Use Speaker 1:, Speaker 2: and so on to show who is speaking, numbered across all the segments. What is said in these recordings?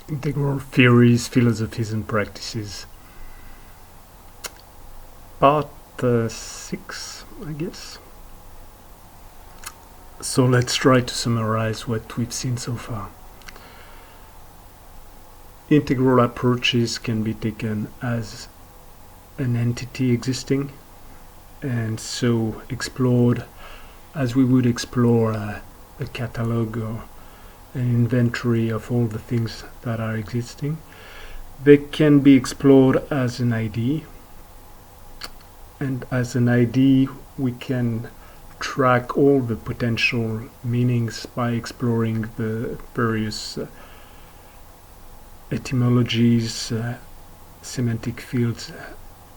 Speaker 1: Integral Theories, Philosophies and Practices. Part 6, I guess. So let's try to summarize what we've seen so far. Integral approaches can be taken as an entity existing, and so explored as we would explore a catalog or an inventory of all the things that are existing. They can be explored as an idea, and as an idea we can track all the potential meanings by exploring the various etymologies, semantic fields,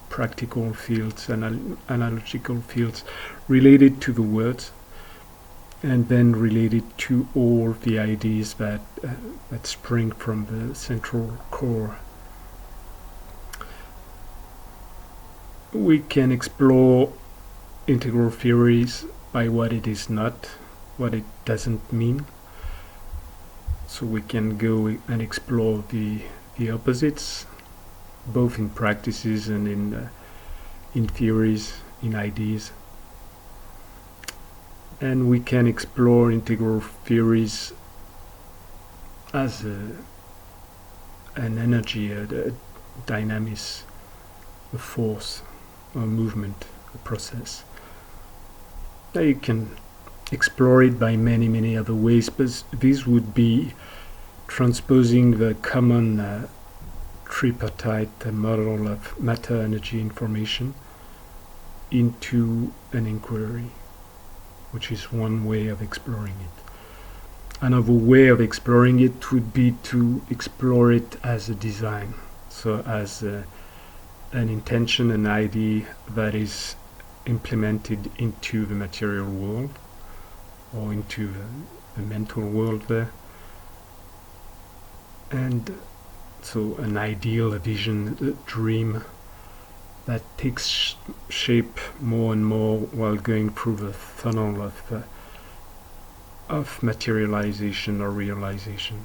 Speaker 1: practical fields, and analogical fields related to the words, and then related to all the ideas that spring from the central core. We can explore integral theories by what it is not, what it doesn't mean. So we can go and explore the opposites, both in practices and in theories, in ideas. And we can explore integral theories as an energy, a dynamism, a force, a movement, a process. Now you can explore it by many other ways, but this would be transposing the common tripartite model of matter, energy, information into an inquiry, which is one way of exploring it. Another way of exploring it would be to explore it as a design, so as an intention, an idea that is implemented into the material world or into the mental world there. And so an ideal, a vision, a dream that takes shape more and more while going through the funnel of materialization or realization.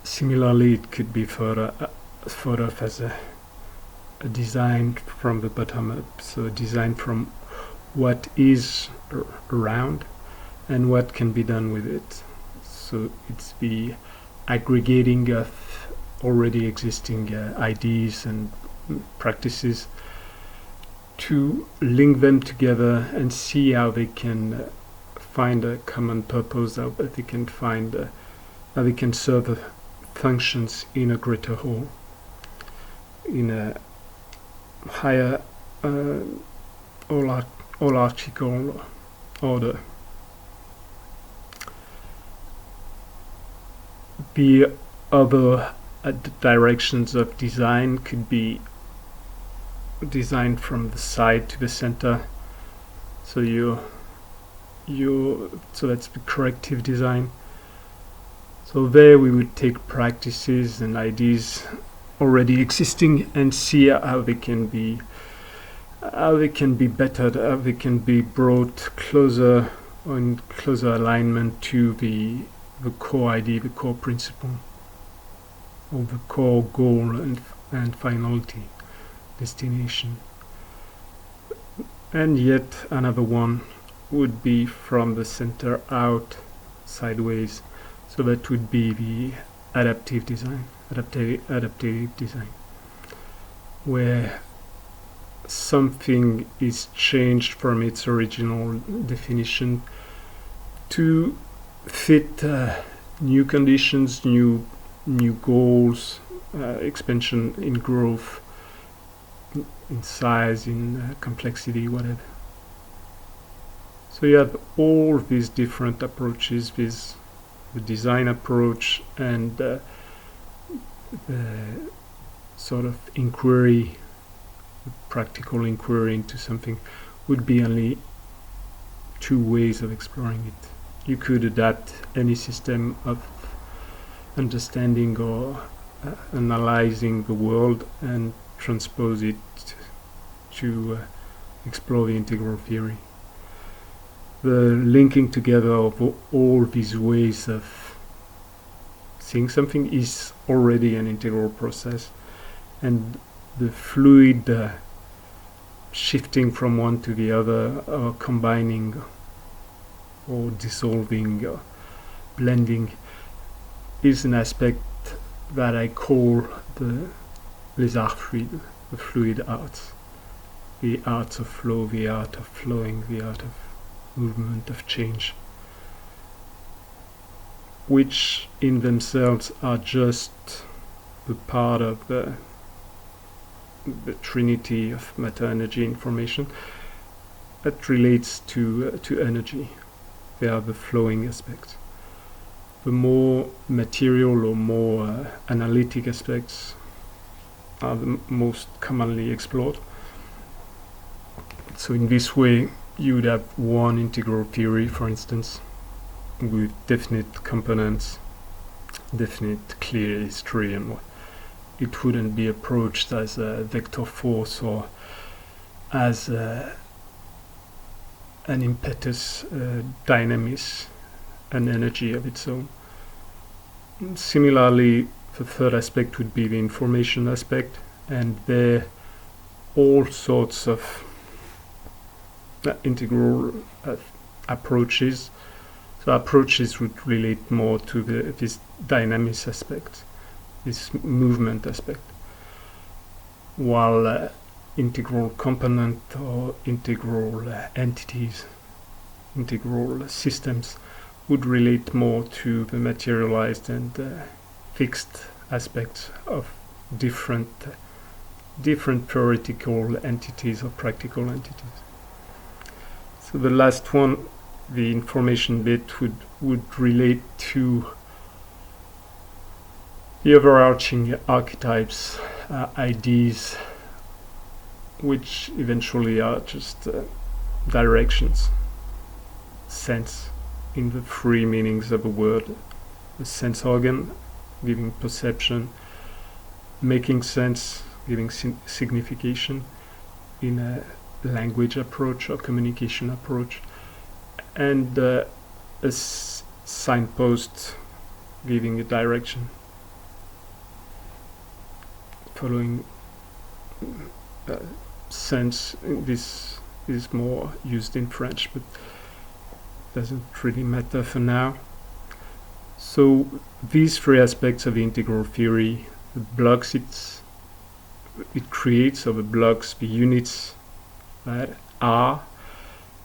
Speaker 1: Similarly, it could be thought of as a design from the bottom up, so a design from what is around and what can be done with it. So it's the aggregating of already existing ideas and practices to link them together and see how they can find a common purpose, how they can find how they can serve functions in a greater whole, in a higher hierarchical order. The other directions of design could be designed from the side to the center. So so that's the corrective design. So there we would take practices and ideas already existing and see how they can be bettered, how they can be brought closer or in closer alignment to the core idea, the core principle, or the core goal and finality, destination. And yet another one would be from the center out, sideways. So that would be the adaptive design, adaptive design, where something is changed from its original definition to fit new conditions, new goals, expansion in growth, in size, in complexity, whatever. So you have all these different approaches, the design approach and the sort of inquiry, practical inquiry into something would be only two ways of exploring it. You could adapt any system of understanding or analyzing the world and transpose it to explore the integral theory. The linking together of all these ways of seeing something is already an integral process, and the fluid shifting from one to the other, or combining, or dissolving, or blending, is an aspect that I call les arts fluides, the fluid arts, the arts of flow, the art of flowing, the art of movement, of change, which in themselves are just the part of the trinity of matter, energy, information that relates to energy. They are the flowing aspects. The more material or more analytic aspects are the most commonly explored. So in this way, you would have one integral theory, for instance, with definite components, definite clear history, and it wouldn't be approached as a vector force or as an impetus, dynamis, an energy of its own. Similarly, the third aspect would be the information aspect, and there all sorts of integral approaches. So approaches would relate more to this dynamics aspect, this movement aspect, while integral component or integral entities, integral systems would relate more to the materialized and fixed aspects of different theoretical entities or practical entities. So the last one, the information bit, would relate to the overarching archetypes, ideas, which eventually are just directions, sense, in the three meanings of a word: the sense organ, giving perception; making sense, giving signification in a language approach or communication approach; and a signpost, giving a direction, following sense. This is more used in French, but doesn't really matter for now. So these three aspects of the integral theory, the blocks it creates, or the blocks, the units that are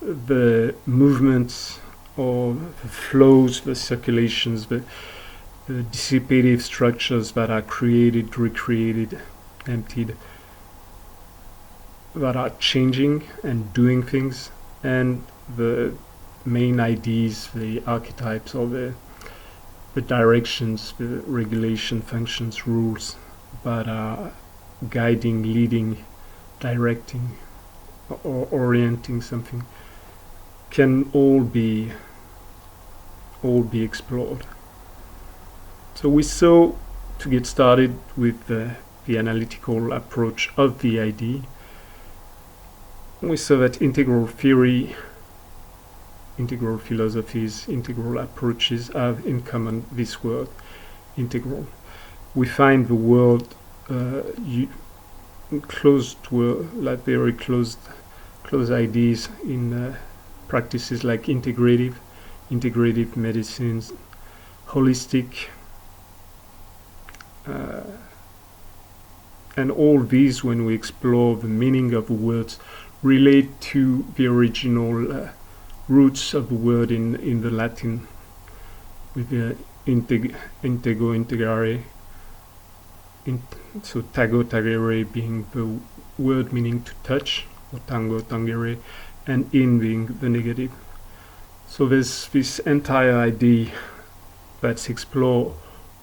Speaker 1: the movements or the flows, the circulations, the dissipative structures that are created, recreated, emptied, that are changing and doing things, and the main ideas, the archetypes, or the directions, the regulation functions, rules that are guiding, leading, directing, or orienting something, can all be explored. So we saw, to get started with the analytical approach of the ID, we saw that integral theory, integral philosophies, integral approaches have in common this word, integral. We find the word closed word, like very closed ideas in practices like integrative medicines, holistic, and all these, when we explore the meaning of the words, relate to the original roots of the word in the Latin, with the intego, integrare, so tago, tagere being the word meaning to touch, or tango, tangere, and in being the negative. So there's this entire idea that's explore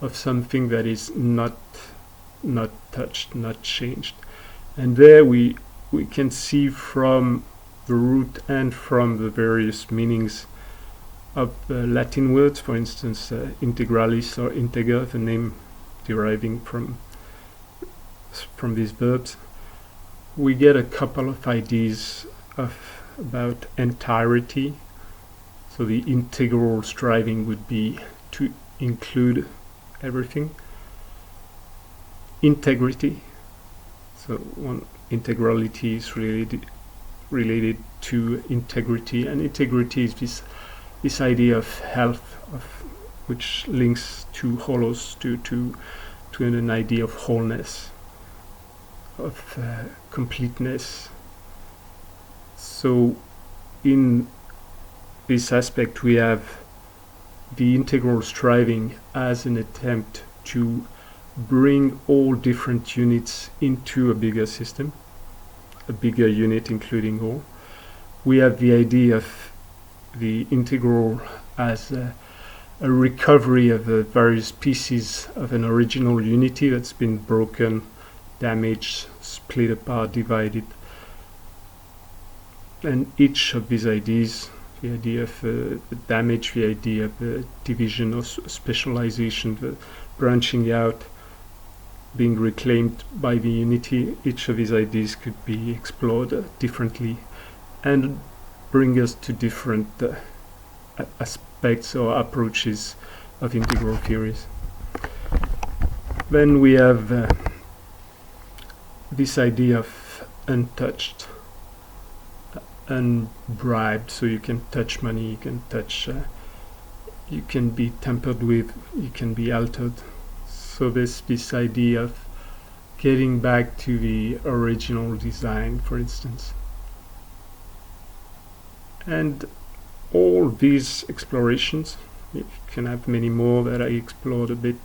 Speaker 1: of something that is not touched, not changed. And there we can see from the root and from the various meanings of Latin words, for instance, integralis or integer, the name deriving from these verbs, we get a couple of ideas about entirety. So the integral striving would be to include everything. Integrity. So one integrality is related to integrity, and integrity is this idea of health, which links to holos, to an idea of wholeness, of completeness. So in this aspect we have the integral striving as an attempt to bring all different units into a bigger system, a bigger unit including all. We have the idea of the integral as a recovery of the various pieces of an original unity that's been broken, damaged, split apart, divided. And each of these ideas, the idea of the damage, the idea of the division or specialization, the branching out, being reclaimed by the unity, each of these ideas could be explored differently and bring us to different aspects or approaches of integral theories. Then we have this idea of untouched, unbribed, so you can touch money, you can touch, you can be tampered with, you can be altered. So there's this idea of getting back to the original design, for instance. And all these explorations, you can have many more that I explored a bit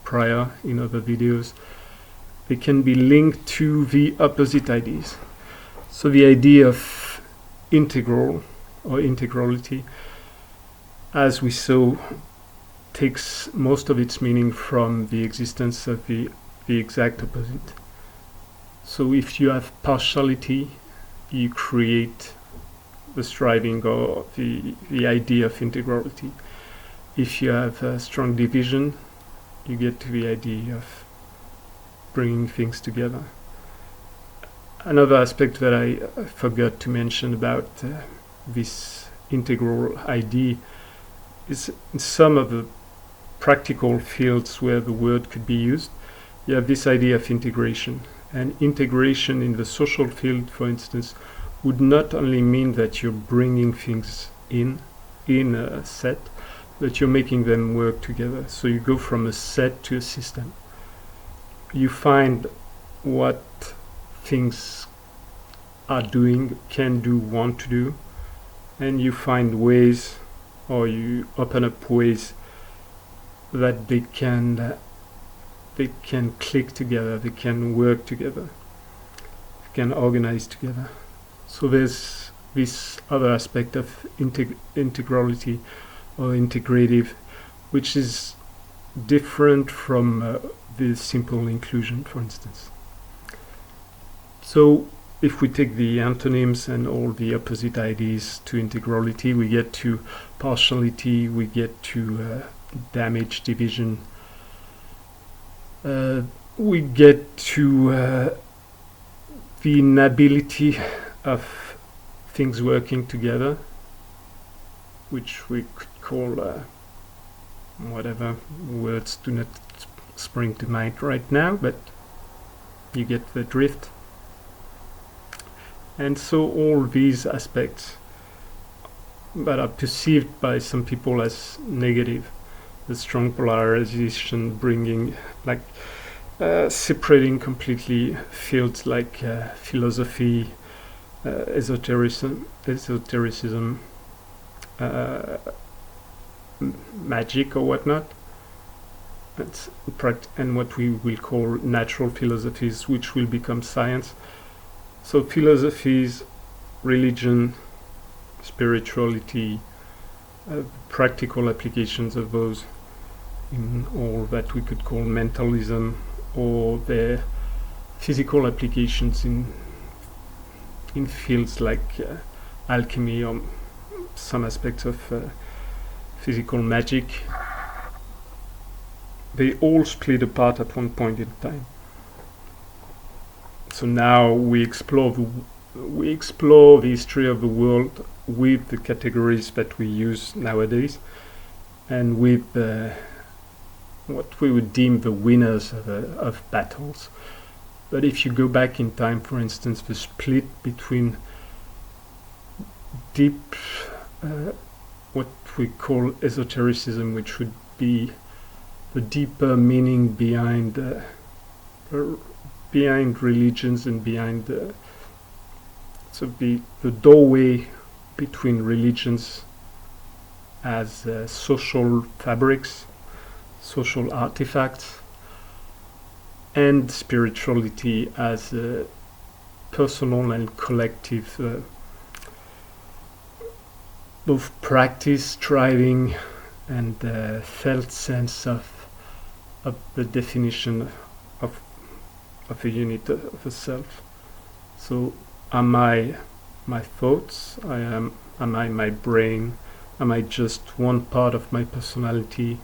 Speaker 1: prior in other videos, they can be linked to the opposite ideas. So the idea of integral or integrality, as we saw, takes most of its meaning from the existence of the exact opposite. So if you have partiality, you create the striving or the idea of integrality. If you have a strong division, you get to the idea of bringing things together. Another aspect that I forgot to mention about this integral idea is in some of the practical fields where the word could be used, you have this idea of integration. And integration in the social field, for instance, would not only mean that you're bringing things in a set, but you're making them work together. So you go from a set to a system. You find what things are doing, can do, want to do, and you find ways, or you open up ways that they can click together, they can work together, they can organize together. So there's this other aspect of integrality or integrative, which is different from the simple inclusion, for instance. So if we take the antonyms and all the opposite ideas to integrality, we get to partiality, we get to damage, division, we get to the inability of things working together, which we could call whatever, words do not spring to mind right now, but you get the drift. And so all these aspects that are perceived by some people as negative, the strong polarization bringing, like separating completely fields like philosophy, esotericism, magic or whatnot, and what we will call natural philosophies, which will become science. So philosophies, religion, spirituality, practical applications of those in all that we could call mentalism, or their physical applications in fields like alchemy or some aspects of physical magic. They all split apart at one point in time. So now we explore the history of the world with the categories that we use nowadays, and with what we would deem the winners of battles. But if you go back in time, for instance, the split between deep, what we call esotericism, which would be the deeper meaning behind religions and behind the doorway between religions as social fabrics, social artifacts, and spirituality as personal and collective both practice, striving, and felt sense of the definition of a unit of a self. So am I my thoughts? Am I my brain? Am I just one part of my personality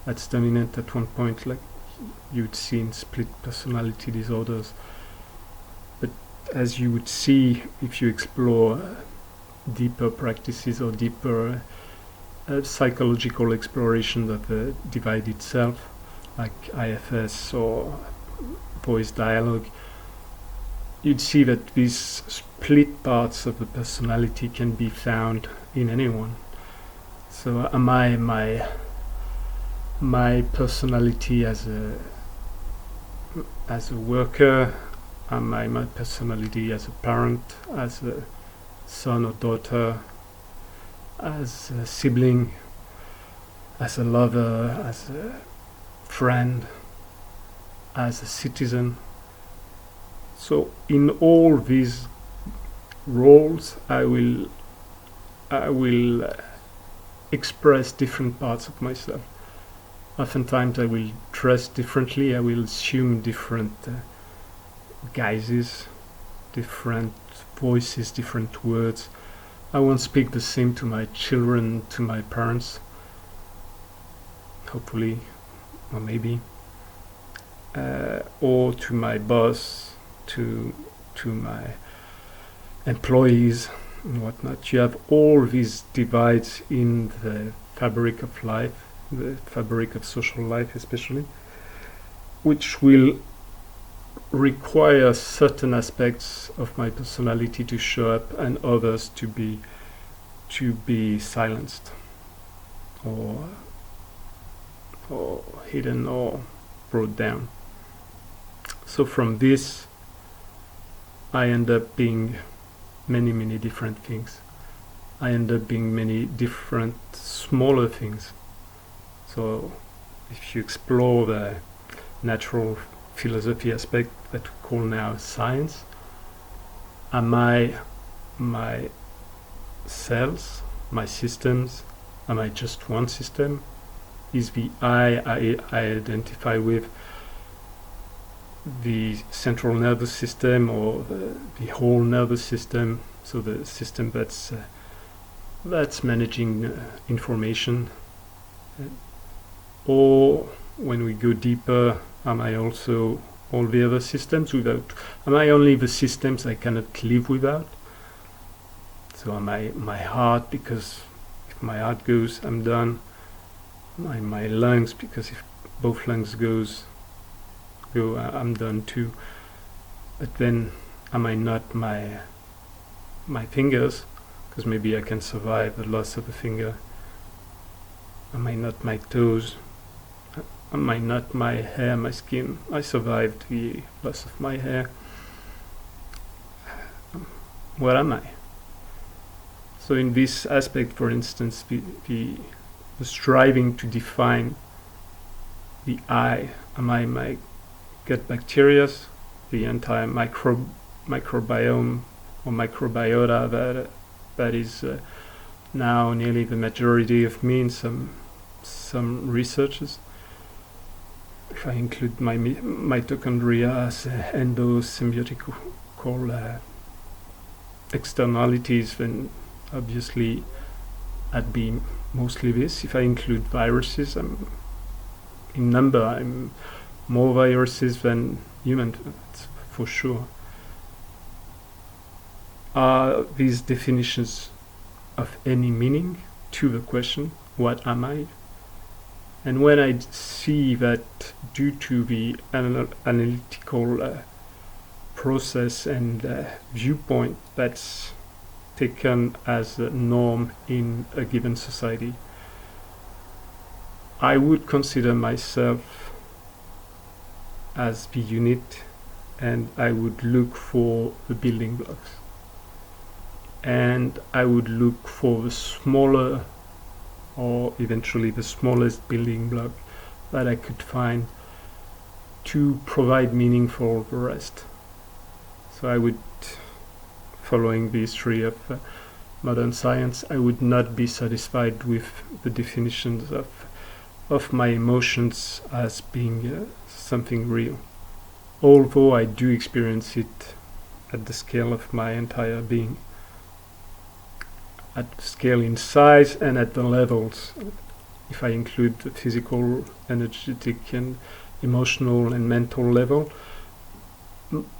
Speaker 1: that's dominant at one point, like you'd see in split personality disorders? But as you would see if you explore deeper practices or deeper psychological exploration of the divided self, like IFS or voice dialogue, you'd see that these split parts of the personality can be found in anyone. So am I my personality as a worker? Am I my personality as a parent, as a son or daughter, as a sibling, as a lover, as a friend, as a citizen? So in all these roles I will express different parts of myself. Oftentimes I will dress differently, I will assume different guises, different voices, different words. I won't speak the same to my children, to my parents, hopefully, or maybe, or to my boss, to my employees and whatnot. You have all these divides in the fabric of life, the fabric of social life especially, which will require certain aspects of my personality to show up and others to be silenced or hidden or brought down. So from this I end up being many different things. I end up being many different smaller things. So if you explore the natural philosophy aspect that we call now science, am I my cells, my systems? Am I just one system? Is the I identify with the central nervous system or the whole nervous system, so the system that's managing information? Or when we go deeper, am I also all the other systems am I only the systems I cannot live without? So am I my heart, because if my heart goes, I'm done? My lungs, because if both lungs go, I'm done too. But then am I not my fingers, because maybe I can survive the loss of a finger? Am I not my toes? Am I not my hair, my skin? I survived the loss of my hair. What am I? So in this aspect, for instance, the striving to define the I, am I my gut bacteria, the entire microbiome or microbiota that is now nearly the majority of me in some researches? If I include my mitochondria as endosymbiotic externalities, then obviously I'd be mostly this. If I include viruses, in number I'm more viruses than human, for sure. Are these definitions of any meaning to the question, what am I? And when I see that due to the analytical process and viewpoint that's taken as a norm in a given society, I would consider myself as the unit, and I would look for the building blocks. And I would look for the smaller, or eventually the smallest building block that I could find to provide meaning for the rest. So I would, following the history of modern science, I would not be satisfied with the definitions of my emotions as being something real, although I do experience it at the scale of my entire being, at the scale in size and at the levels, if I include the physical, energetic and emotional and mental level.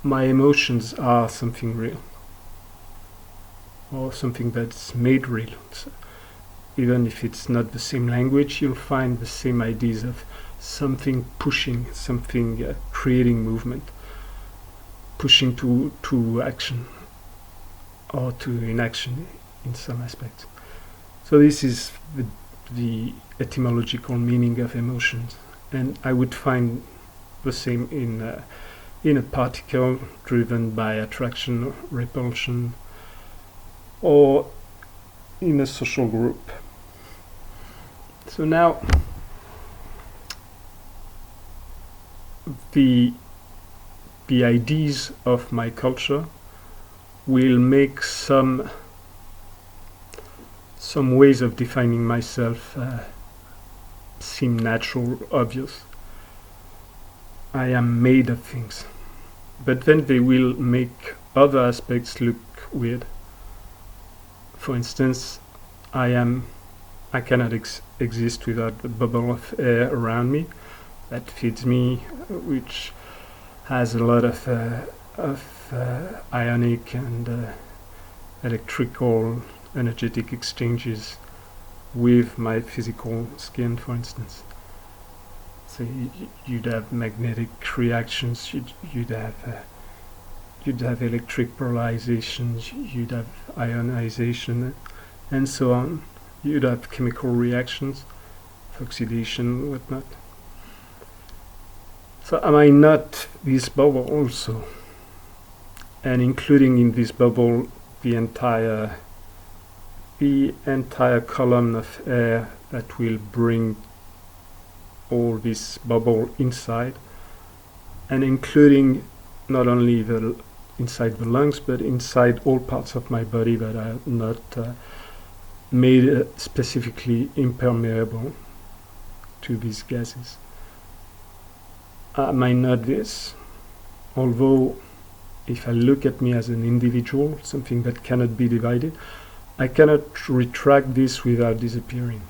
Speaker 1: My emotions are something real, or something that's made real. So even if it's not the same language, you'll find the same ideas of something pushing, something creating movement, pushing to action or to inaction in some aspects. So this is the etymological meaning of emotions, and I would find the same in a particle driven by attraction, or repulsion, or in a social group. So now the ideas of my culture will make some ways of defining myself seem natural, obvious. I am made of things, but then they will make other aspects look weird. For instance, I cannot exist without a bubble of air around me that feeds me, which has a lot of ionic and electrical energetic exchanges with my physical skin, for instance. So you'd have magnetic reactions, you'd have electric polarizations, you'd have ionization, and so on. You'd have chemical reactions, oxidation, whatnot. So am I not this bubble also? And including in this bubble the entire column of air that will bring all this bubble inside, and including not only inside the lungs, but inside all parts of my body that are not made specifically impermeable to these gases. Am I not this? Although if I look at me as an individual, something that cannot be divided, I cannot retract this without disappearing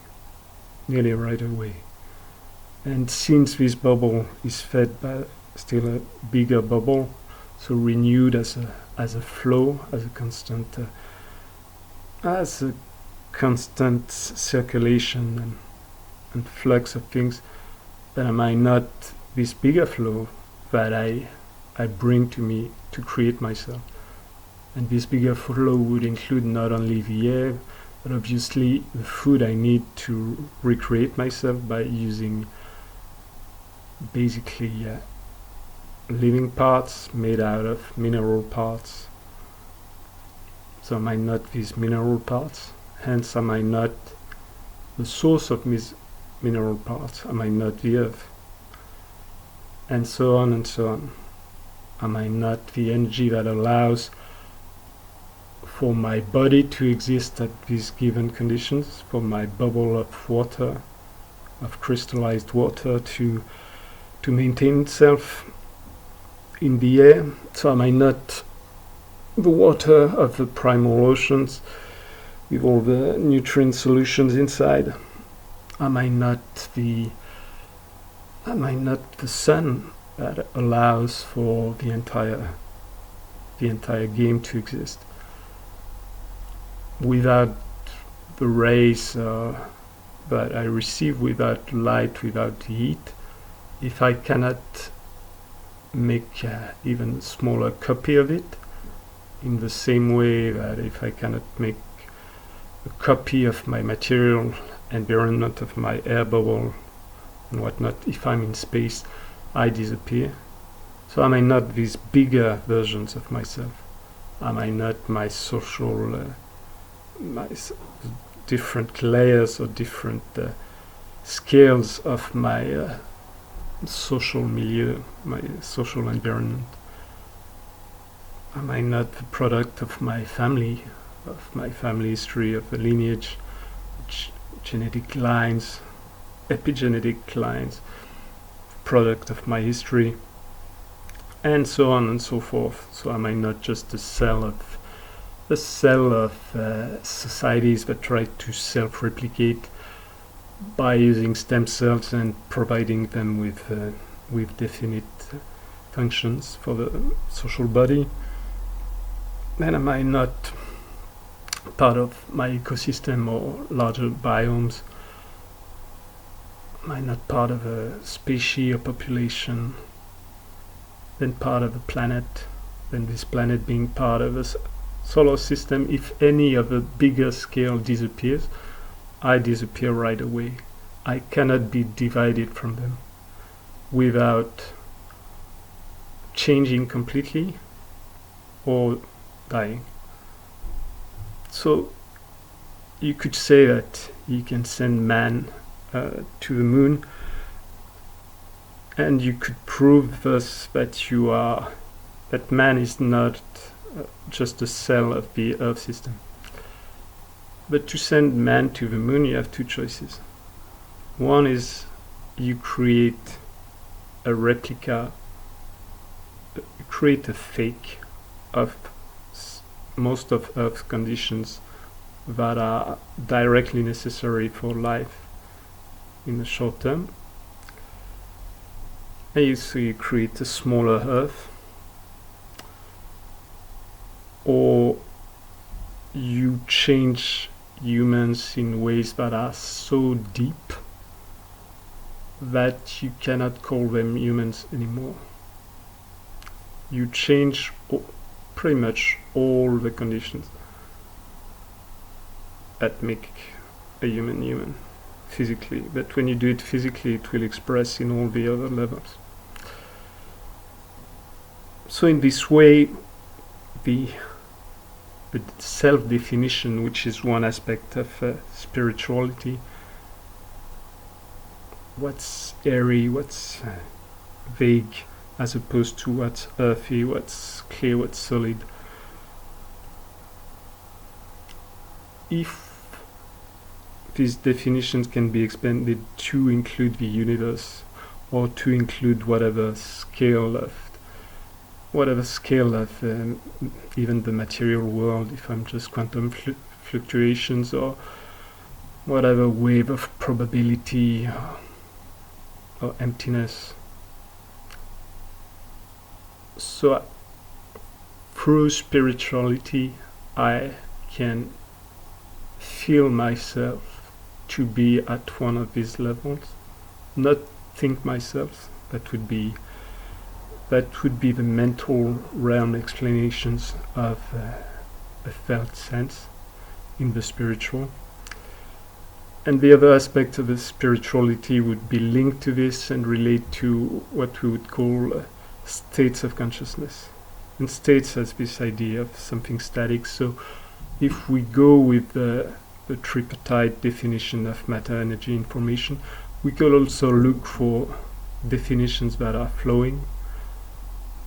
Speaker 1: nearly right away. And since this bubble is fed by still a bigger bubble, so renewed as a flow, as a constant circulation and flux of things, then am I not this bigger flow that I bring to me to create myself? And this bigger flow would include not only the air, but obviously the food I need to recreate myself by using basically living parts made out of mineral parts. So am I not these mineral parts? Hence, am I not the source of mineral parts? Am I not the earth? And so on and so on. Am I not the energy that allows for my body to exist at these given conditions, for my bubble of water, of crystallized water to maintain itself in the air? So am I not the water of the primal oceans with all the nutrient solutions inside? Am I not the sun that allows for the entire game to exist? Without the rays that I receive without light, without heat, if I cannot make even a smaller copy of it, in the same way that if I cannot make a copy of my material environment, of my air bubble and whatnot, if I'm in space, I disappear. So am I not these bigger versions of myself? Am I not my social, different layers or different scales of my social milieu, my social environment? Am I not the product of my family history, of the lineage, genetic lines, epigenetic lines, product of my history, and so on and so forth? So am I not just a cell of societies that try to self-replicate by using stem cells and providing them with definite functions for the social body? Then am I not part of my ecosystem or larger biomes? Am I not part of a species or population, then part of a planet, then this planet being part of a solar system? If any of the bigger scale disappears, I disappear right away. I cannot be divided from them without changing completely or dying. So you could say that you can send man to the moon, and you could prove thus that that man is not just a cell of the Earth system. But to send man to the moon, you have two choices. One is you create a replica, create a fake of most of Earth's conditions that are directly necessary for life in the short term. And so you create a smaller Earth, or you change humans in ways that are so deep that you cannot call them humans anymore. You change pretty much all the conditions that make a human physically, but when you do it physically, it will express in all the other levels. So in this way, the self-definition, which is one aspect of spirituality, what's airy, what's vague, as opposed to what's earthy, what's clear, what's solid. If these definitions can be expanded to include the universe, or to include whatever scale of even the material world, if I'm just quantum fluctuations, or whatever wave of probability or emptiness. So through spirituality, I can feel myself to be at one of these levels, not think myself. That would be the mental realm explanations of a felt sense in the spiritual. And the other aspect of the spirituality would be linked to this and relate to what we would call states of consciousness. And states has this idea of something static. So if we go with the tripartite definition of matter, energy, information, we could also look for definitions that are flowing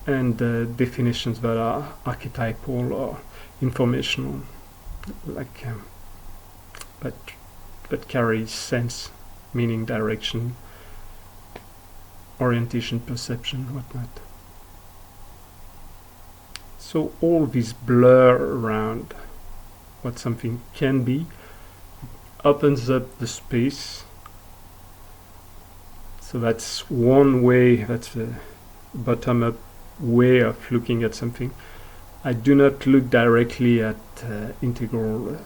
Speaker 1: and definitions that are archetypal or informational, like that carry sense, meaning, direction, orientation, perception, whatnot. So all this blur around what something can be opens up the space. So that's one way, that's a bottom-up way of looking at something. I do not look directly at integral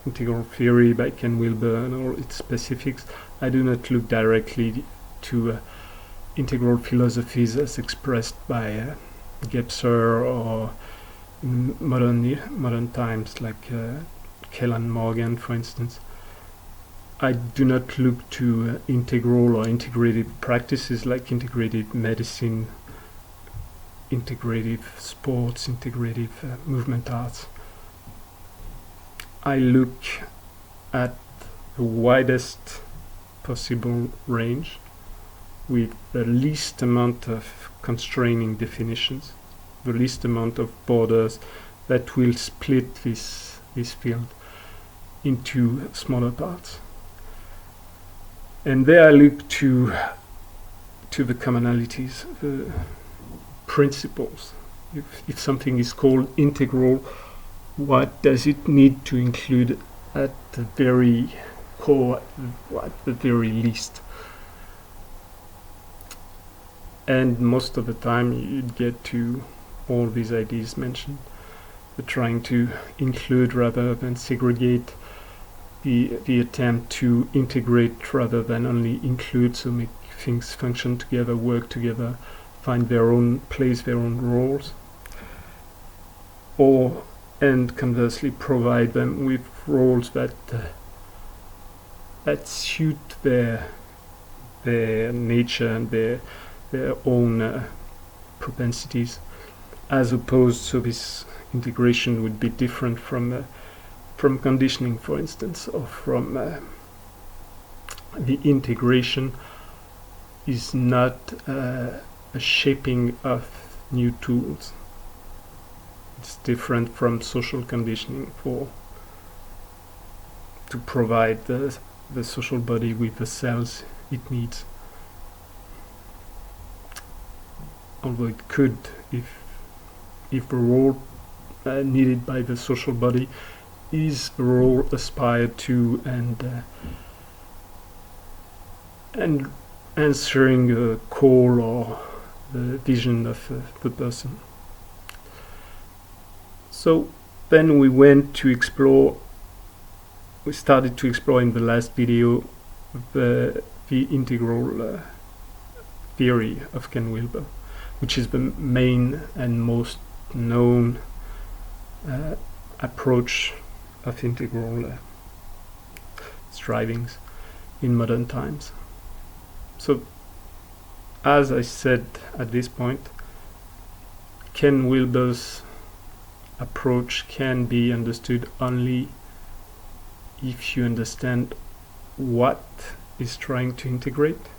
Speaker 1: Integral Theory by Ken Wilber and all its specifics, I do not look directly to integral philosophies as expressed by Gebser or in modern times like Kellan Morgan, for instance. I do not look to integral or integrative practices like integrative medicine, integrative sports, integrative movement arts. I look at the widest possible range with the least amount of constraining definitions, the least amount of borders that will split this field into smaller parts. And there I look to the commonalities, the principles. If something is called integral, what does it need to include at the very core, at the very least? And most of the time you'd get to all these ideas mentioned. We're trying to include rather than segregate, the attempt to integrate rather than only include, so make things function together, work together, find their own place, their own roles, and conversely provide them with roles that suit their nature and their own propensities, as opposed, so this integration would be different from conditioning, for instance, or from the integration is not a shaping of new tools. It's different from social conditioning to provide the social body with the cells it needs. Although it could, if the role needed by the social body is the role aspired to and answering a call or the vision of the person. So then we started to explore in the last video the integral theory of Ken Wilber, which is the main and most known approach of integral strivings in modern times. So, as I said at this point, Ken Wilber's approach can be understood only if you understand what is trying to integrate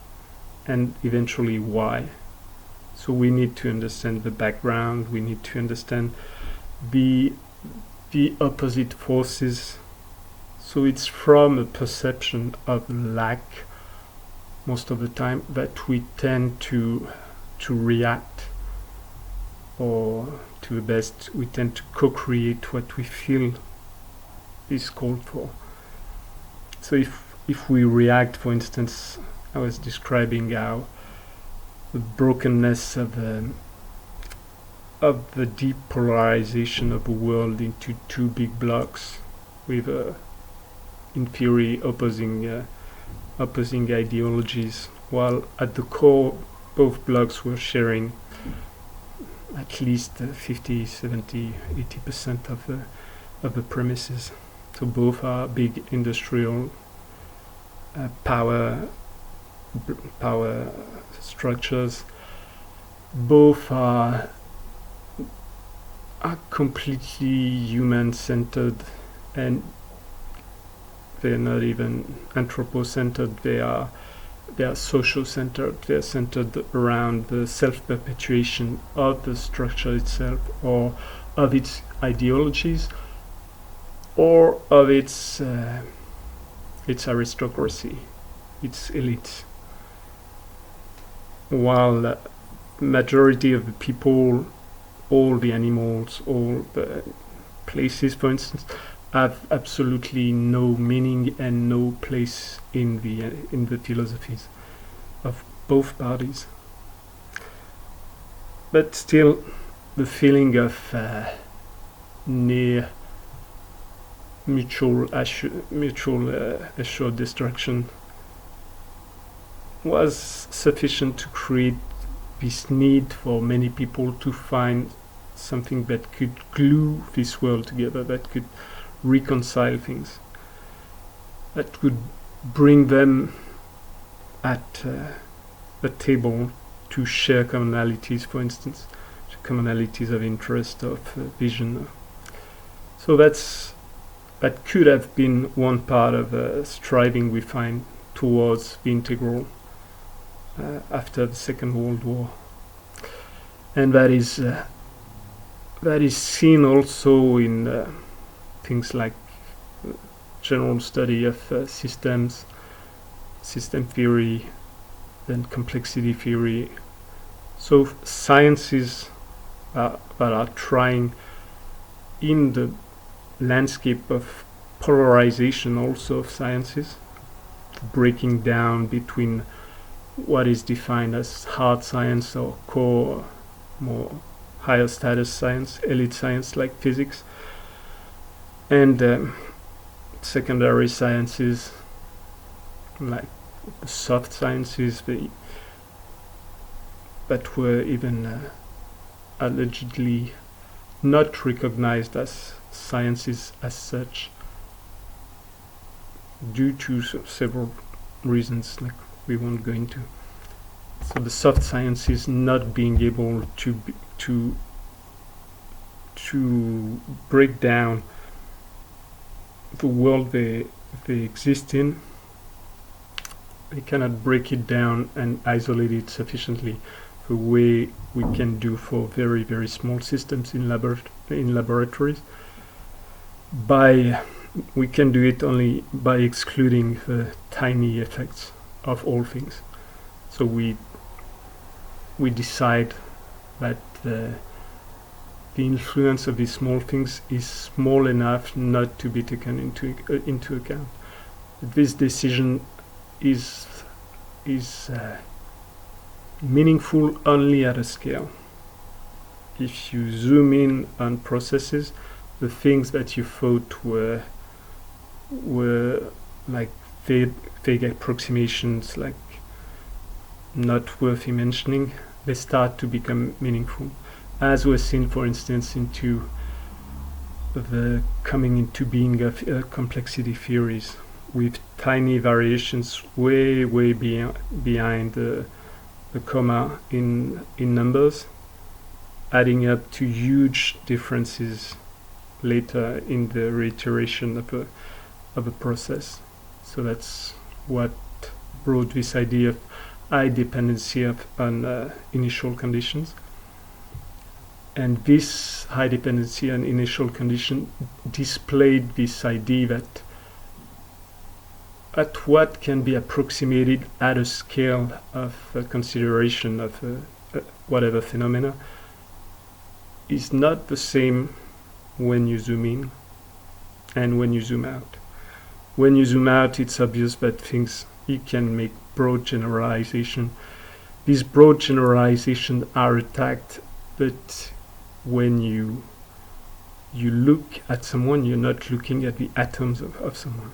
Speaker 1: and eventually why. So we need to understand the background, we need to understand the opposite forces. So it's from a perception of lack most of the time that we tend to react, or to the best we tend to co-create what we feel is called for. So if we react, for instance, I was describing how the brokenness of the deep polarization of the world into two big blocks with in theory opposing ideologies, while at the core both blocks were sharing at least 50, 70, 80% of the premises. So both are big industrial power structures. Both are completely human-centered, and they're not even anthropocentered. They are social-centered. They're centered around the self-perpetuation of the structure itself, or of its ideologies, or of its aristocracy, its elites. While the majority of the people, all the animals, all the places, for instance, have absolutely no meaning and no place in the philosophies of both parties. But still, the feeling of near mutual assured destruction was sufficient to create this need for many people to find something that could glue this world together, that could reconcile things, that could bring them at a table to share commonalities, for instance, commonalities of interest, of vision. So that could have been one part of the striving we find towards the integral after the Second World War, and that is seen also in things like general study of systems, system theory, then complexity theory. So sciences that are trying, in the landscape of polarization also of sciences, breaking down between what is defined as hard science or core, more higher status science, elite science like physics, and secondary sciences like the soft sciences that were even allegedly not recognized as sciences as such, due to several reasons like we won't go into. So the soft sciences not being able to break down the world they exist in. They cannot break it down and isolate it sufficiently the way we can do for very, very small systems in laboratories. We can do it only by excluding the tiny effects of all things. So we decide that the influence of these small things is small enough not to be taken into account. This decision is meaningful only at a scale. If you zoom in on processes, the things that you thought were like vague approximations, like not worthy mentioning, they start to become meaningful, as was seen, for instance, into the coming into being of complexity theories, with tiny variations way behind the comma in numbers, adding up to huge differences later in the reiteration of a process. So that's what brought this idea of high dependency on initial conditions. And this high dependency on initial condition displayed this idea that at what can be approximated at a scale of consideration of whatever phenomena is not the same when you zoom in and when you zoom out. When you zoom out, it's obvious that you can make broad generalization. These broad generalizations are attacked, but when you look at someone, you're not looking at the atoms of someone.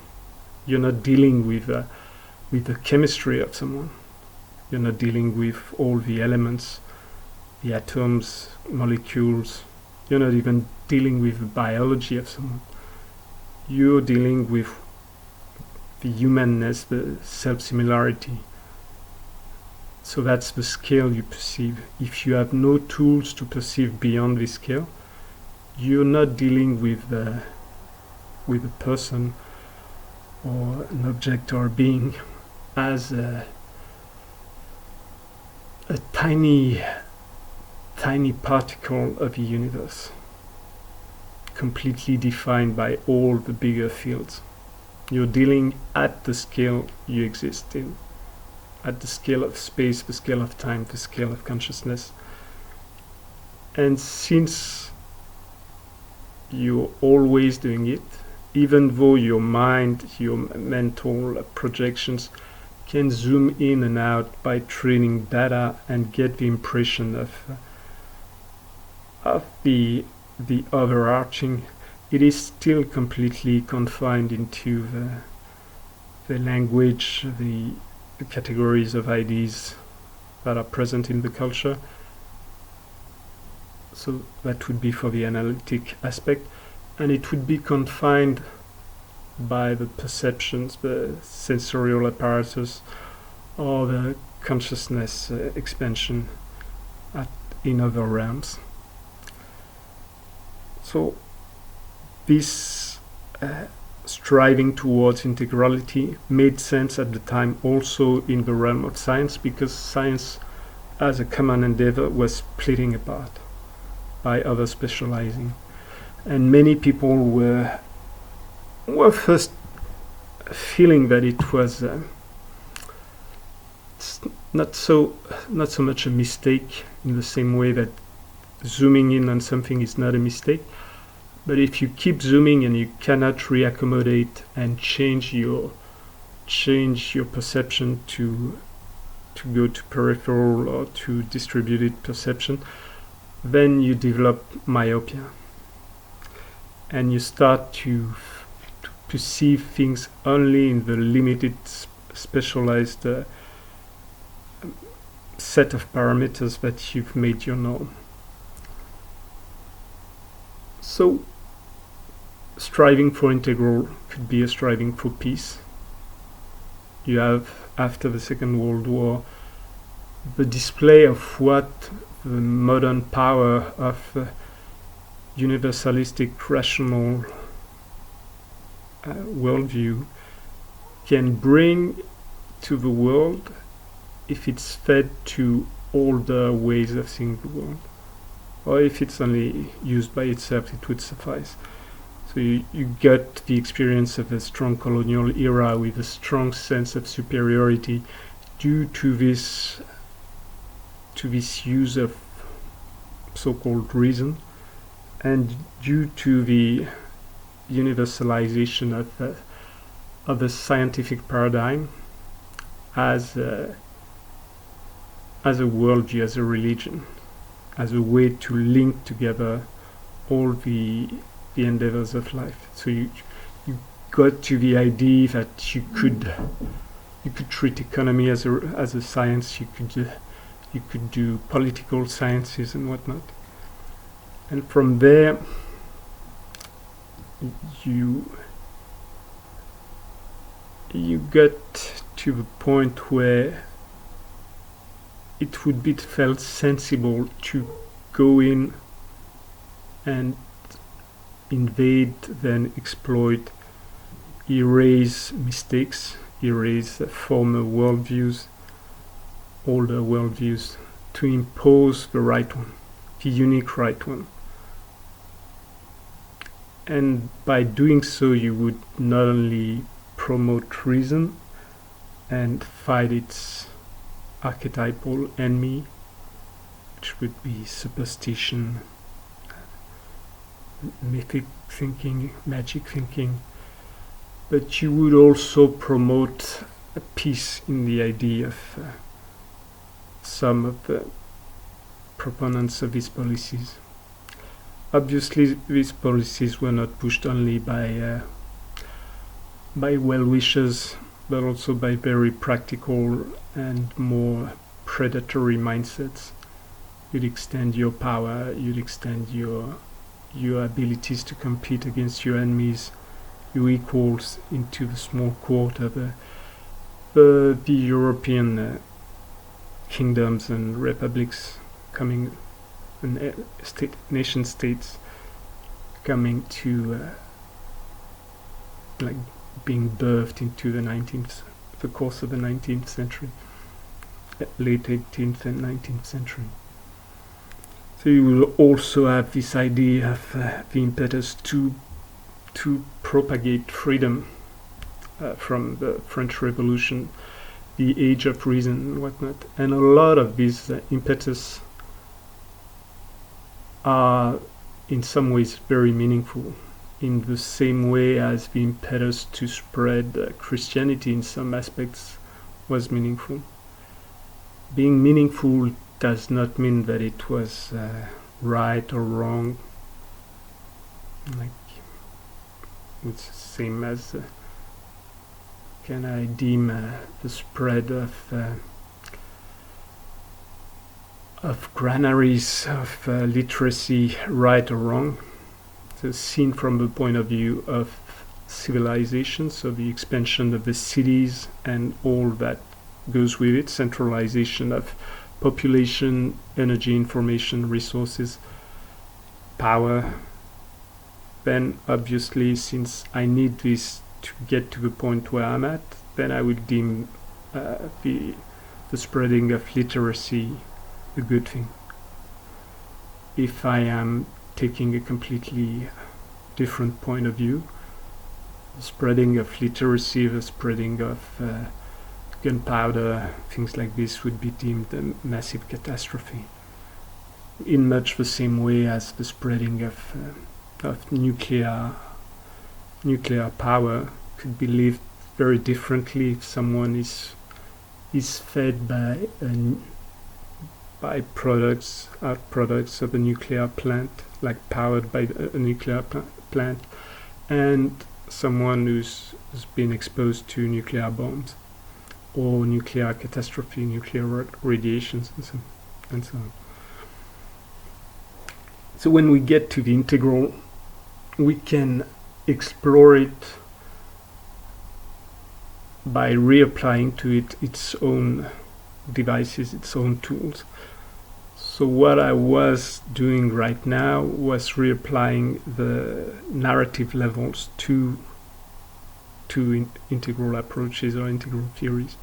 Speaker 1: You're not dealing with the chemistry of someone. You're not dealing with all the elements, the atoms, molecules. You're not even dealing with the biology of someone. You're dealing with the humanness, the self-similarity. So that's the scale you perceive. If you have no tools to perceive beyond this scale, you're not dealing with a person or an object or a being as a tiny particle of the universe, completely defined by all the bigger fields. You're dealing at the scale you exist in, at the scale of space, the scale of time, the scale of consciousness. And since you're always doing it, even though your mind, your mental projections can zoom in and out by training data and get the impression of the overarching, it is still completely confined into the language, the categories of ideas that are present in the culture. So that would be for the analytic aspect, and it would be confined by the perceptions, the sensorial apparatus, or the consciousness expansion in other realms. So this striving towards integrality made sense at the time also in the realm of science, because science as a common endeavor was splitting apart by other specializing, and many people were first feeling that it was not so much a mistake, in the same way that zooming in on something is not a mistake. But if you keep zooming and you cannot reaccommodate and change your perception to go to peripheral or to distributed perception, then you develop myopia, and you start to perceive things only in the limited specialized set of parameters that you've made your norm. So striving for integral could be a striving for peace. You have, after the Second World War, the display of what the modern power of universalistic rational worldview can bring to the world if it's fed to older ways of seeing the world, or if it's only used by itself, it would suffice. So you get the experience of a strong colonial era with a strong sense of superiority due to this use of so-called reason, and due to the universalization of the scientific paradigm as a worldview, as a religion, as a way to link together all the endeavors of life. So you got to the idea that you could treat economy as a science. You could do political sciences and whatnot, and from there you get to the point where it would be felt sensible to go in and invade, then exploit, erase mistakes, erase former worldviews, older worldviews, to impose the right one, the unique right one. And by doing so, you would not only promote reason and fight its archetypal enemy, which would be superstition, mythic thinking, magic thinking, but you would also promote a peace in the idea of some of the proponents of these policies. Obviously, these policies were not pushed only by well-wishers, but also by very practical and more predatory mindsets. You'd extend your power, you'd extend your abilities to compete against your enemies, your equals, into the small court of the European kingdoms and republics coming, and nation states coming to like being birthed into the course of the 19th century, late 18th and 19th century. So you will also have this idea of the impetus to propagate freedom from the French Revolution, the age of reason and whatnot. And a lot of these impetus are in some ways very meaningful, in the same way as the impetus to spread Christianity in some aspects was meaningful. Being meaningful does not mean that it was right or wrong. Like It's the same as can I deem the spread of granaries of literacy right or wrong. So seen from the point of view of civilization, so the expansion of the cities and all that goes with it, centralization of population, energy, information, resources, power, then obviously since I need this to get to the point where I'm at, then I would deem the spreading of literacy a good thing. If I am taking a completely different point of view, the spreading of literacy, the spreading of gunpowder, things like this would be deemed a massive catastrophe. In much the same way as the spreading of nuclear power could be lived very differently if someone is fed by products of a nuclear plant, like powered by a nuclear plant, and someone who's been exposed to nuclear bombs or nuclear catastrophe, nuclear radiations, and so on. So when we get to the integral, we can explore it by reapplying to it its own devices, its own tools. So what I was doing right now was reapplying the narrative levels to integral approaches or integral theories.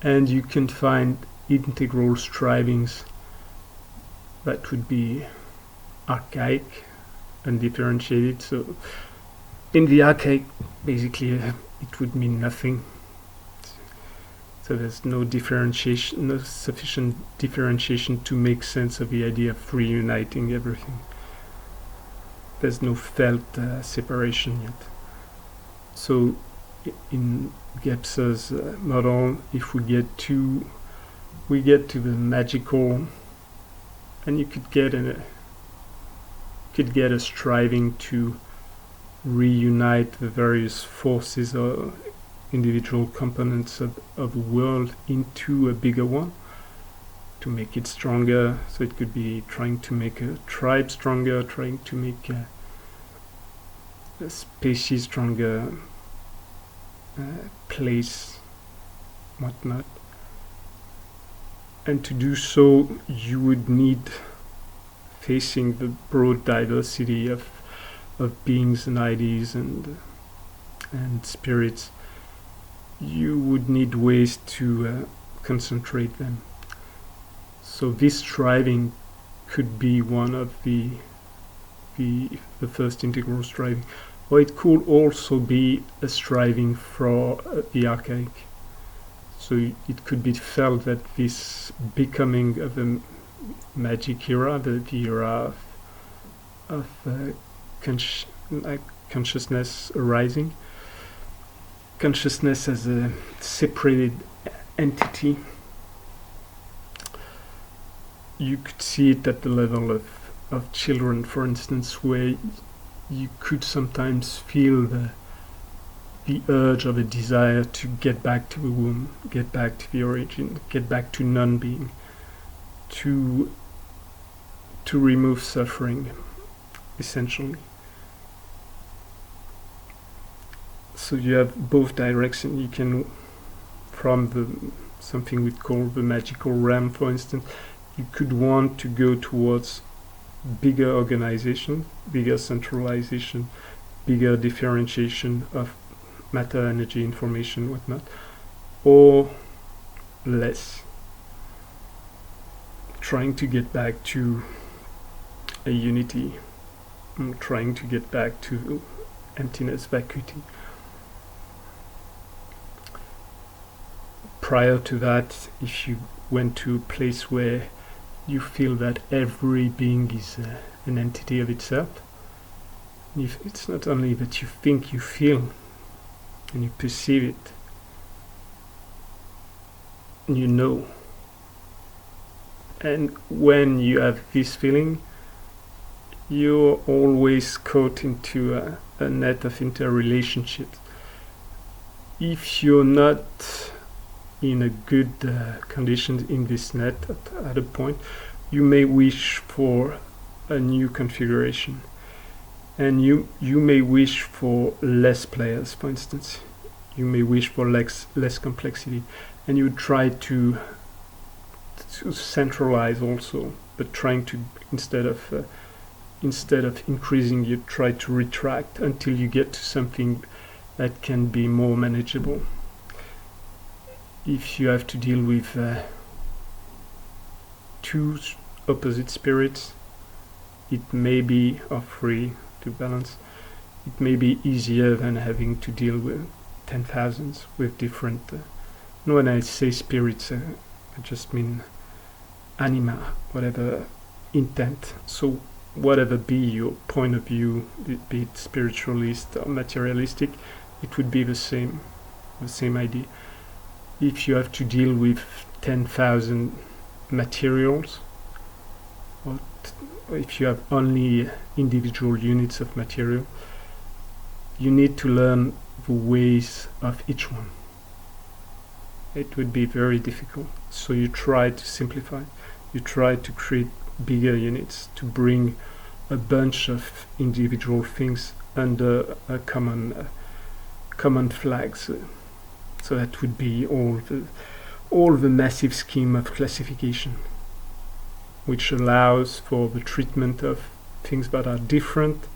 Speaker 1: And you can find integral strivings that would be archaic, undifferentiated. So in the archaic, basically it would mean nothing. So there's no differentiation, no sufficient differentiation to make sense of the idea of reuniting everything. There's no felt separation yet. So in Gebser's model, if we get to the magical, and you could get a striving to reunite the various forces or individual components of the world into a bigger one, to make it stronger. So it could be trying to make a tribe stronger, trying to make a species stronger, place, whatnot. And to do so, you would need, facing the broad diversity of beings and ideas and spirits, you would need ways to concentrate them. So this striving could be one of the first integral striving, or it could also be a striving for the archaic. So it could be felt that this becoming of a magic era, the era of consciousness arising, consciousness as a separated entity. You could see it at the level of children, for instance, where you could sometimes feel the urge or the desire to get back to the womb, get back to the origin, get back to non-being, to remove suffering, essentially. So you have both directions. You can, from something we'd call the magical realm, for instance, you could want to go towards bigger organization, bigger centralization, bigger differentiation of matter, energy, information, whatnot, or less, trying to get back to a unity, trying to get back to emptiness, vacuity. Prior to that, if you went to a place where you feel that every being is an entity of itself, if it's not only that you think, you feel, and you perceive it, and you know. And when you have this feeling, you're always caught into a net of interrelationships. If you're not in a good condition in this net at a point, you may wish for a new configuration, and you may wish for less players, for instance. You may wish for less complexity, and you try to centralize also, but trying to instead of increasing, you try to retract until you get to something that can be more manageable. If you have to deal with two opposite spirits, it may be, or three to balance, it may be easier than having to deal with 10,000s with different when I say spirits, I just mean anima, whatever intent. So whatever be your point of view, be it spiritualist or materialistic, it would be the same idea. If you have to deal with 10,000 materials, or if you have only individual units of material, you need to learn the ways of each one. It would be very difficult. So you try to simplify. You try to create bigger units to bring a bunch of individual things under a common flags. So that would be all the massive scheme of classification, which allows for the treatment of things that are different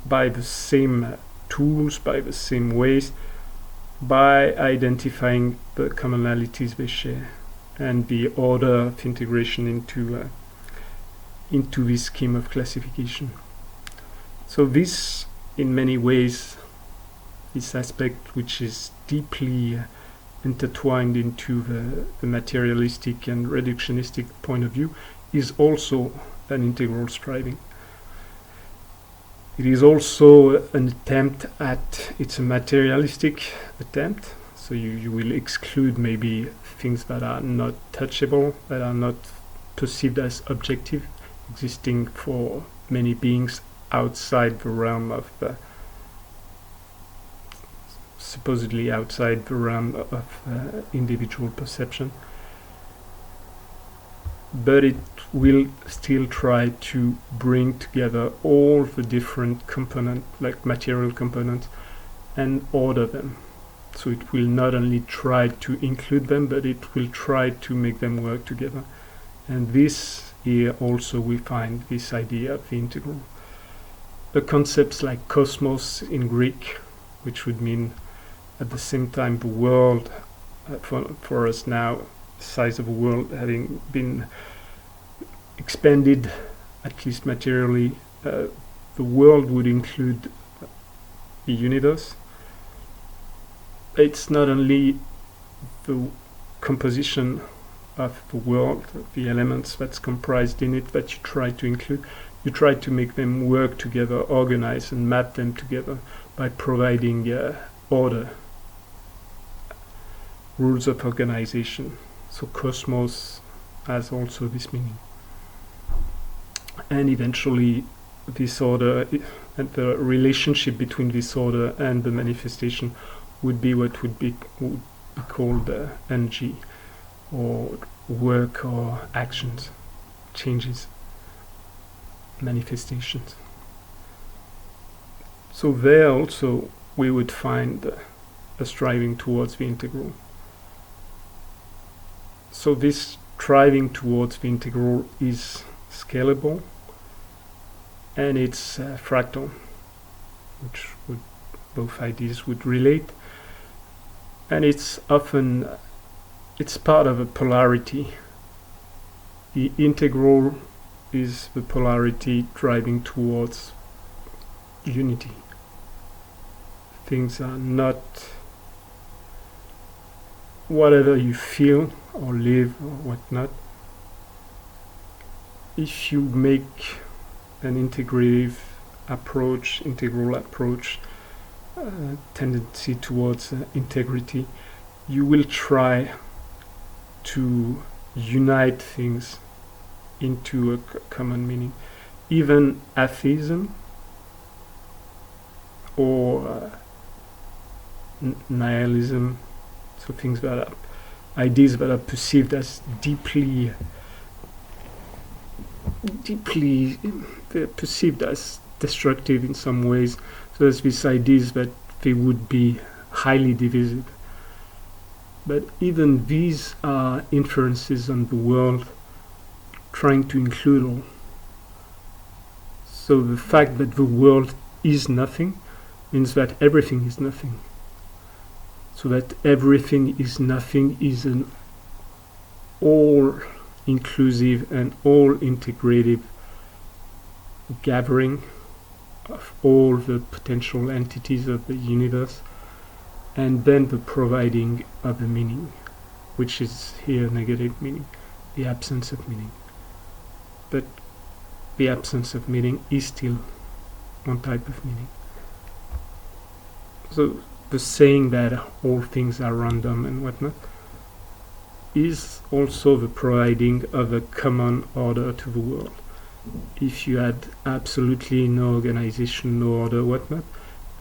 Speaker 1: by the same tools, by the same ways, by identifying the commonalities they share and the order of integration into this scheme of classification. So this, in many ways, this aspect which is deeply intertwined into the materialistic and reductionistic point of view, is also an integral striving. It is also an attempt at, it's a materialistic attempt, so you will exclude maybe things that are not touchable, that are not perceived as objective, existing for many beings outside the realm of supposedly outside the realm of individual perception. But it will still try to bring together all the different components, like material components, and order them. So it will not only try to include them, but it will try to make them work together. And this here also we find this idea of the integral. The concepts like cosmos in Greek, which would mean at the same time the world, for us now, the size of the world having been expanded, at least materially, the world would include the universe. It's not only the composition of the world, the elements that's comprised in it that you try to include. You try to make them work together, organize and map them together by providing order, rules of organization. So cosmos has also this meaning. And eventually this order and the relationship between this order and the manifestation would be what would be called energy, or work, or actions, changes, manifestations. So there also we would find a striving towards the integral. So this striving towards the integral is scalable, and it's fractal, which would, both ideas would relate, and it's often, it's part of a polarity. The integral is the polarity driving towards unity. Things are not whatever you feel or live or whatnot. If you make an integral approach, tendency towards integrity, you will try to unite things into a common meaning. Even atheism, or nihilism, so things that are ideas that are perceived as deeply they're perceived as destructive in some ways. So there's these ideas that they would be highly divisive. But even these are inferences on the world trying to include all. So the fact that the world is nothing means that everything is nothing. So that everything is nothing is an all-inclusive and all-integrative gathering of all the potential entities of the universe, and then the providing of a meaning, which is here negative meaning, the absence of meaning. But the absence of meaning is still one type of meaning. So the saying that all things are random and whatnot is also the providing of a common order to the world. If you had absolutely no organization, no order, whatnot,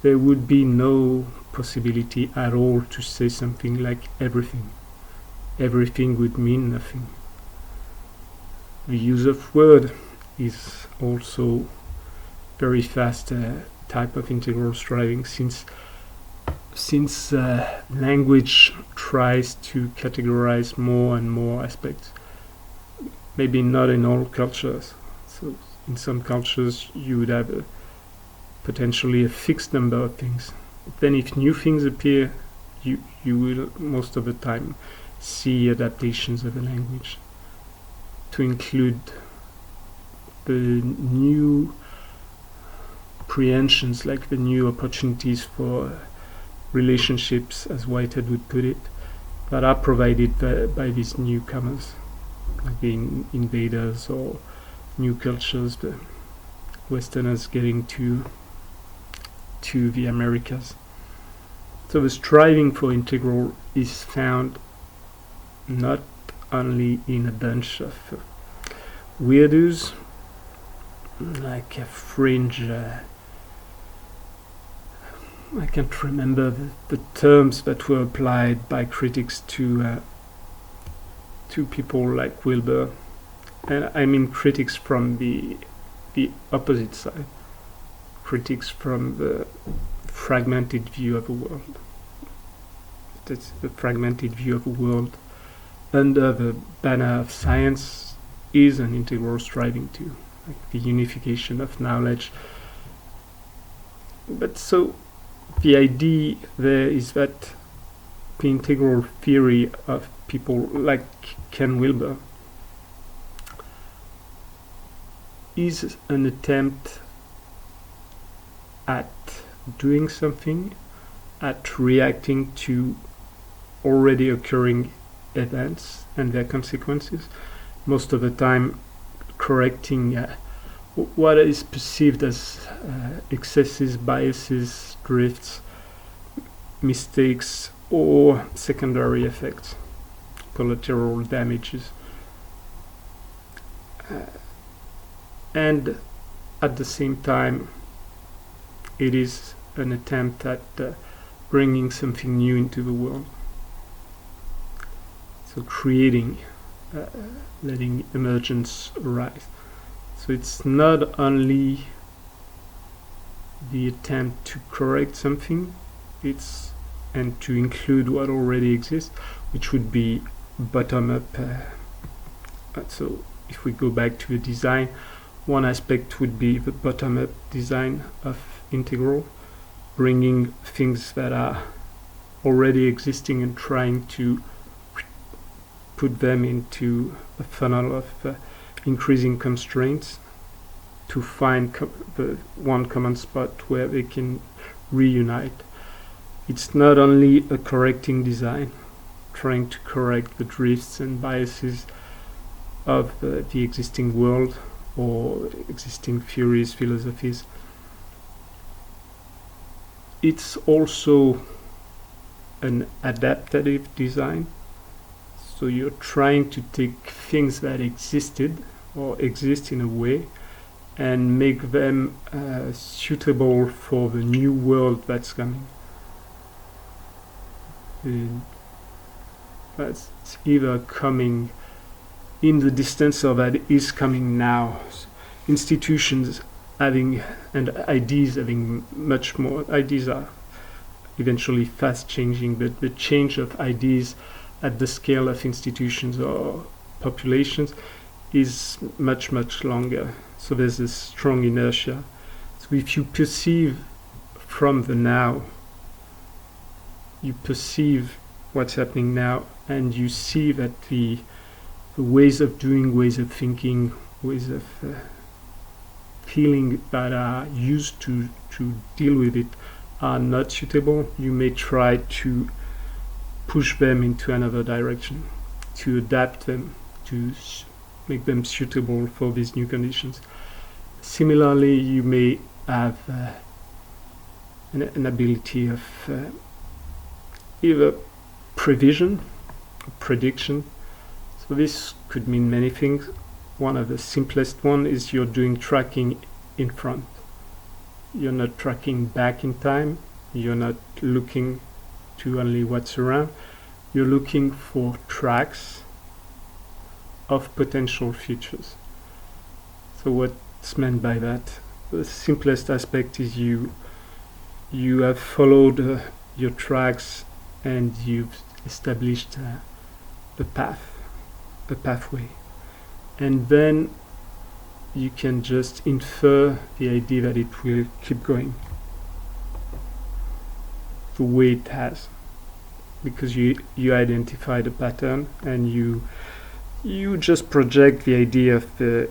Speaker 1: there would be no possibility at all to say something like everything. Everything would mean nothing. The use of word is also very fast type of integral striving, since language tries to categorize more and more aspects. Maybe not in all cultures. So in some cultures you would have potentially a fixed number of things. Then if new things appear, you will most of the time see adaptations of the language to include the new prehensions, like the new opportunities for relationships, as Whitehead would put it, that are provided by these newcomers, like the invaders or new cultures, the Westerners getting to the Americas. So the striving for integral is found not only in a bunch of weirdos, like a fringe, I can't remember the terms that were applied by critics to people like Wilber, and I mean critics from the opposite side, critics from the fragmented view of the world. That's the fragmented view of the world under the banner of science is an integral striving to, like the unification of knowledge. But so the idea there is that the integral theory of people like Ken Wilber is an attempt at doing something, at reacting to already occurring events and their consequences, most of the time correcting what is perceived as excesses, biases, drifts, mistakes, or secondary effects, collateral damages. And at the same time, it is an attempt at bringing something new into the world. So creating, letting emergence arise. So it's not only the attempt to correct something, and to include what already exists, which would be bottom-up. So if we go back to the design, one aspect would be the bottom-up design of integral, bringing things that are already existing and trying to put them into a funnel of increasing constraints to find the one common spot where they can reunite. It's not only a correcting design, trying to correct the drifts and biases of the existing world or existing theories, philosophies. It's also an adaptive design. So you're trying to take things that existed or exist in a way and make them suitable for the new world that's coming. That's either coming in the distance or that is coming now. Institutions having, and ideas having much more. Ideas are eventually fast changing, but the change of ideas at the scale of institutions or populations is much, much longer. So there's this strong inertia. So if you perceive from the now, you perceive what's happening now, and you see that the ways of doing, ways of thinking, ways of feeling that are used to deal with it are not suitable, you may try to push them into another direction, to adapt them, to make them suitable for these new conditions. Similarly, you may have an ability of either prevision, prediction. So this could mean many things. One of the simplest one is you're doing tracking in front. You're not tracking back in time. You're not looking to only what's around. You're looking for tracks of potential futures. So what's meant by that? The simplest aspect is you have followed your tracks and you've established the pathway. And then you can just infer the idea that it will keep going the way it has, because you identify the pattern and you just project the idea of the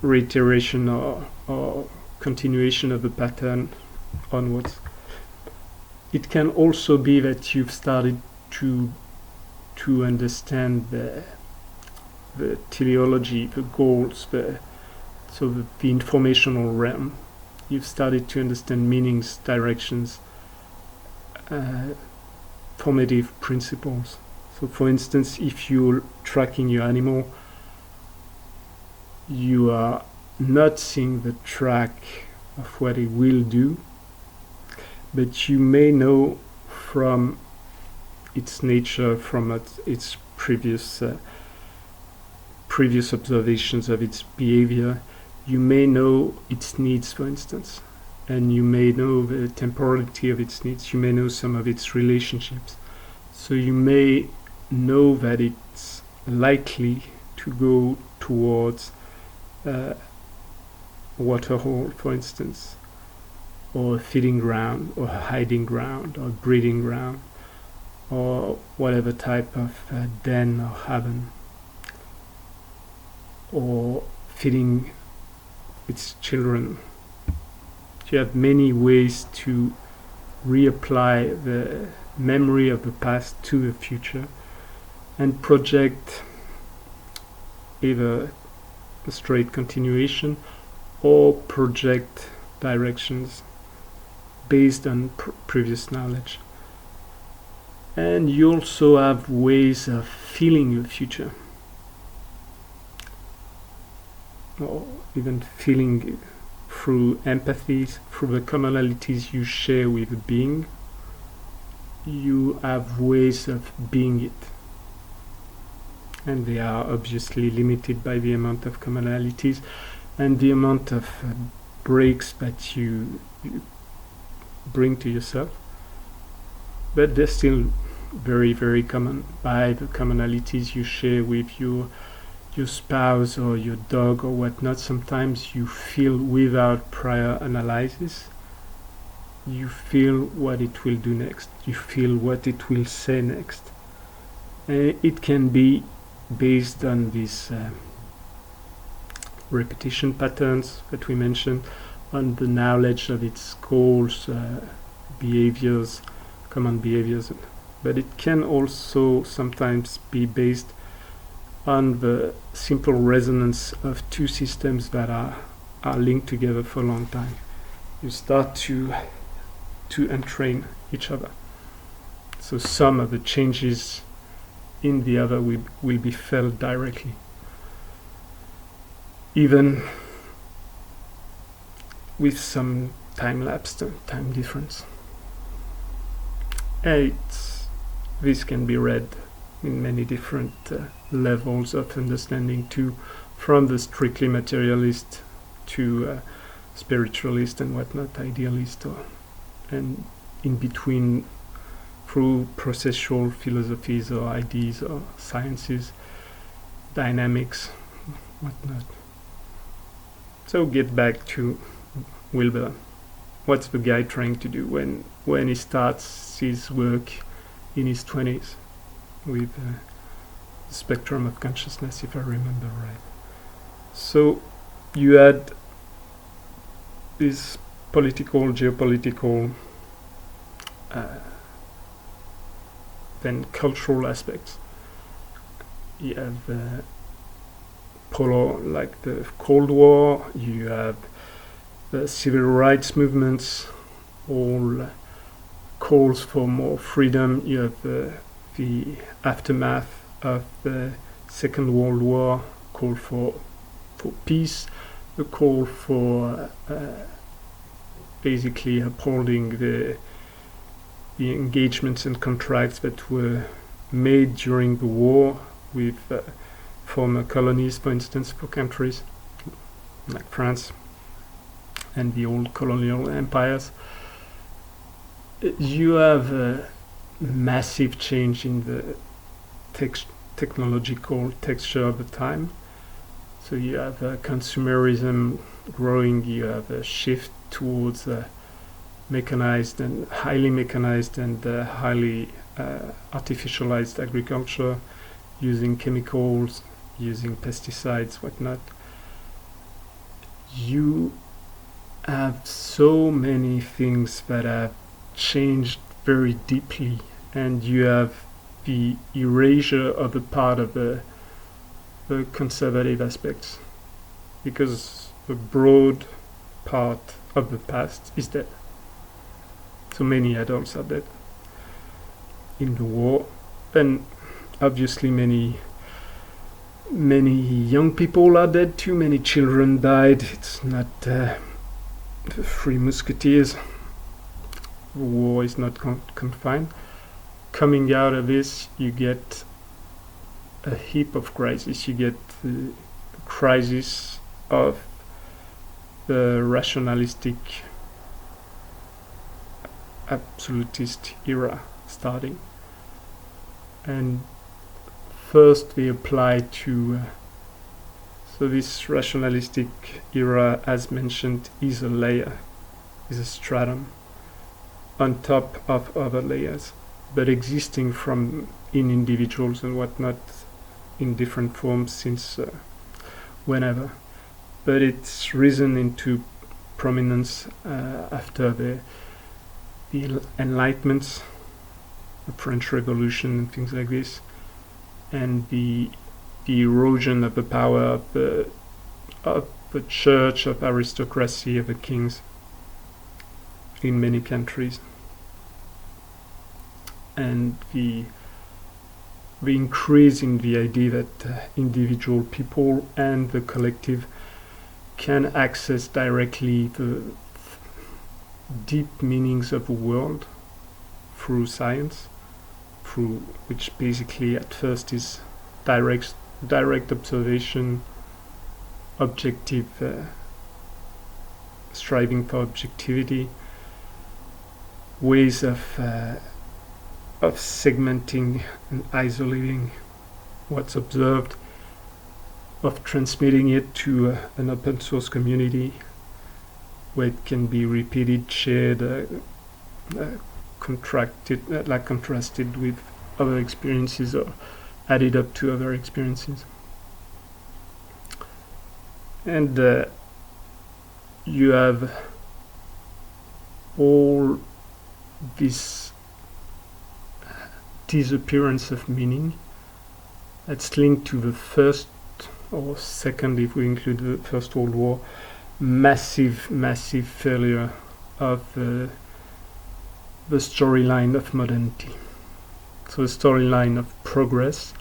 Speaker 1: reiteration or continuation of the pattern onwards. It can also be that you've started to understand the teleology, the goals, the informational realm. You've started to understand meanings, directions, formative principles. So for instance, if you're tracking your animal, you are not seeing the track of what it will do, but you may know from its nature, from its previous observations of its behavior, you may know its needs, for instance, and you may know the temporality of its needs, you may know some of its relationships. So you may know that it's likely to go towards a waterhole, for instance, or a feeding ground, or a hiding ground, or a breeding ground, or whatever type of den or haven, or feeding its children. You have many ways to reapply the memory of the past to the future and project either a straight continuation or project directions based on previous knowledge. And you also have ways of feeling your future, or even feeling through empathy, through the commonalities you share with a being. You have ways of being it, and they are obviously limited by the amount of commonalities and the amount of breaks that you bring to yourself, but they're still very, very common by the commonalities you share with your spouse or your dog or whatnot. Sometimes you feel without prior analysis. You feel what it will do next. You feel what it will say next. It can be based on these repetition patterns that we mentioned, on the knowledge of its goals, behaviors, common behaviors. But it can also sometimes be based on the simple resonance of two systems that are linked together for a long time. You start to entrain each other. So some of the changes in the other will be felt directly. Even with some time lapse, time difference. This can be read in many different levels of understanding too, from the strictly materialist to spiritualist and whatnot, idealist, and in between through processual philosophies or ideas or sciences, dynamics, whatnot. So get back to Wilber. What's the guy trying to do when he starts his work in his 20s with the spectrum of consciousness, if I remember right? So you had these geopolitical, then cultural aspects. You have like the Cold War, you have the civil rights movements, all calls for more freedom. You have the aftermath of the Second World War, call for peace, the call for basically upholding the engagements and contracts that were made during the war with former colonies, for instance, for countries like France and the old colonial empires. You have a massive change in the technological texture of the time. So you have consumerism growing, you have a shift towards mechanized and highly artificialized agriculture, using chemicals, using pesticides, whatnot. You have so many things that have changed very deeply, and you have the erasure of a part of the conservative aspects, because the broad part of the past is dead. So many adults are dead in the war, and obviously many young people are dead too. Many children died. It's not the Three Musketeers. The war is not confined. Coming out of this, you get a heap of crises. You get the crisis of the rationalistic absolutist era starting, and first they apply to so this rationalistic era, as mentioned, is a layer, is a stratum on top of other layers, but existing in individuals and whatnot in different forms since whenever. But it's risen into prominence after the Enlightenment, the French Revolution, and things like this, and the erosion of the power of the church, of aristocracy, of the kings in many countries, and the increase in the idea that individual people and the collective can access directly the deep meanings of the world through science, which basically at first is direct observation, objective, striving for objectivity, ways of segmenting and isolating what's observed, of transmitting it to an open source community where it can be repeated, shared, contrasted with other experiences or added up to other experiences. And you have all this disappearance of meaning that's linked to the first or second, if we include the First World War, massive failure of the storyline of modernity. So the storyline of progress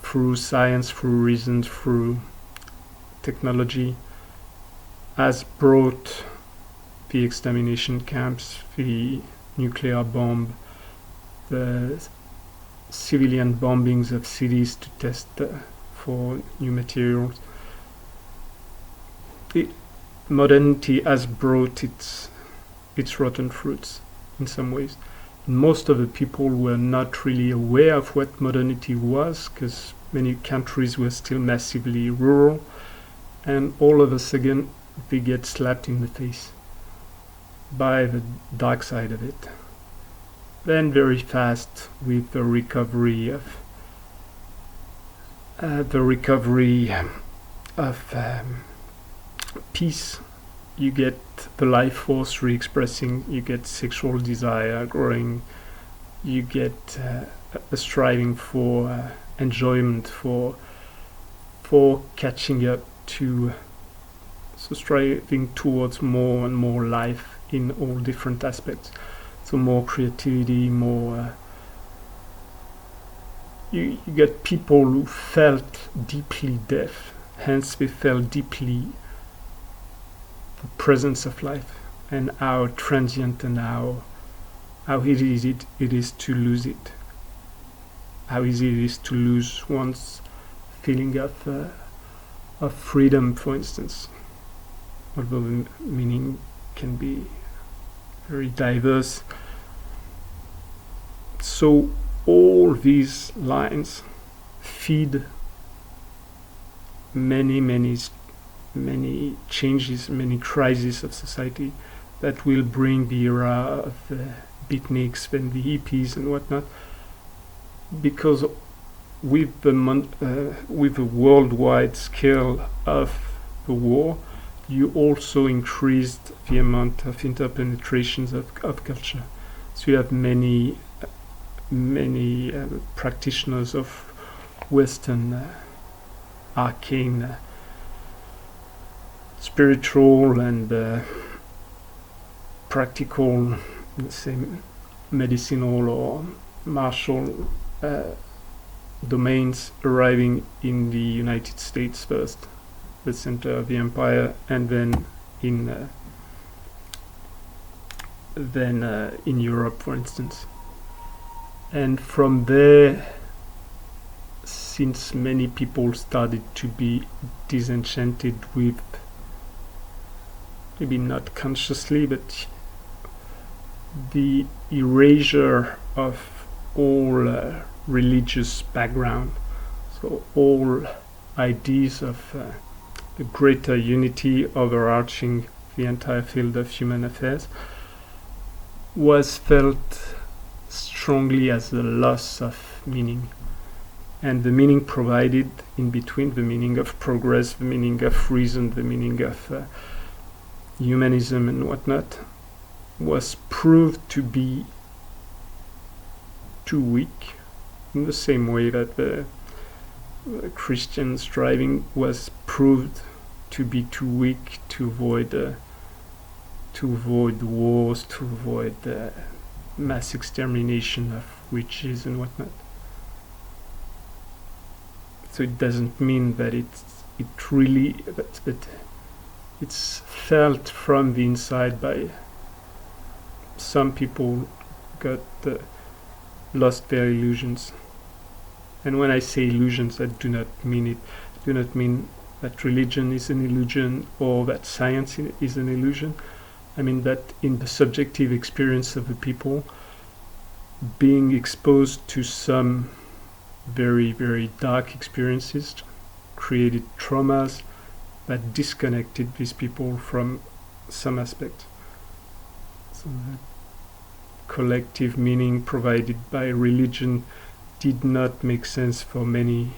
Speaker 1: through science, through reason, through technology has brought the extermination camps, the nuclear bomb, the civilian bombings of cities to test for new materials. Modernity has brought its rotten fruits in some ways. Most of the people were not really aware of what modernity was, because many countries were still massively rural, and all of a sudden they get slapped in the face by the dark side of it. Then very fast, with the recovery of peace, you get the life force re-expressing, you get sexual desire growing, you get a striving for enjoyment, for catching up to, so striving towards more and more life in all different aspects. So more creativity, more you get people who felt deeply deaf, hence they felt deeply the presence of life and how transient and how easy it is to lose it, how easy it is to lose one's feeling of freedom, for instance, although the meaning can be very diverse. So all these lines feed many changes, many crises of society that will bring the era of the beatniks and the hippies and whatnot, because with the worldwide scale of the war, you also increased the amount of interpenetrations of culture. So you have many practitioners of Western arcane, spiritual and practical, let's say, medicinal or martial domains arriving in the United States first, the center of the empire, and then in Europe, for instance. And from there, since many people started to be disenchanted with, maybe not consciously, but the erasure of all religious background, so all ideas of the greater unity overarching the entire field of human affairs, was felt strongly as a loss of meaning. And the meaning provided in between, the meaning of progress, the meaning of reason, the meaning of humanism and whatnot, was proved to be too weak, in the same way that the Christian striving was proved to be too weak to avoid wars, to avoid mass extermination of witches and whatnot. So it doesn't mean that it's felt from the inside by some people got lost their illusions. And when I say illusions, I do not mean that religion is an illusion or that science is an illusion. I mean that in the subjective experience of the people, being exposed to some very, very dark experiences created traumas that disconnected these people from some aspect. So the collective meaning provided by religion did not make sense for many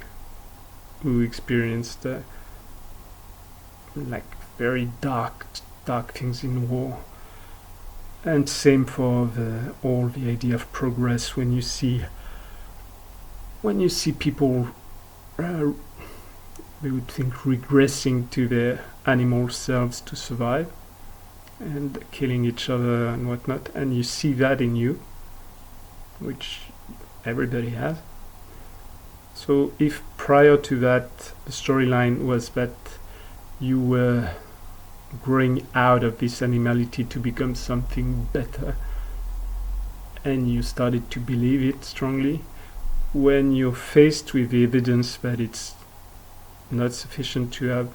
Speaker 1: who experienced like very dark things in war. And same for all the idea of progress. When you see people, they would think regressing to their animal selves to survive and killing each other and whatnot, and you see that in you, which everybody has. So if prior to that the storyline was that you were growing out of this animality to become something better, and you started to believe it strongly. When you're faced with evidence that it's not sufficient to have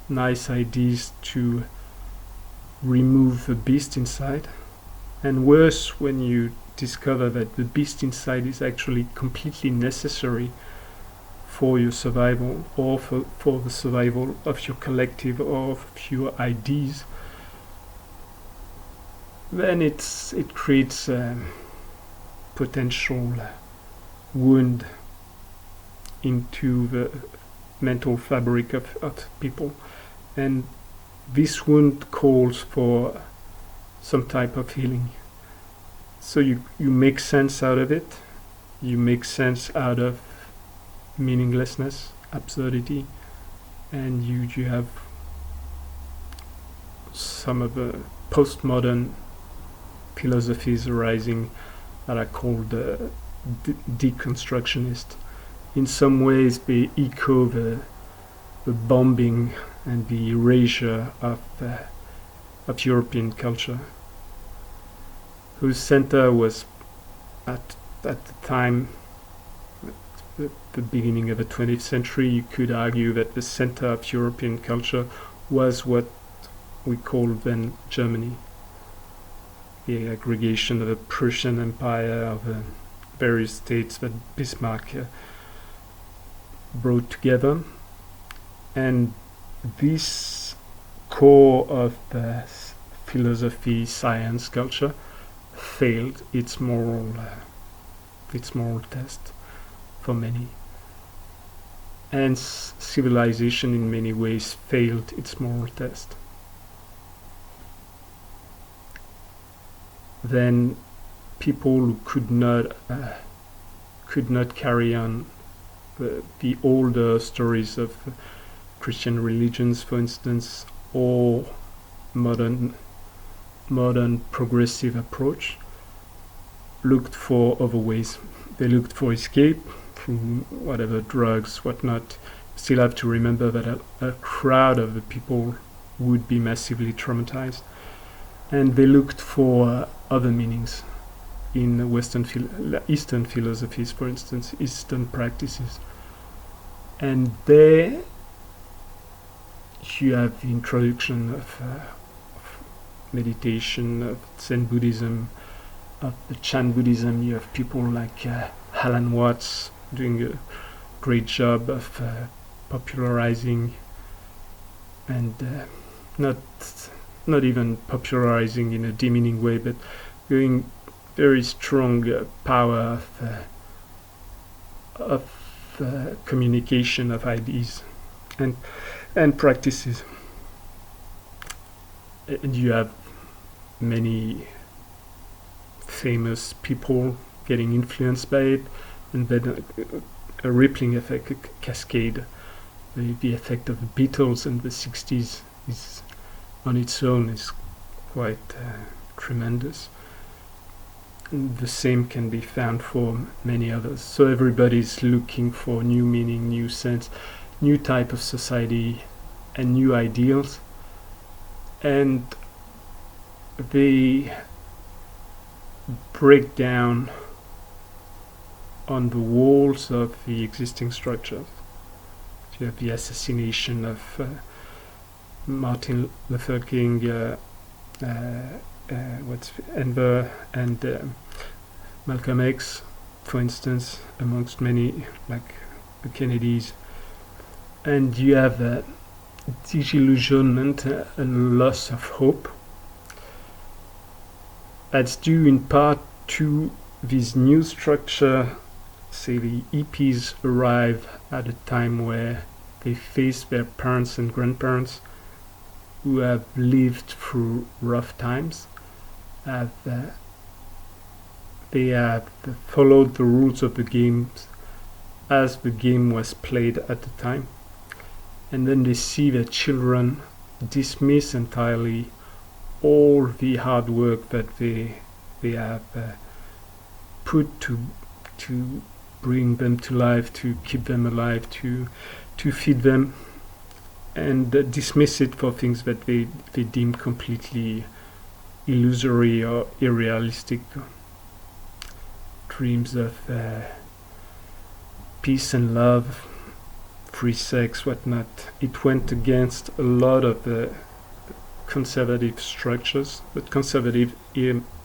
Speaker 1: nice ideas to remove the beast inside, and worse, when you discover that the beast inside is actually completely necessary for your survival, or for the survival of your collective or of your ideas, then it creates a potential wound into the mental fabric of people, and this wound calls for some type of healing. So you make sense out of it, you make sense out of meaninglessness, absurdity, and you have some of the postmodern philosophies arising that are called deconstructionist. In some ways they echo the bombing and the erasure of European culture, whose center was at the time, the beginning of the 20th century. You could argue that the center of European culture was what we called then Germany, the aggregation of the Prussian Empire, of various states that Bismarck brought together. And this core of the philosophy, science, culture failed its moral test for many, and civilization in many ways failed its moral test. Then people who could not carry on the older stories of Christian religions, for instance, or modern progressive approach, looked for other ways. They looked for escape through whatever drugs, whatnot. Still have to remember that a crowd of the people would be massively traumatized, and they looked for other meanings in Eastern philosophies, for instance, Eastern practices. And there you have the introduction of meditation, of Zen Buddhism, of the Chan Buddhism. You have people like Alan Watts doing a great job of popularizing, and not even popularizing in a demeaning way, but going very strong power of communication of ideas and practices. And you have many famous people getting influenced by it, and then a rippling effect, a cascade. The effect of the Beatles in the 60s is on its own is quite tremendous. And the same can be found for many others. So everybody's looking for new meaning, new sense, new type of society, and new ideals. And they break down on the walls of the existing structures. You have the assassination of Martin Luther King, Enver, and Malcolm X, for instance, amongst many, like the Kennedys. And you have disillusionment and loss of hope. That's due in part to this new structure. Say the hippies arrive at a time where they face their parents and grandparents who have lived through rough times. They have followed the rules of the game as the game was played at the time. And then they see their children dismiss entirely all the hard work that they have put to bring them to life, to keep them alive, to feed them. and dismiss it for things that they deem completely illusory or unrealistic. Dreams of peace and love, free sex, whatnot. It went against a lot of the conservative structures, but conservative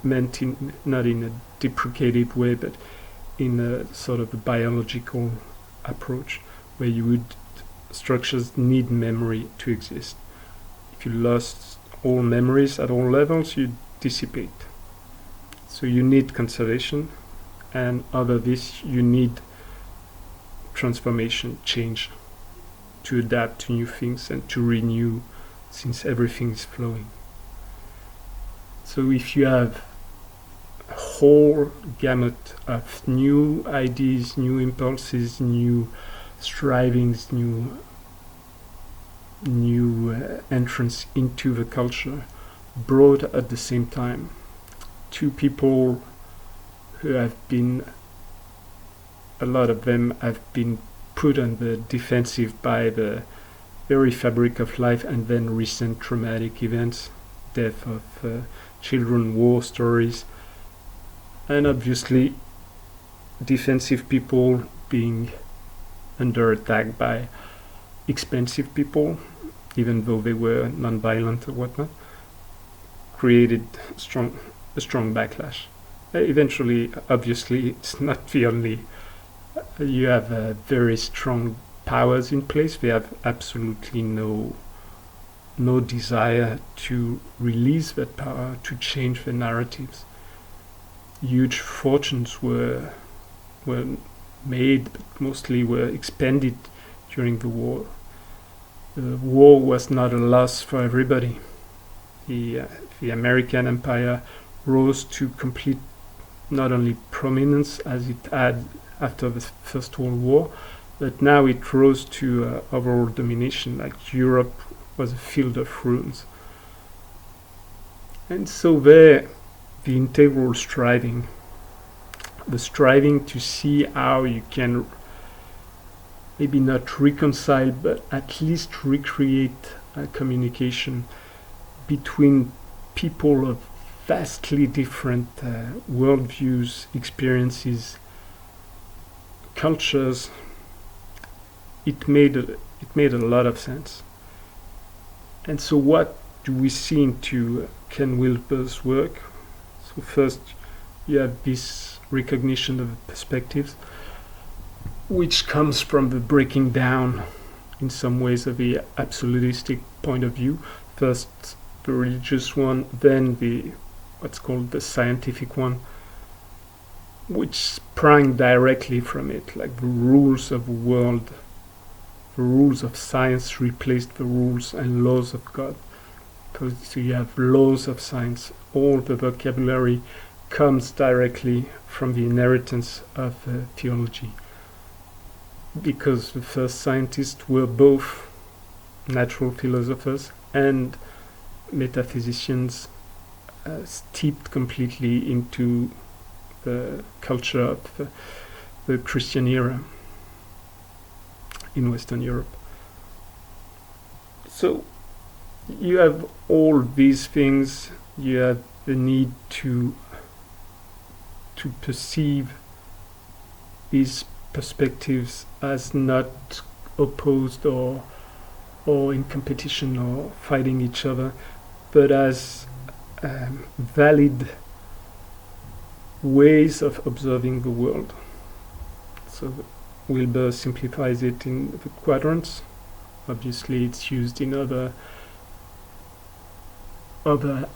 Speaker 1: meant not in a deprecative way, but in a sort of a biological approach, where structures need memory to exist. If you lost all memories at all levels, you dissipate. So you need conservation, and over this you need transformation, change, to adapt to new things and to renew, since everything is flowing. So if you have a whole gamut of new ideas, new impulses, new strivings, new entrance into the culture, brought at the same time, two people who have been, a lot of them have been put on the defensive by the very fabric of life, and then recent traumatic events, death of children, war stories, and obviously defensive people being under attack by expensive people, even though they were non-violent or whatnot, created a strong backlash. Eventually, obviously, it's not the only. You have very strong powers in place. They have absolutely no desire to release that power, to change the narratives. Huge fortunes were made, but mostly were expended during the war. The war was not a loss for everybody. The American empire rose to complete not only prominence as it had after the First World War, but now it rose to overall domination, like Europe was a field of ruins. And so there, the integral striving, the striving to see how you can maybe not reconcile, but at least recreate a communication between people of vastly different worldviews, experiences, cultures. It made a lot of sense. And so what do we see into Ken Wilber's work? So first, you have this recognition of perspectives, which comes from the breaking down, in some ways, of the absolutistic point of view. First the religious one, then the what's called the scientific one, which sprang directly from it, like the rules of the world, the rules of science replaced the rules and laws of God. So you have laws of science. All the vocabulary comes directly from the inheritance of theology, because the first scientists were both natural philosophers and metaphysicians, steeped completely into the culture of the Christian era in Western Europe. So you have all these things. You have the need to perceive these perspectives as not opposed or in competition or fighting each other, but as valid ways of observing the world. So Wilber simplifies it in the quadrants. Obviously it's used in other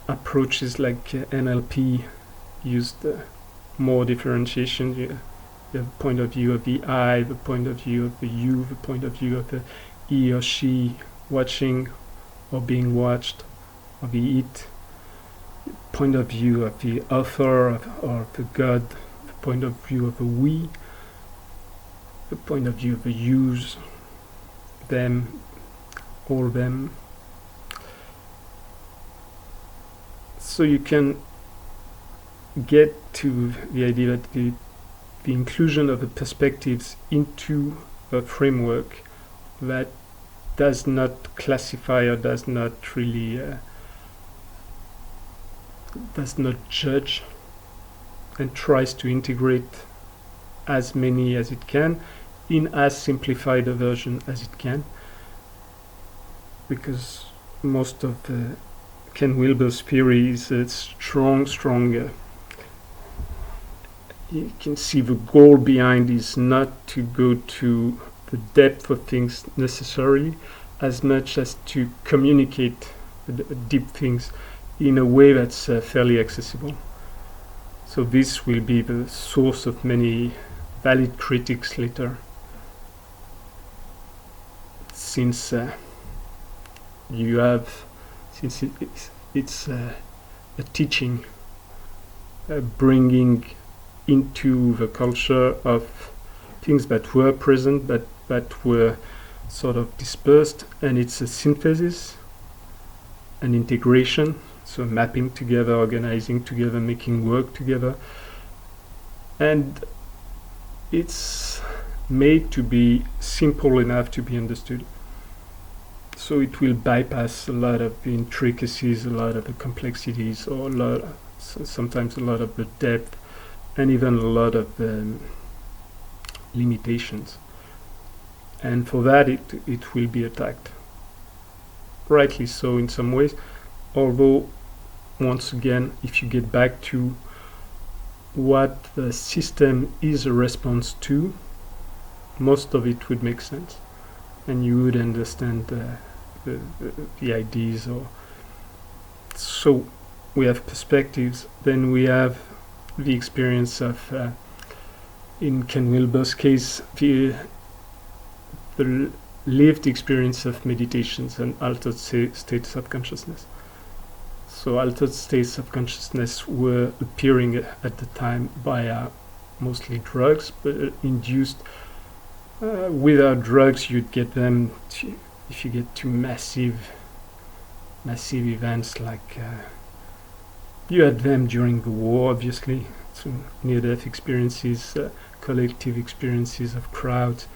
Speaker 1: approaches, like NLP used more differentiation. You have the point of view of the I, the point of view of the you, the point of view of the he or she watching or being watched, or the it, point of view of the author or the God, the point of view of the we, the point of view of the yous, them, all them. So you can get to the idea that the inclusion of the perspectives into a framework that does not classify or does not really does not judge, and tries to integrate as many as it can in as simplified a version as it can, because most of Ken Wilber's theory is strong. You can see the goal behind is not to go to the depth of things necessarily, as much as to communicate the deep things in a way that's fairly accessible. So this will be the source of many valid critics later, since it's a teaching bringing into the culture of things that were present but were sort of dispersed, and it's a synthesis, an integration, so mapping together, organizing together, making work together, and it's made to be simple enough to be understood. So it will bypass a lot of the intricacies, a lot of the complexities, or sometimes a lot of the depth, and even a lot of the limitations. And for that it will be attacked. Rightly so in some ways, although once again, if you get back to what the system is a response to, most of it would make sense, and you would understand the ideas. Or so we have perspectives, then we have the experience of, in Ken Wilber's case, the lived experience of meditations and altered states of consciousness. So altered states of consciousness were appearing at the time via mostly drugs, but induced. Without drugs, you'd get them if you get to massive events like you had them during the war, obviously. So near-death experiences, collective experiences of crowds.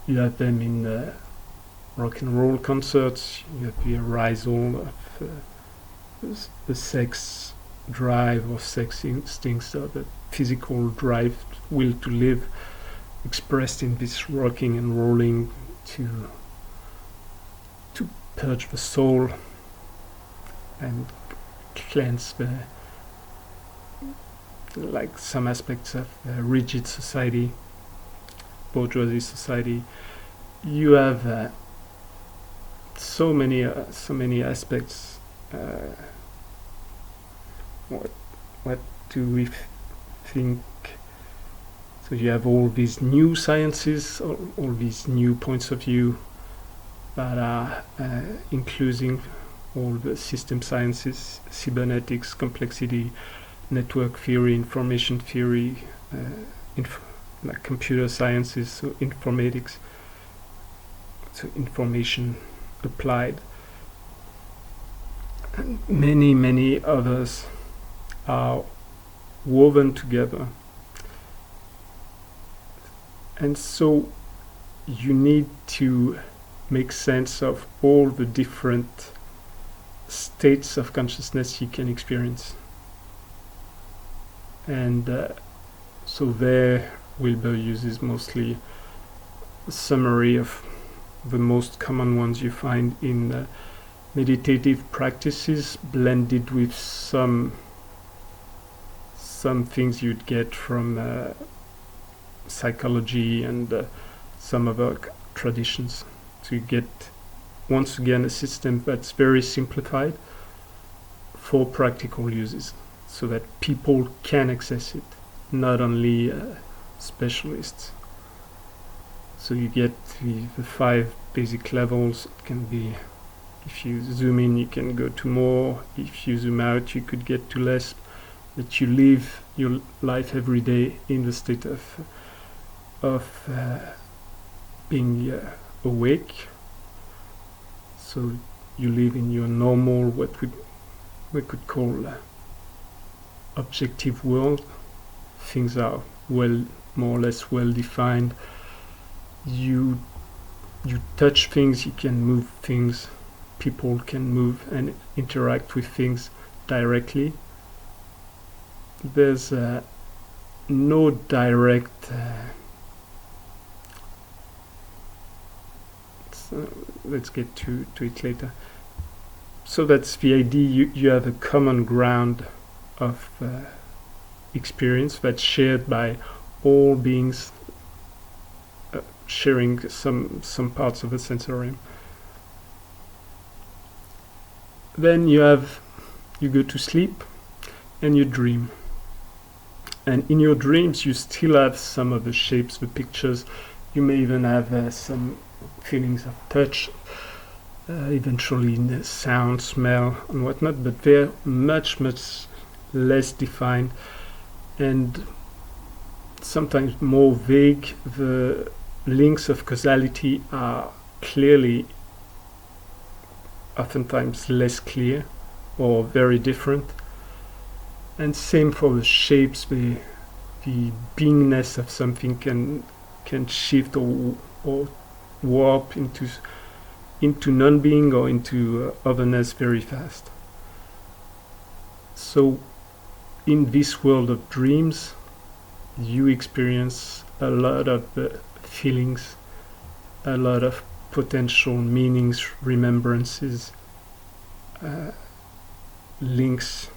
Speaker 1: You had them in rock and roll concerts. You have the arousal of the sex drive or sex instincts, or the physical drive, will to live, expressed in this rocking and rolling to purge the soul and cleanse like some aspects of rigid society, bourgeoisie society. You have so many aspects. What do we think? So you have all these new sciences, all these new points of view that are including all the system sciences, cybernetics, complexity, network theory, information theory, like computer sciences, so informatics, so information applied. And many others are woven together. And so you need to make sense of all the different states of consciousness you can experience. And so there, Wilber uses mostly a summary of the most common ones you find in meditative practices, blended with some things you'd get from psychology and some other traditions. So you get, once again, a system that's very simplified for practical uses, so that people can access it, not only specialists. So you get the 5 basic levels. It can be, if you zoom in, you can go to more. If you zoom out, you could get to less. But you live your life every day in the state of being awake. So you live in your normal, what we could call objective world. Things are more or less well defined. You you touch things, you can move things, people can move and interact with things directly. There's no direct let's get to it later. So that's the idea. You have a common ground of experience that's shared by all beings sharing some parts of the sensorium. Then you go to sleep and you dream. And in your dreams you still have some of the shapes, the pictures. You may even have some feelings of touch, eventually in the sound, smell and whatnot, but they're much less defined and sometimes more vague. The links of causality are clearly oftentimes less clear or very different. And same for the shapes. The beingness of something can shift or warp into non-being or into otherness very fast. So in this world of dreams, you experience a lot of feelings, a lot of potential meanings, remembrances, links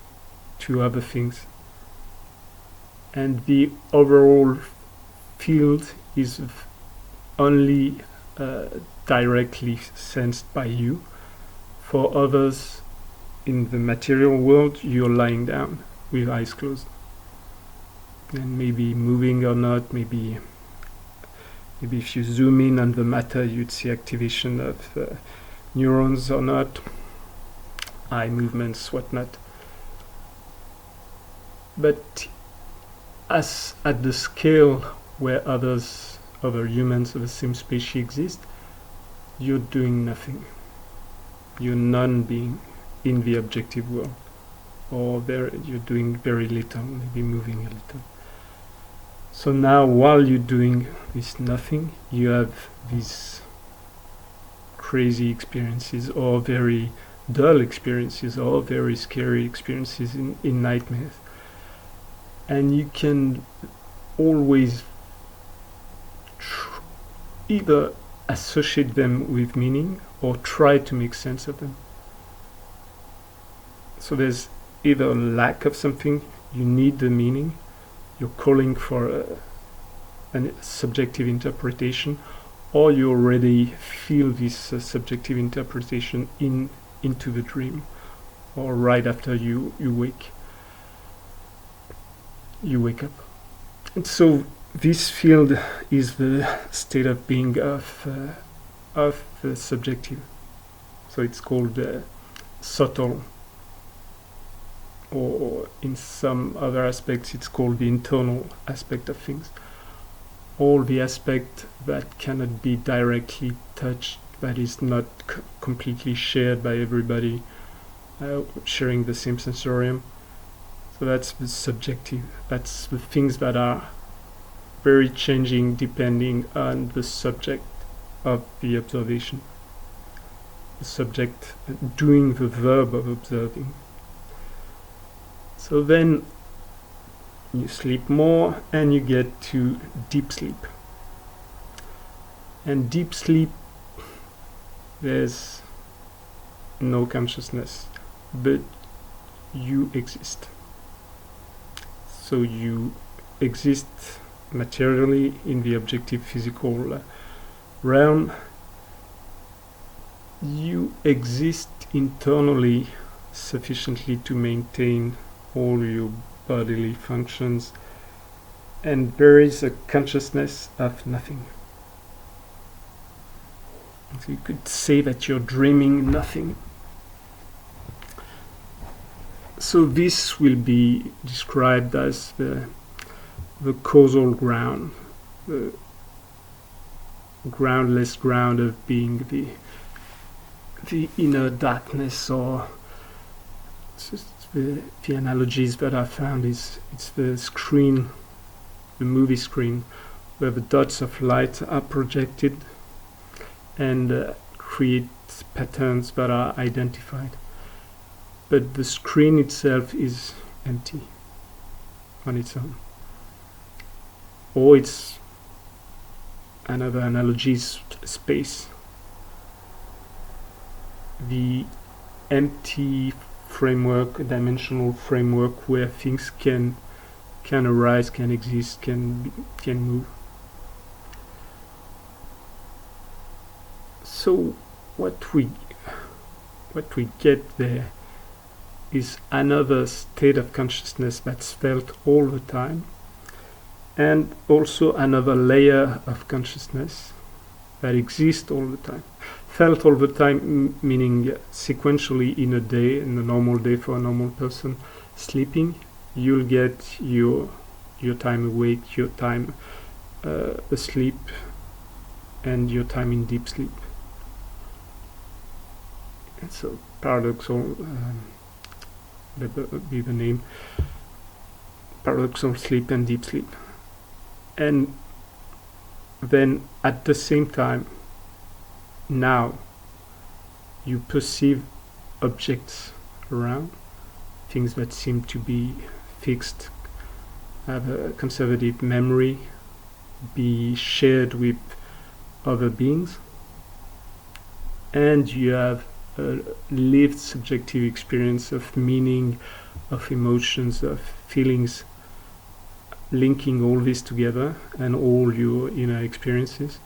Speaker 1: to other things. And the overall field is only directly sensed by you. For others in the material world, you're lying down with eyes closed and maybe moving or not. Maybe if you zoom in on the matter, you'd see activation of neurons or not, eye movements, whatnot. But as at the scale where other humans of the same species exist, you're doing nothing. You're non-being in the objective world, or you're doing very little, maybe moving a little. So now, while you're doing this nothing, you have these crazy experiences, or very dull experiences, or very scary experiences in nightmares. And you can always either associate them with meaning or try to make sense of them. So there's either a lack of something, you need the meaning, you're calling for a subjective interpretation, or you already feel this subjective interpretation into the dream, or right after you wake up. And so this field is the state of being of the subjective. So it's called subtle, or in some other aspects it's called the internal aspect of things. All the aspect that cannot be directly touched, that is not completely shared by everybody sharing the same sensorium. So that's the subjective. That's the things that are very changing depending on the subject of the observation. The subject doing the verb of observing. So then you sleep more and you get to deep sleep. And deep sleep, there's no consciousness, but you exist. So you exist materially in the objective physical realm. You exist internally sufficiently to maintain all your bodily functions, and there is a consciousness of nothing. So you could say that you're dreaming nothing. So this will be described as the causal ground, the groundless ground of being, the inner darkness, or the analogies that I found is it's the screen, the movie screen, where the dots of light are projected, and create patterns that are identified. But the screen itself is empty on its own. Or it's another analogy is space. The empty framework, a dimensional framework where things can arise, can exist, can move. So what we get there is another state of consciousness that's felt all the time, and also another layer of consciousness that exists all the time. Felt all the time, meaning sequentially in a day, in a normal day for a normal person, sleeping, you'll get your time awake, your time asleep, and your time in deep sleep. It's a paradoxal, that would be the name, paradoxal sleep and deep sleep. And then at the same time, now you perceive objects around, things that seem to be fixed, have a conservative memory, be shared with other beings, and you have a lived subjective experience of meaning, of emotions, of feelings, linking all this together and all your inner experiences.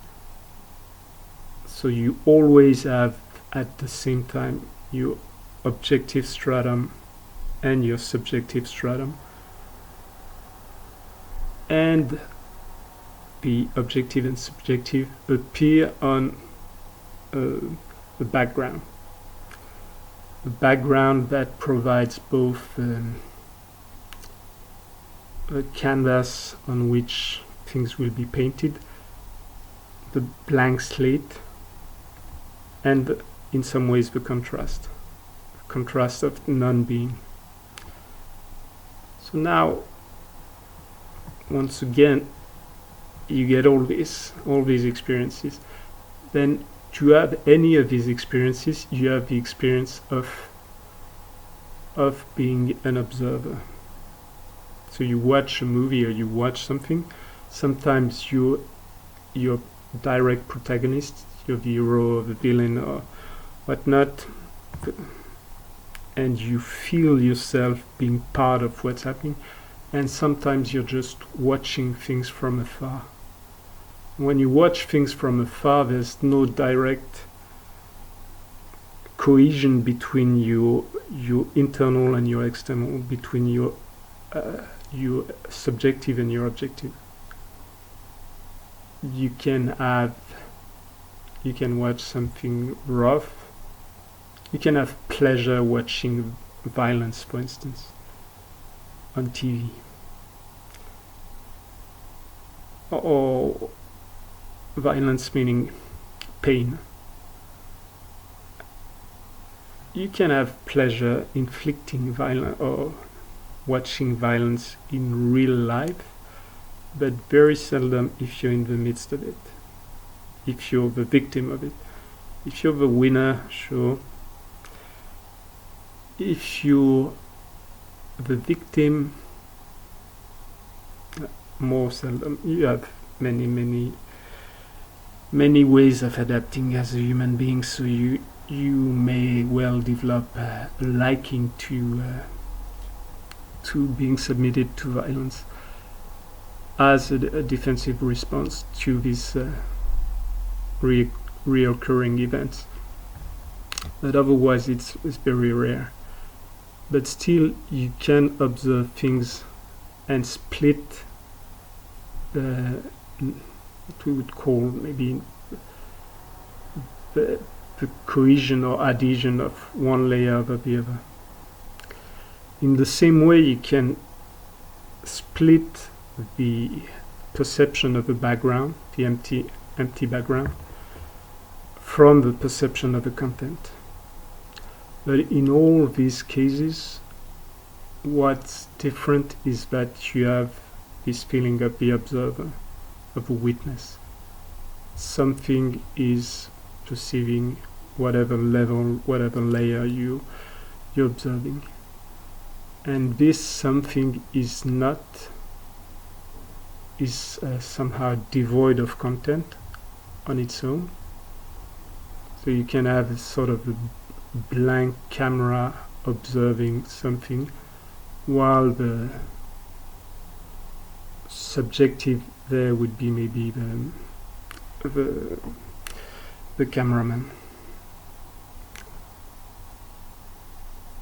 Speaker 1: So you always have at the same time your objective stratum and your subjective stratum, and the objective and subjective appear on the background. The background that provides both a canvas on which things will be painted, the blank slate, and in some ways the contrast of non-being. So now, once again, you get all these experiences. Then to have any of these experiences, you have the experience of being an observer. So you watch a movie or you watch something, sometimes you're direct protagonist, you're the hero or the villain or whatnot, and you feel yourself being part of what's happening, and sometimes you're just watching things from afar. When you watch things from afar, there's no direct cohesion between your internal and your external, between your subjective and your objective. You can watch something rough. You can have pleasure watching violence, for instance, on TV, or violence meaning pain. You can have pleasure inflicting violence or watching violence in real life, but very seldom if you're in the midst of it, if you're the victim of it. If you're the winner, sure. If you're the victim, more seldom. You have many ways of adapting as a human being, so you may well develop a liking to being submitted to violence as a defensive response to these reoccurring events. But otherwise it's very rare. But still you can observe things and split what we would call maybe the cohesion or adhesion of one layer over the other. In the same way, you can split the perception of the background, the empty background, from the perception of the content. But in all these cases, what's different is that you have this feeling of the observer, of a witness. Something is perceiving whatever level, whatever layer you're observing. And this something is somehow devoid of content on its own. So you can have a sort of a blank camera observing something, while the subjective there would be maybe the cameraman.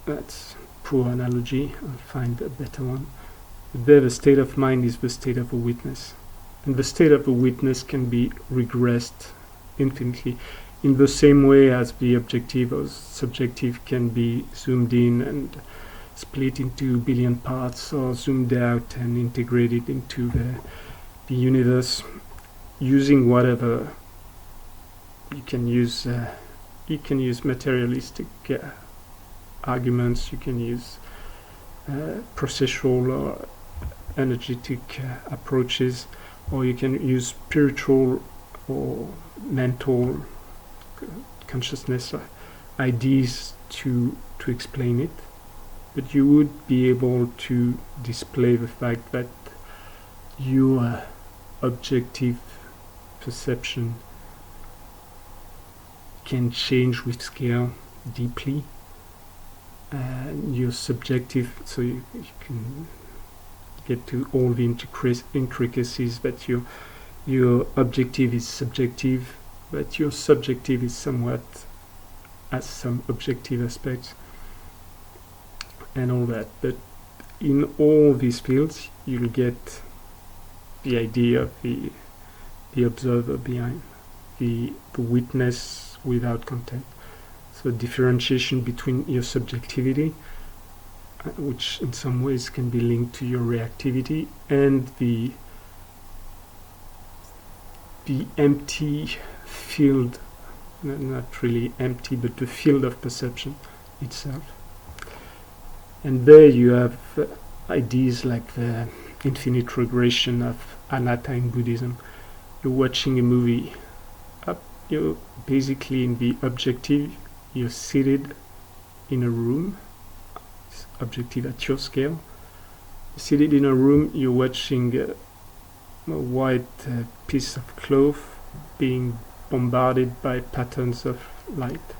Speaker 1: That's poor analogy. I'll find a better one. But there, the state of mind is the state of a witness, and the state of a witness can be regressed infinitely, in the same way as the objective or subjective can be zoomed in and split into a billion parts, or zoomed out and integrated into the universe, using whatever you can use. You can use materialistic arguments, you can use processual or energetic approaches, or you can use spiritual or mental consciousness ideas to explain it. But you would be able to display the fact that your objective perception can change with scale deeply, and your subjective, so you can get to all the intricacies that your objective is subjective, but your subjective is somewhat has some objective aspects and all that. But in all these fields you'll get the idea of the observer behind, the witness without content. So differentiation between your subjectivity, which in some ways can be linked to your reactivity, and the empty field, not really empty, but the field of perception itself. And there you have ideas like the infinite regression of anatta in Buddhism. You're watching a movie, you're basically in the objective, you're seated in a room, it's objective at your scale, you're seated in a room, you're watching a white piece of cloth being bombarded by patterns of light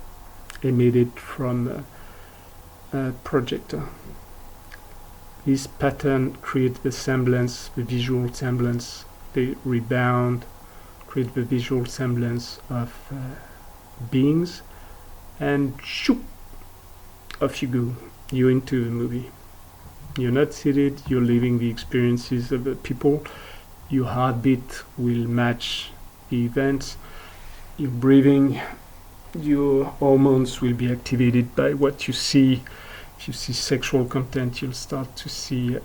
Speaker 1: emitted from a projector. This pattern creates the semblance, the visual semblance, they rebound, create the visual semblance of beings, and shoop, off you go. You're into the movie. You're not seated, you're living the experiences of the people. Your heartbeat will match the events. Your breathing, your hormones will be activated by what you see. If you see sexual content, you'll start to feel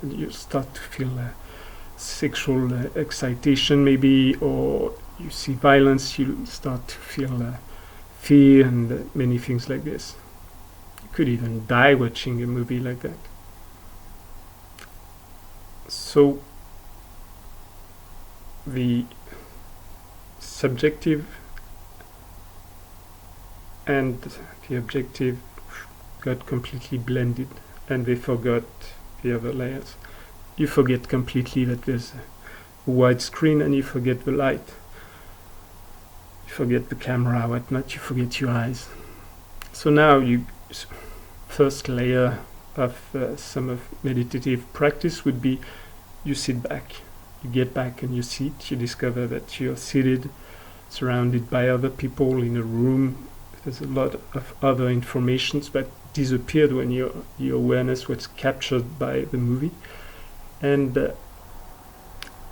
Speaker 1: sexual excitation maybe, or you see violence, you'll start to feel fear and many things like this. You could even die watching a movie like that. So the subjective and the objective got completely blended, and they forgot the other layers. You forget completely that there's a wide screen, and you forget the light. You forget the camera, whatnot, you forget your eyes. So now first layer of some of meditative practice would be you sit back. You get back in your seat, you discover that you're seated, surrounded by other people in a room. There's a lot of other informations that disappeared when your awareness was captured by the movie. And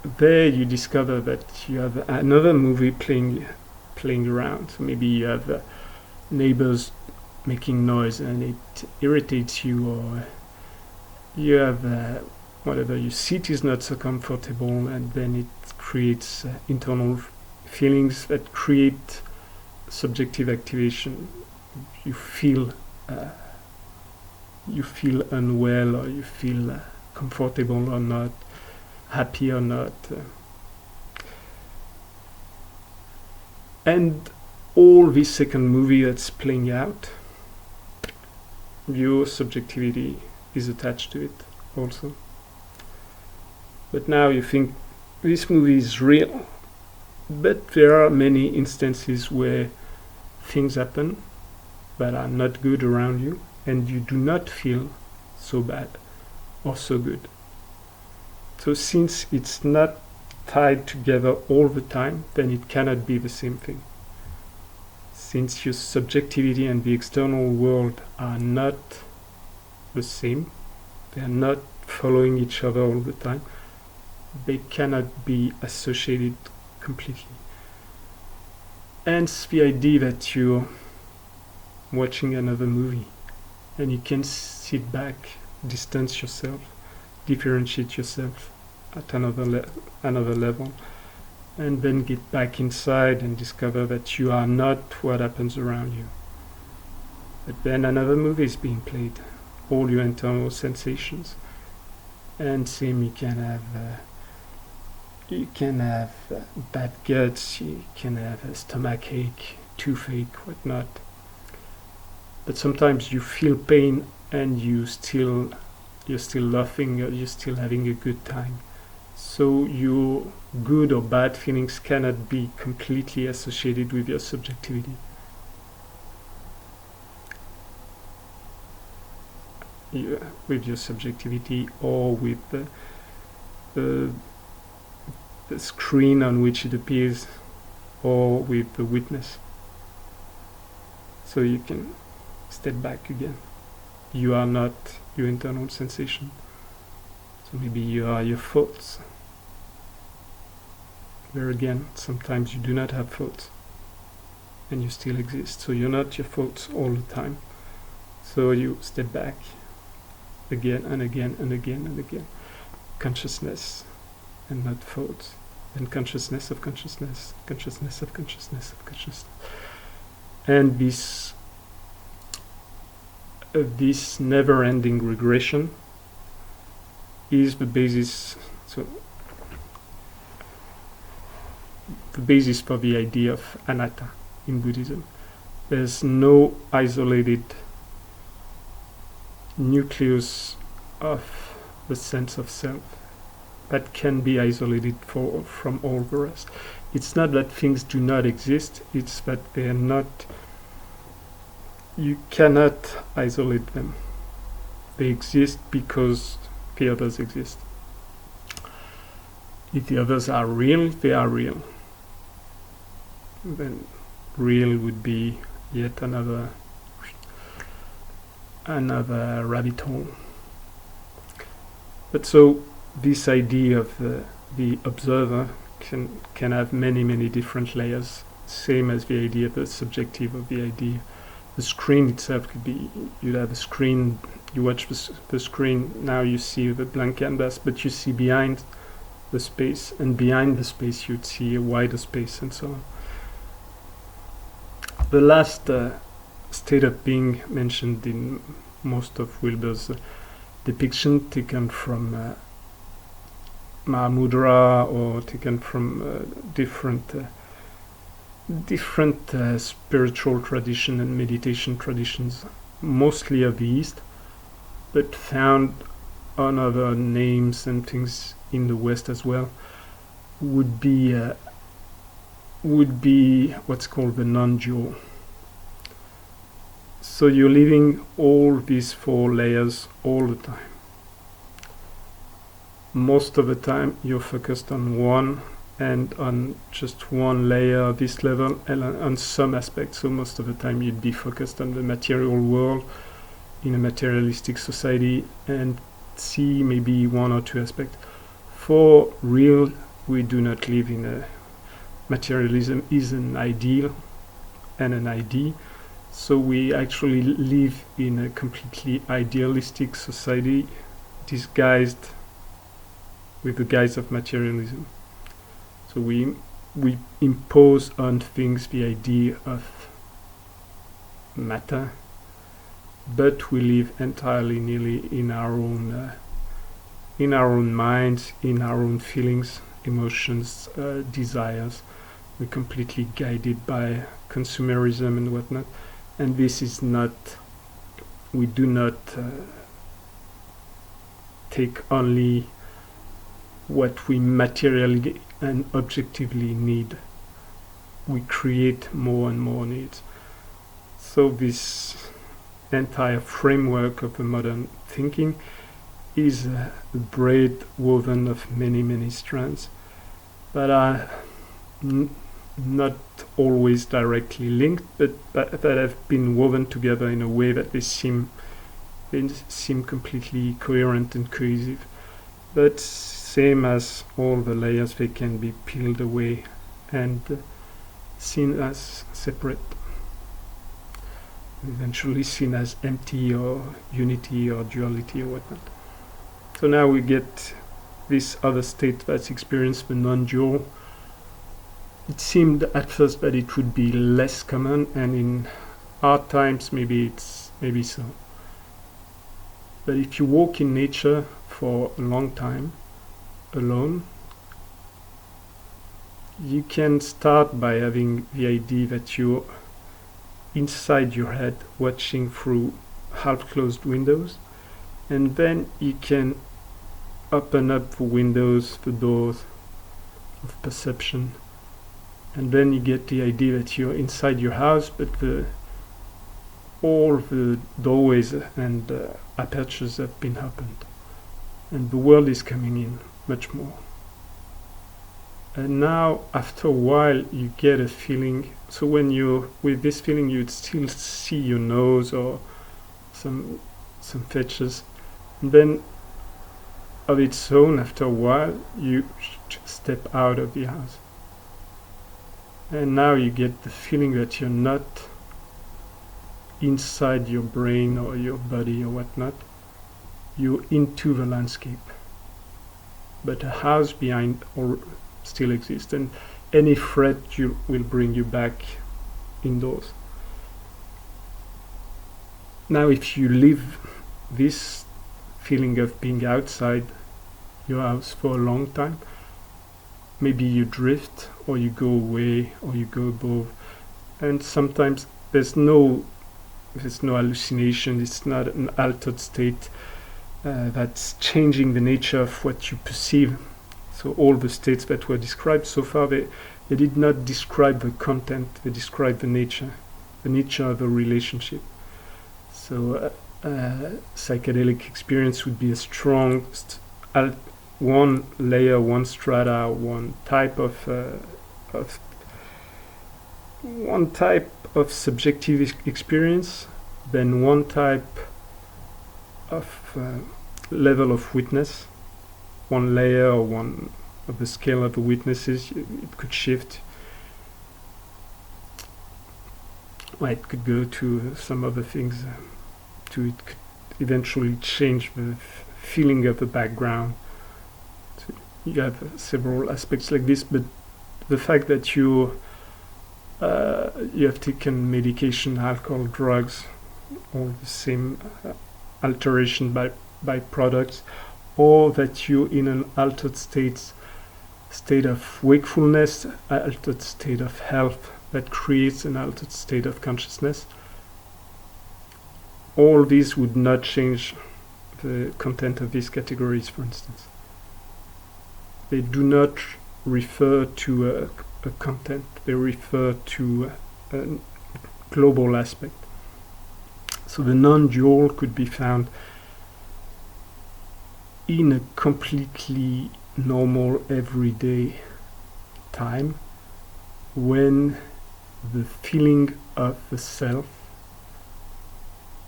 Speaker 1: there you discover that you have another movie playing around. So maybe you have neighbors making noise and it irritates you, or you have whatever, your seat is not so comfortable, and then it creates internal feelings that create subjective activation. You feel unwell, or you feel comfortable or not, happy or not. And all this second movie that's playing out, your subjectivity is attached to it also. But now you think this movie is real, but there are many instances where things happen that are not good around you, and you do not feel so bad or so good. So since it's not tied together all the time, then it cannot be the same thing. Since your subjectivity and the external world are not the same, they are not following each other all the time, they cannot be associated completely. Hence the idea that you're watching another movie and you can sit back, distance yourself, differentiate yourself at another level, and then get back inside and discover that you are not what happens around you. But then another movie is being played, all your internal sensations, and same, you can have bad guts, you can have a stomach ache, toothache, whatnot. But sometimes you feel pain and you're still laughing, you're still having a good time. So your good or bad feelings cannot be completely associated with your subjectivity. With your subjectivity, or with the screen on which it appears, or with the witness. So you can step back again. You are not your internal sensation. So maybe you are your thoughts. There again, sometimes you do not have thoughts and you still exist. So you're not your thoughts all the time. So you step back again and again and again and again. Consciousness and not thoughts. And consciousness of consciousness, consciousness of consciousness of consciousness. And this never-ending regression is the basis. So the basis for the idea of anatta in Buddhism. There's no isolated nucleus of the sense of self that can be isolated from all the rest. It's not that things do not exist, it's that they are not. You cannot isolate them. They exist because the others exist. If the others are real, they are real. Then real would be yet another rabbit hole. But so this idea of the observer can have many different layers, same as the idea of the subjective of the idea. The screen itself could be, you'd have a screen, you watch the screen, now you see the blank canvas, but you see behind the space, and behind the space you'd see a wider space, and so on. The last state of being mentioned in most of Wilber's depiction, taken from Mahamudra or taken from different spiritual tradition and meditation traditions, mostly of the East, but found on other names and things in the West as well, would be what's called the non-dual. So you're living all these four layers all the time. Most of the time you're focused on one, and on just one layer of this level, and on some aspects. So most of the time you'd be focused on the material world in a materialistic society and see maybe one or two aspects. For real, we do not live in a materialism is an ideal and an idea. So we actually live in a completely idealistic society disguised with the guise of materialism. So we impose on things the idea of matter, but we live entirely nearly in our own minds, in our own feelings, emotions, desires, we're completely guided by consumerism and whatnot. And this is not, we do not take only what we materially and objectively need. We create more and more needs. So this entire framework of the modern thinking is a braid woven of many, many strands that are not always directly linked, but that have been woven together in a way that they seem completely coherent and cohesive. But same as all the layers, they can be peeled away and seen as separate, eventually seen as empty or unity or duality or whatnot. So now we get this other state that's experienced, the non-dual. It seemed at first that it would be less common, and in our times maybe so. But if you walk in nature for a long time alone, you can start by having the idea that you're inside your head watching through half-closed windows, and then you can open up the windows, the doors of perception, and then you get the idea that you're inside your house, but all the doorways and apertures have been opened, and the world is coming in much more. And now, after a while, you get a feeling. So when you're with this feeling, you'd still see your nose or some features, and then of its own, after a while, you step out of the house. And now you get the feeling that you're not inside your brain or your body or whatnot. You're into the landscape. But a house behind or still exists, and any threat will bring you back indoors. Now if you live this feeling of being outside your house for a long time, maybe you drift or you go away or you go above, and sometimes there's no hallucination, it's not an altered state that's changing the nature of what you perceive. So all the states that were described so far, they did not describe the content, they described the nature of the relationship. So psychedelic experience would be a strong one layer, one strata, one type of subjective experience, then one type of level of witness, one layer or one of the scale of the witnesses. It could shift. Well, it could go to some other things. It could eventually change the feeling of the background. So you have several aspects like this, but the fact that you have taken medication, alcohol, drugs, all the same alteration by products, or that you're in an altered state of wakefulness, altered state of health that creates an altered state of consciousness. All these would not change the content of these categories, for instance. They do not refer to a content, they refer to a global aspect. So the non-dual could be found in a completely normal everyday time, when the feeling of the self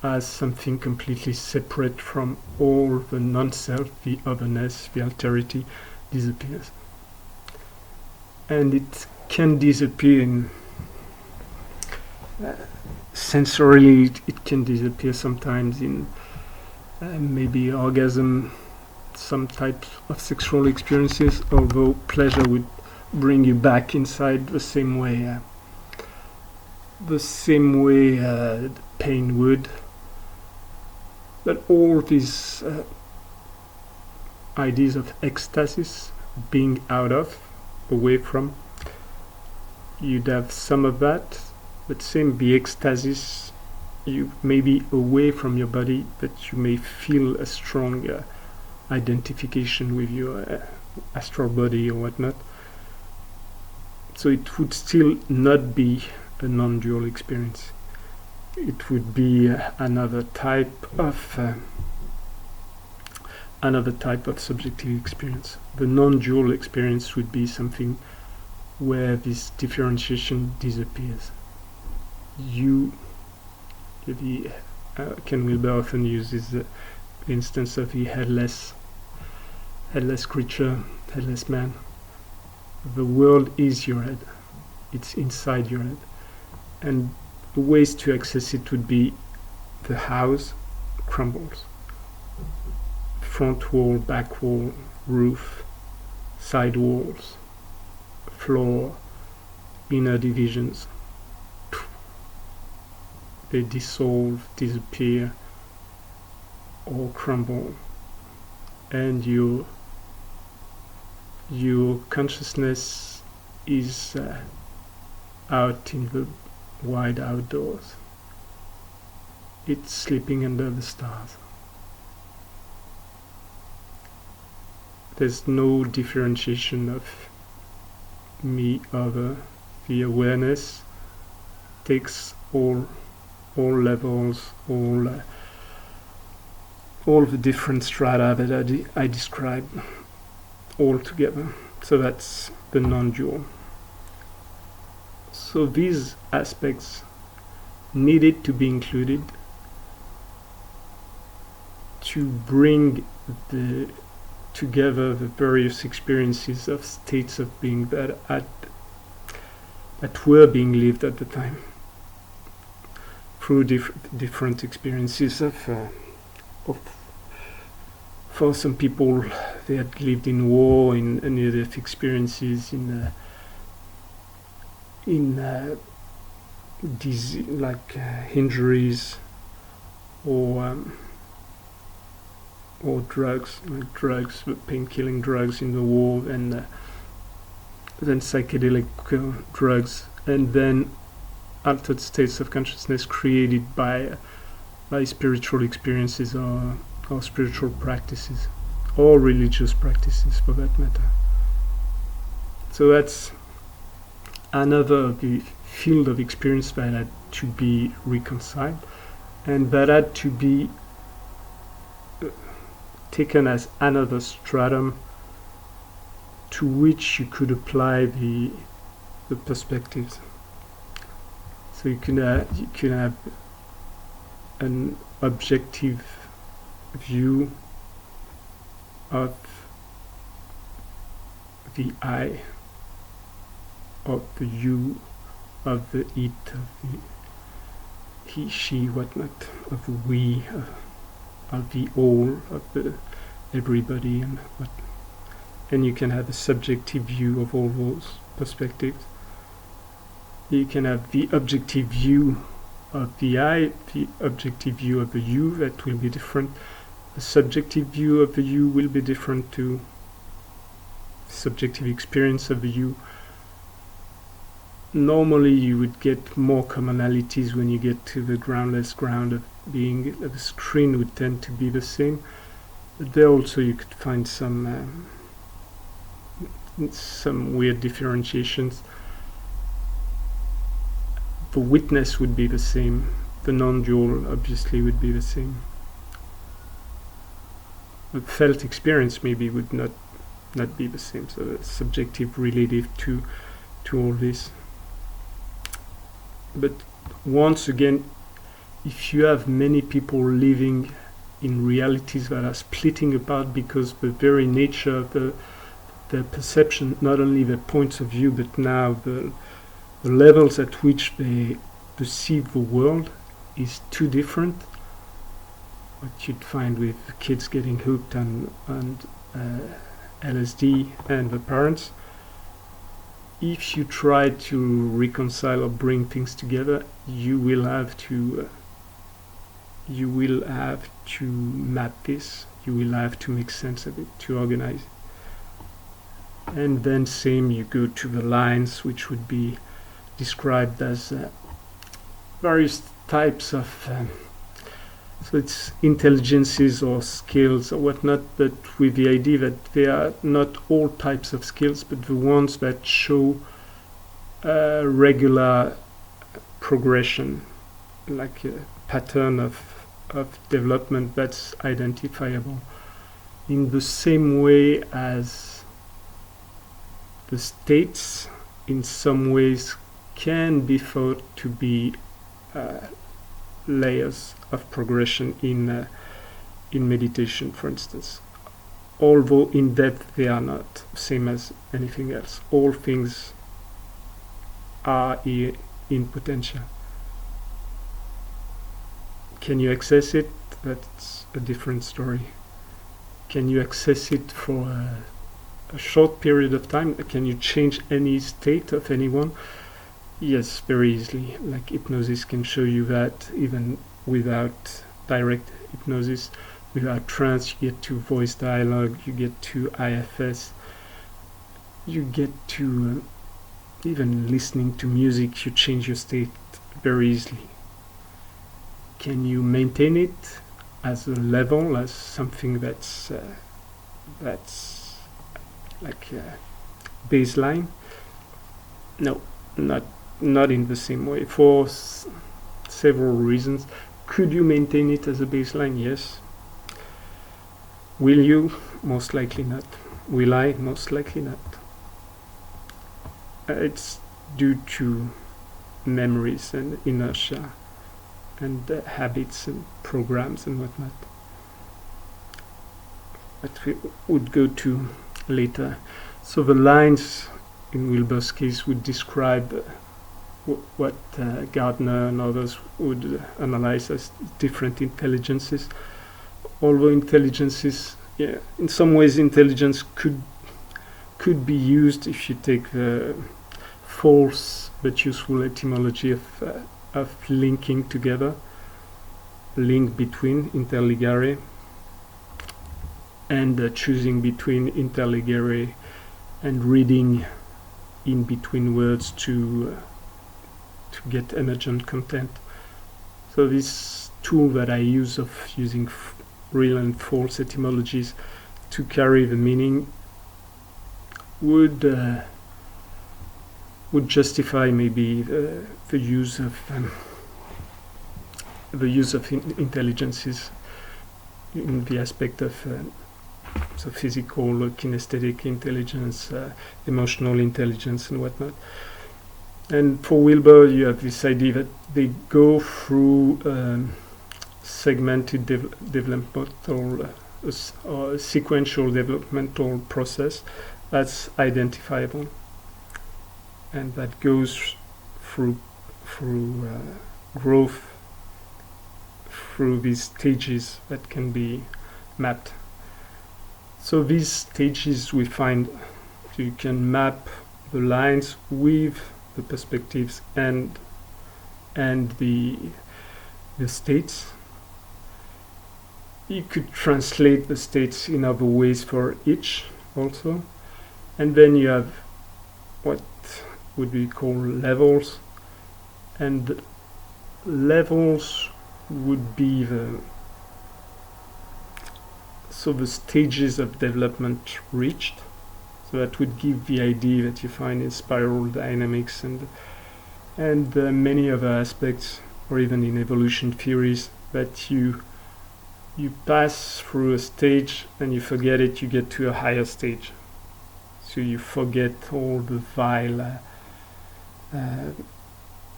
Speaker 1: as something completely separate from all the non-self, the otherness, the alterity, disappears. And it can disappear in sensorily, it can disappear sometimes in maybe orgasm, some type of sexual experiences, although pleasure would bring you back inside the same way pain would. But all these ideas of ecstasis, being out of, away from, you'd have some of that, but same the ecstasis, you may be away from your body, but you may feel a strong identification with your astral body or whatnot. So it would still not be a non-dual experience. It would be another type of subjective experience. The non-dual experience would be something where this differentiation disappears. Ken Wilber often uses the instance of the headless creature, headless man. The world is your head. It's inside your head. And the ways to access it would be the house crumbles. Front wall, back wall, roof, side walls, floor, inner divisions. They dissolve, disappear, or crumble. And your consciousness is out in the wide outdoors. It's sleeping under the stars. There's no differentiation of me, other. The awareness takes all levels, all the different strata that I described all together. So that's the non-dual. So these aspects needed to be included to bring together the various experiences of states of being that were being lived at the time through different experiences of for some people they had lived in war, in near-death experiences, in disease, like injuries, or drugs, pain-killing drugs in the war, and then psychedelic drugs, and then altered states of consciousness created by spiritual experiences or spiritual practices, or religious practices for that matter. So that's another of the field of experience that had to be reconciled, and that had to be taken as another stratum to which you could apply the perspectives. So you can have an objective view of the I, of the you, of the it, of the he, she, whatnot, of the we, of the all, of the everybody, and what. And you can have a subjective view of all those perspectives. You can have the objective view of the I, the objective view of the you, that will be different. The subjective view of the you will be different to subjective experience of the you. Normally you would get more commonalities when you get to the groundless ground of being. The screen would tend to be the same, but there also you could find some weird differentiations. The witness would be the same. The non-dual obviously would be the same. The felt experience maybe would not be the same. So it's subjective relative to all this. But once again, if you have many people living in realities that are splitting apart because the very nature of their perception, not only their points of view, but now the levels at which they perceive the world is too different. What you'd find with kids getting hooked on LSD and the parents. If you try to reconcile or bring things together, you will have to map this. You will have to make sense of it, to organize it. And then same, you go to the lines, which would be described as various types of so it's intelligences or skills or whatnot, but with the idea that they are not all types of skills, but the ones that show regular progression, like a pattern of development that's identifiable, in the same way as the states in some ways can be thought to be layers of progression in meditation, for instance. Although in depth they are not same as anything else. All things are in potential. Can you access it? That's a different story. Can you access it for a short period of time? Can you change any state of anyone? Yes, very easily. Like hypnosis can show you that, even without direct hypnosis. Without trance, you get to voice dialogue, you get to IFS, you get to even listening to music, you change your state very easily. Can you maintain it as a level, as something that's like baseline? No, not in the same way, for several reasons. Could you maintain it as a baseline? Yes. Will you? Most likely not. Will I? Most likely not. It's due to memories and inertia and habits and programs and whatnot, that we would go to later. So the lines in Wilber's case would describe what Gardner and others would analyze as different intelligences. Although intelligences, in some ways intelligence could be used, if you take the false but useful etymology of linking together, link between, interligare, and choosing between interligare and reading in between words to get emergent content. So this tool that I use of using real and false etymologies to carry the meaning would justify maybe the use of intelligences in the aspect of so physical, kinesthetic intelligence, emotional intelligence, and whatnot. And for Wilber, you have this idea that they go through segmented developmental or sequential developmental process that's identifiable, and that goes through growth through these stages that can be mapped. So these stages we find, so you can map the lines with the perspectives and the states. You could translate the states in other ways for each also, and then you have what would be called levels, and levels would be the stages of development reached. So that would give the idea that you find in spiral dynamics and many other aspects, or even in evolution theories, that you pass through a stage and you forget it, you get to a higher stage. So you forget all the vile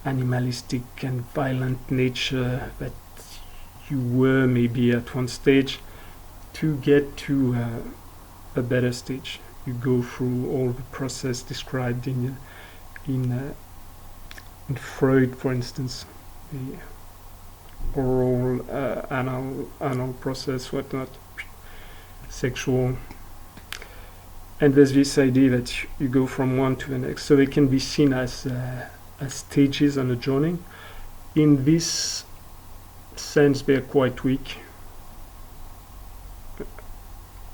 Speaker 1: animalistic and violent nature that you were maybe at one stage, to get to a better stage. You go through all the process described in Freud, for instance, the oral, anal process, whatnot, sexual. And there's this idea that you go from one to the next. So they can be seen as stages on a journey. In this sense, they're quite weak.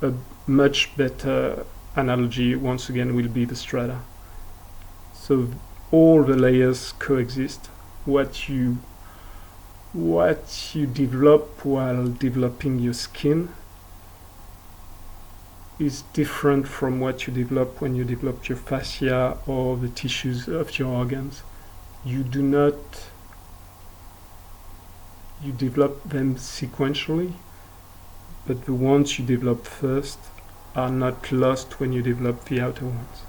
Speaker 1: A much better analogy, once again, will be the strata. So all the layers coexist. What you develop while developing your skin is different from what you develop when you develop your fascia or the tissues of your organs. You develop them sequentially, but the ones you develop first are not lost when you develop the outer ones,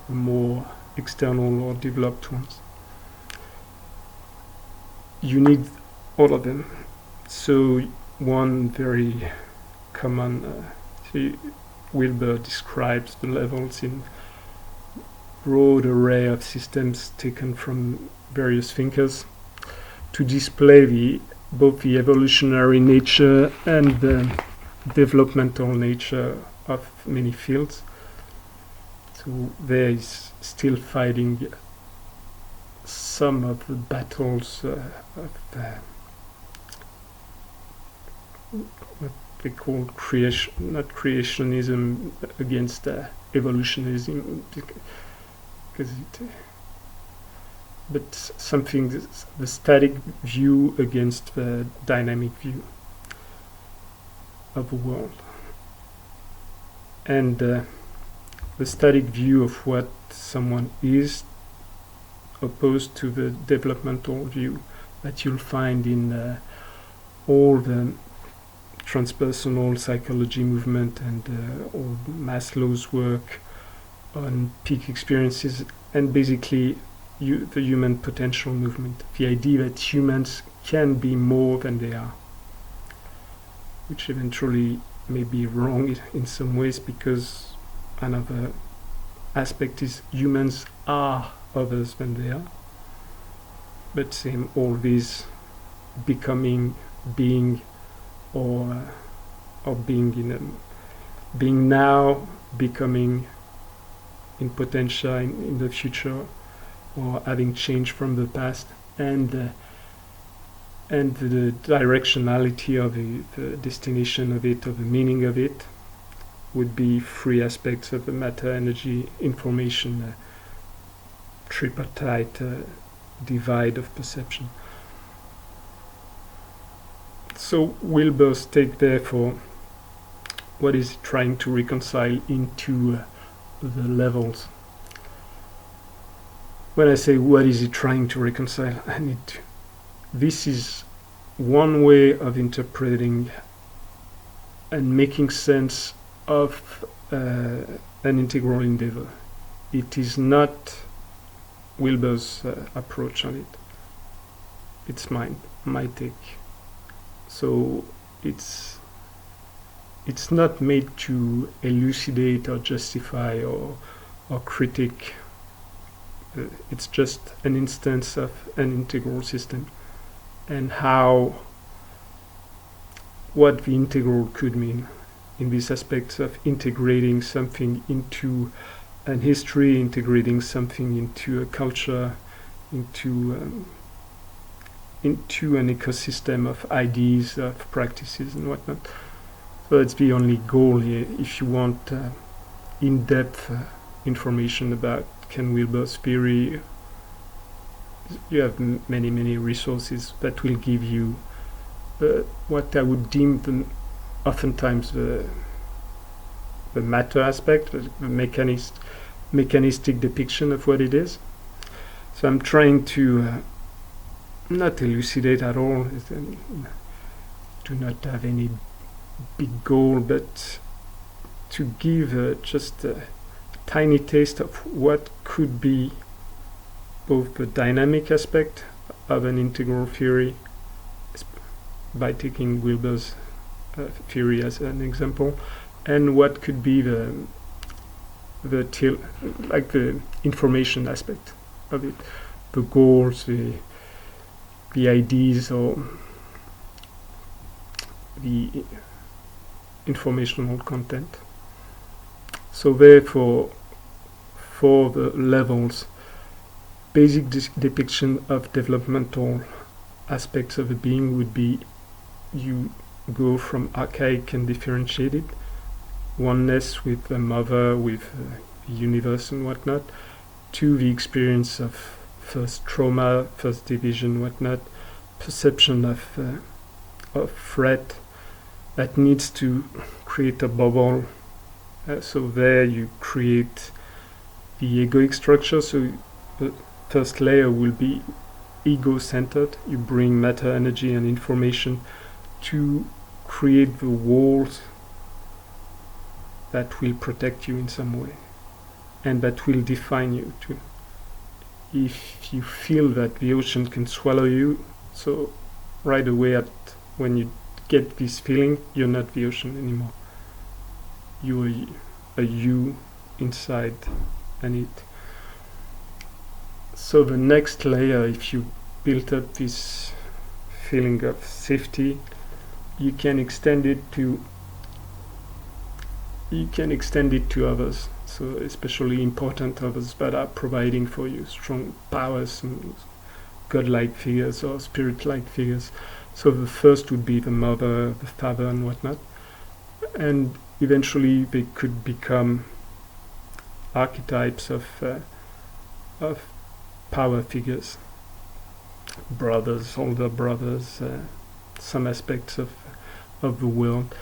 Speaker 1: the more external or developed ones. You need all of them. So one very common Wilber describes the levels in broad array of systems taken from various thinkers to display both the evolutionary nature and the developmental nature of many fields. So there is still fighting some of the battles of what they call not creationism against evolutionism, but something, the static view against the dynamic view of the world, and the static view of what someone is opposed to the developmental view that you'll find in all the transpersonal psychology movement and all Maslow's work on peak experiences, and basically the human potential movement, the idea that humans can be more than they are, which eventually may be wrong in some ways, because another aspect is humans are others than they are, but same all these becoming, being, or being now, becoming in potential in the future, or having changed from the past, and the directionality of the destination of it, of the meaning of it, would be three aspects of the matter, energy, information, tripartite divide of perception. So Wilber's take, therefore, what is he trying to reconcile into the levels? When I say what is he trying to reconcile, this is one way of interpreting and making sense of an integral endeavor. It is not Wilber's approach on it. It's my take. So it's not made to elucidate or justify or critique. It's just an instance of an integral system, and what the integral could mean in these aspects of integrating something into an history, integrating something into a culture, into an ecosystem of ideas, of practices and whatnot. So that's the only goal here. If you want in-depth information about Ken Wilber's theory, you have many resources that will give you what I would deem oftentimes the matter aspect, the mechanistic depiction of what it is. So I'm trying to not elucidate at all, do not have any big goal, but to give just a tiny taste of what could be both the dynamic aspect of an integral theory, by taking Wilber's theory as an example, and what could be the information aspect of it, the goals, the ideas, or the informational content. So therefore, for the levels, basic depiction of developmental aspects of a being would be, you go from archaic and differentiated, oneness with the mother, with the universe and whatnot, to the experience of first trauma, first division, whatnot, perception of threat that needs to create a bubble. So there you create the egoic structure. So the first layer will be ego-centered. You bring matter, energy, and information to create the walls that will protect you in some way and that will define you too. If you feel that the ocean can swallow you, so right away when you get this feeling, you're not the ocean anymore. You are a you inside and it. So the next layer, if you built up this feeling of safety, you can extend it to others. So especially important others that are providing for you strong powers and godlike figures or spirit-like figures. So the first would be the mother, the father, and whatnot. And eventually they could become archetypes of power figures, brothers, older brothers, some aspects of the world.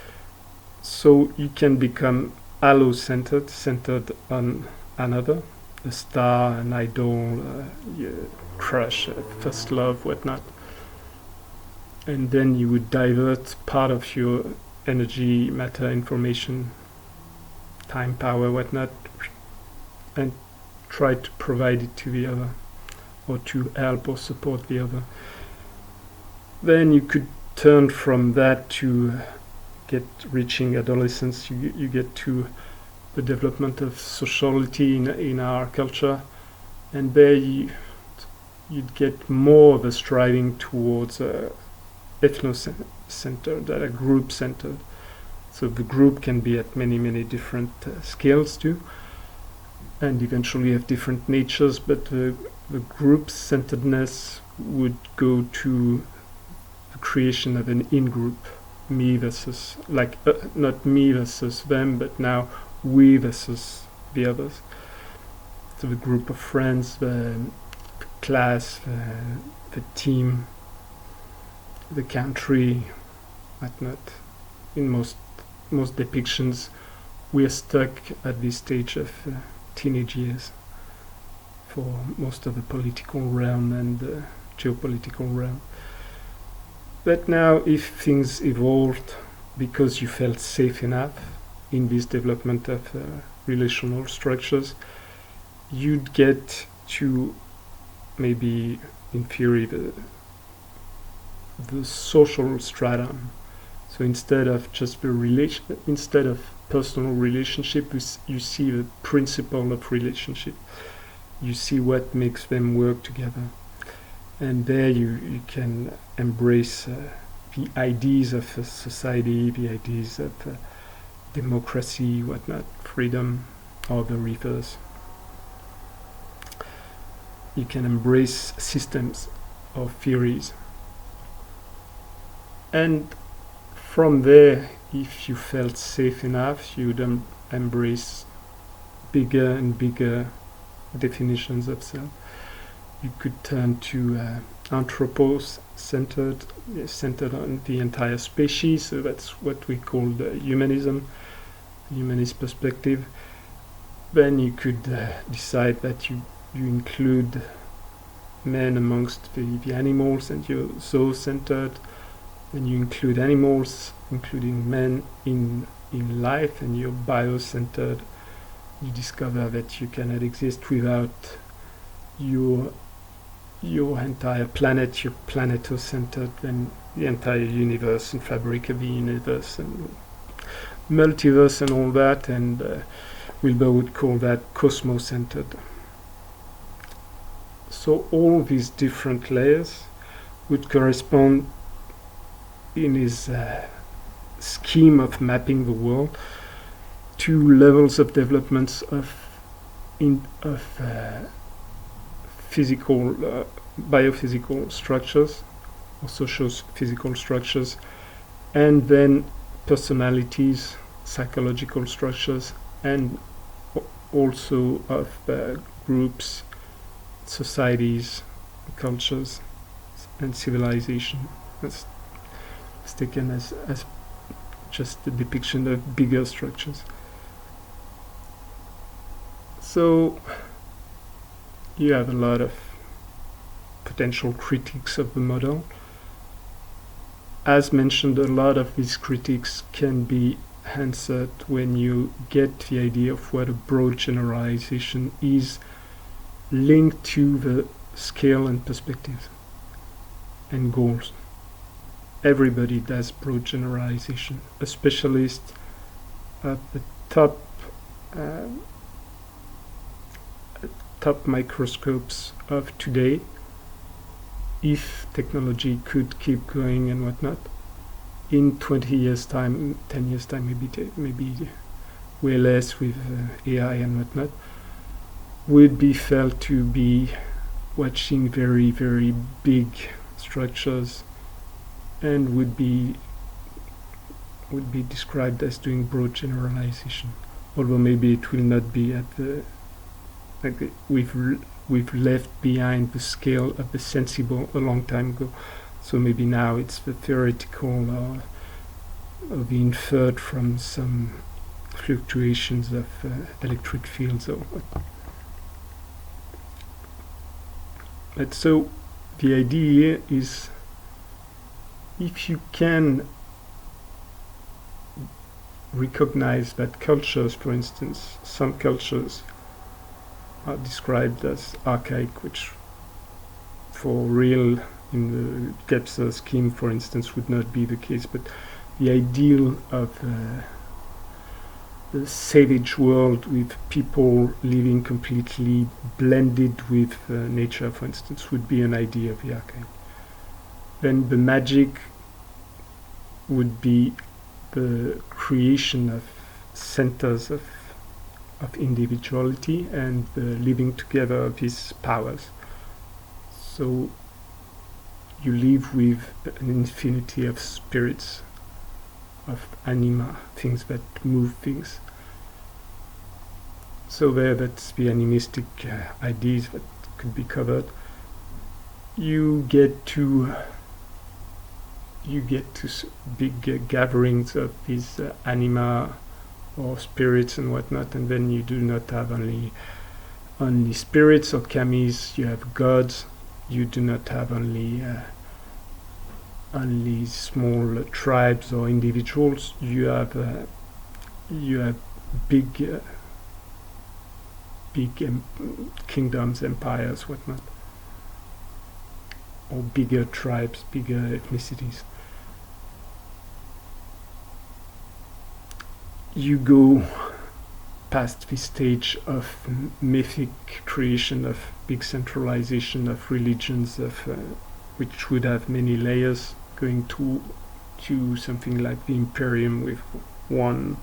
Speaker 1: So you can become allo-centered, centered on another, a star, an idol, your crush, first love, whatnot. And then you would divert part of your energy, matter, information, time, power, whatnot, and try to provide it to the other, or to help or support the other. Then you could turn from that to reaching adolescence. You get to the development of sociality in our culture, and there you'd get more of a striving towards ethno-centered, a group-centered. So the group can be at many different scales too, and eventually have different natures, but the group-centeredness would go to the creation of an in-group, me versus, not me versus them, but now we versus the others. So the group of friends, the class, the team, the country, whatnot. In most depictions, we are stuck at this stage of teenage years for most of the political realm and the geopolitical realm. But now, if things evolved because you felt safe enough in this development of relational structures, you'd get to maybe, in theory, the social stratum. So instead of just instead of personal relationship, you see the principle of relationship. You see what makes them work together. And there you can embrace the ideas of society, the ideas of democracy, whatnot, freedom, or the reverse. You can embrace systems or theories. And from there, if you felt safe enough, you'd embrace bigger and bigger definitions of self. You could turn to anthropos-centered, centered on the entire species. So that's what we call humanism, humanist perspective. Then you could decide that you include men amongst the animals, and you're zoo-centered. Then you include animals, including men, in life, and you're bio-centered. You discover that you cannot exist without your entire planet. You're planeto-centered, and the entire universe and fabric of the universe and multiverse and all that, and Wilber would call that cosmos-centered. So all these different layers would correspond in his scheme of mapping the world to levels of developments of physical, biophysical structures, or socio-physical structures, and then personalities, psychological structures, and also of groups, societies, cultures, and civilization. That's taken as just the depiction of bigger structures. So you have a lot of potential critiques of the model. As mentioned, a lot of these critiques can be answered when you get the idea of what a broad generalization is linked to the scale and perspective and goals. Everybody does broad generalization. A specialist at the top microscopes of today, if technology could keep going and whatnot, in 20 years time, 10 years time, maybe way less with AI and whatnot, would be felt to be watching very, very big structures and would be described as doing broad generalization. Although maybe it will not be at the we've left behind the scale of the sensible a long time ago. So maybe now it's the theoretical or the inferred from some fluctuations of electric fields or what. But so the idea is, if you can recognize that cultures, for instance, some cultures are described as archaic, which for real in the Kepler scheme, for instance, would not be the case, but the ideal of the savage world with people living completely blended with nature, for instance, would be an idea of the archaic. Then the magic would be the creation of centers of individuality and the living together of these powers. So you live with an infinity of spirits, of anima, things that move things. So that's the animistic ideas that could be covered. You get to big gatherings of these anima or spirits and whatnot, and then you do not have only spirits or kamis, you have gods. You do not have only small tribes or individuals. You have big kingdoms, empires, whatnot, or bigger tribes, bigger ethnicities. You go past this stage of mythic creation, of big centralization of religions, of which would have many layers, going to something like the Imperium with one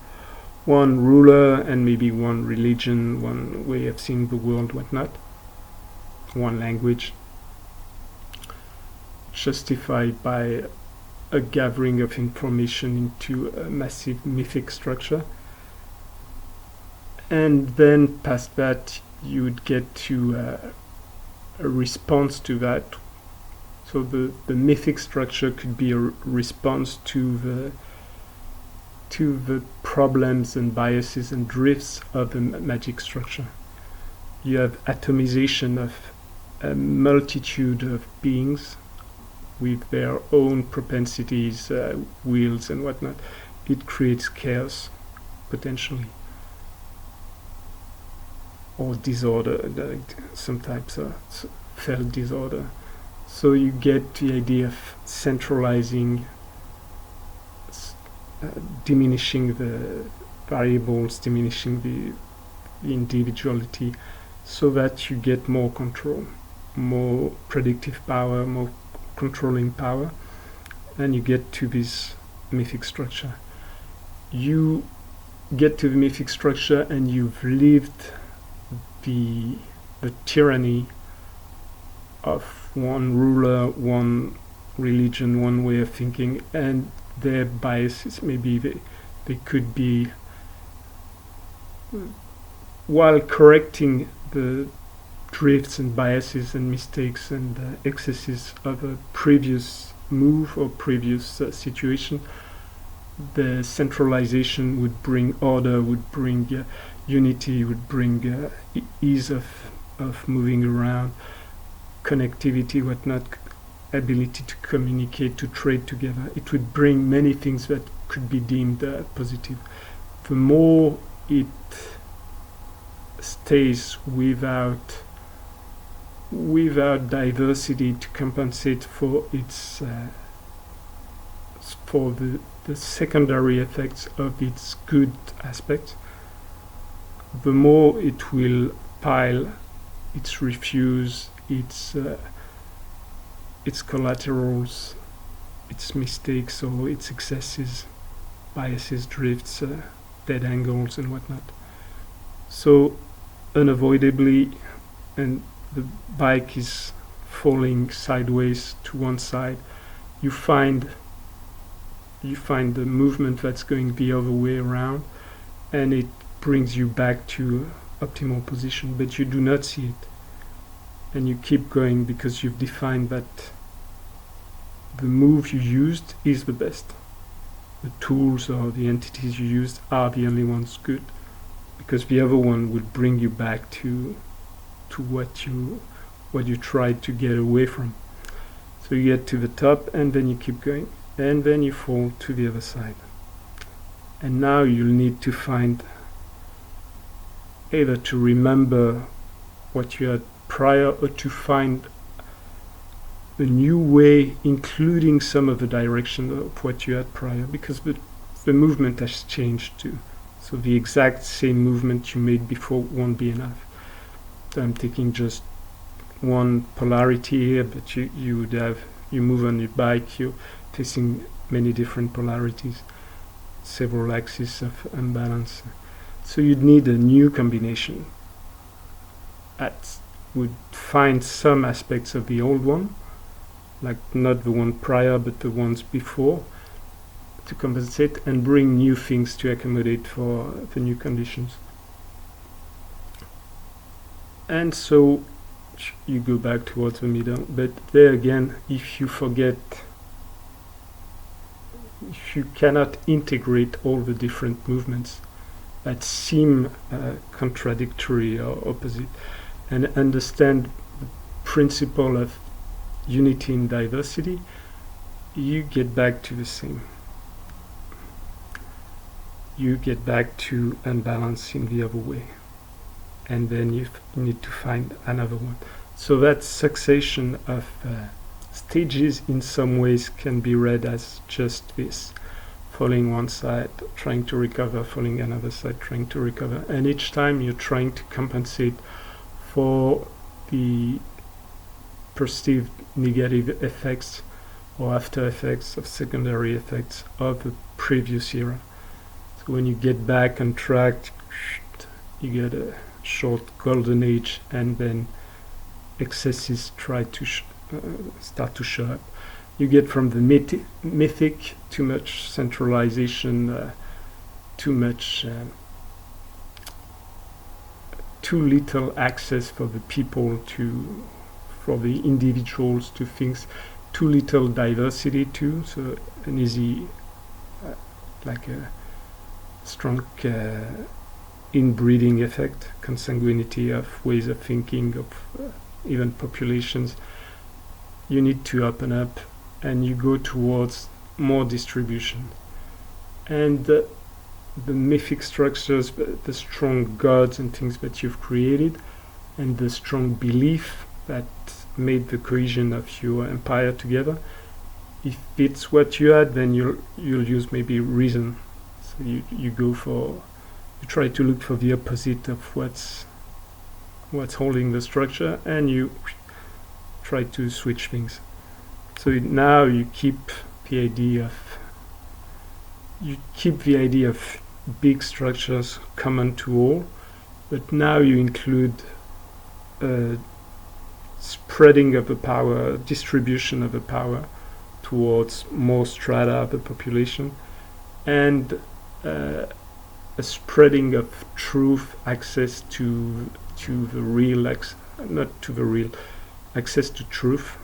Speaker 1: ruler and maybe one religion, one way of seeing the world, whatnot, one language, justified by a gathering of information into a massive mythic structure. And then past that you would get to a response to that. So the mythic structure could be a response to the problems and biases and drifts of the magic structure. You have atomization of a multitude of beings with their own propensities, wills and whatnot. It creates chaos, potentially, or disorder, like some types of felt disorder. So you get the idea of centralizing, diminishing the variables, diminishing the individuality, so that you get more control, more predictive power, more controlling power, and you get to this mythic structure. You get to the mythic structure and you've lived the tyranny of one ruler, one religion, one way of thinking, and their biases. Maybe they could be, while correcting the drifts and biases and mistakes and excesses of a previous move or previous situation, the centralization would bring order, would bring unity, would bring ease of moving around, connectivity, whatnot, ability to communicate, to trade together. It would bring many things that could be deemed positive. The more it stays without diversity to compensate for its for the secondary effects of its good aspects, the more it will pile its refuse, its collaterals, its mistakes or its excesses, biases, drifts, dead angles and whatnot. So unavoidably, and the bike is falling sideways to one side, you find the movement that's going the other way around, and it brings you back to optimal position, but you do not see it, and you keep going because you've defined that the move you used is the best. The tools or the entities you used are the only ones good, because the other one will bring you back to what you tried to get away from. So you get to the top, and then you keep going, and then you fall to the other side. And now you'll need to find either to remember what you had prior, or to find a new way, including some of the direction of what you had prior, because the movement has changed too. So the exact same movement you made before won't be enough. So I'm taking just one polarity here, but you move on your bike, you're facing many different polarities, several axes of imbalance. So you'd need a new combination that would find some aspects of the old one, like not the one prior but the ones before, to compensate and bring new things to accommodate for the new conditions. And so you go back towards the middle, but there again, if you cannot integrate all the different movements that seem contradictory or opposite, and understand the principle of unity in diversity, you get back to the same. You get back to unbalance in the other way, and then you need to find another one. So that succession of stages in some ways can be read as just this: falling one side, trying to recover, falling another side, trying to recover, and each time you're trying to compensate for the perceived negative effects or after effects of secondary effects of the previous era. So when you get back on track, you get a short golden age, and then excesses try to start to show up. You get from the mythic, too much centralization, too little access for the people for the individuals to things, too little diversity too, so an easy, like a strong inbreeding effect, consanguinity of ways of thinking, of even populations. You need to open up, and you go towards more distribution. And the mythic structures, the strong gods and things that you've created, and the strong belief that made the cohesion of your empire together, if it's what you had, then you'll use maybe reason. So you try to look for the opposite of what's holding the structure, and you try to switch things. So now you keep the idea of big structures common to all, but now you include spreading of the power, distribution of the power towards more strata of the population, and a spreading of truth, access to the real not to the real, access to truth.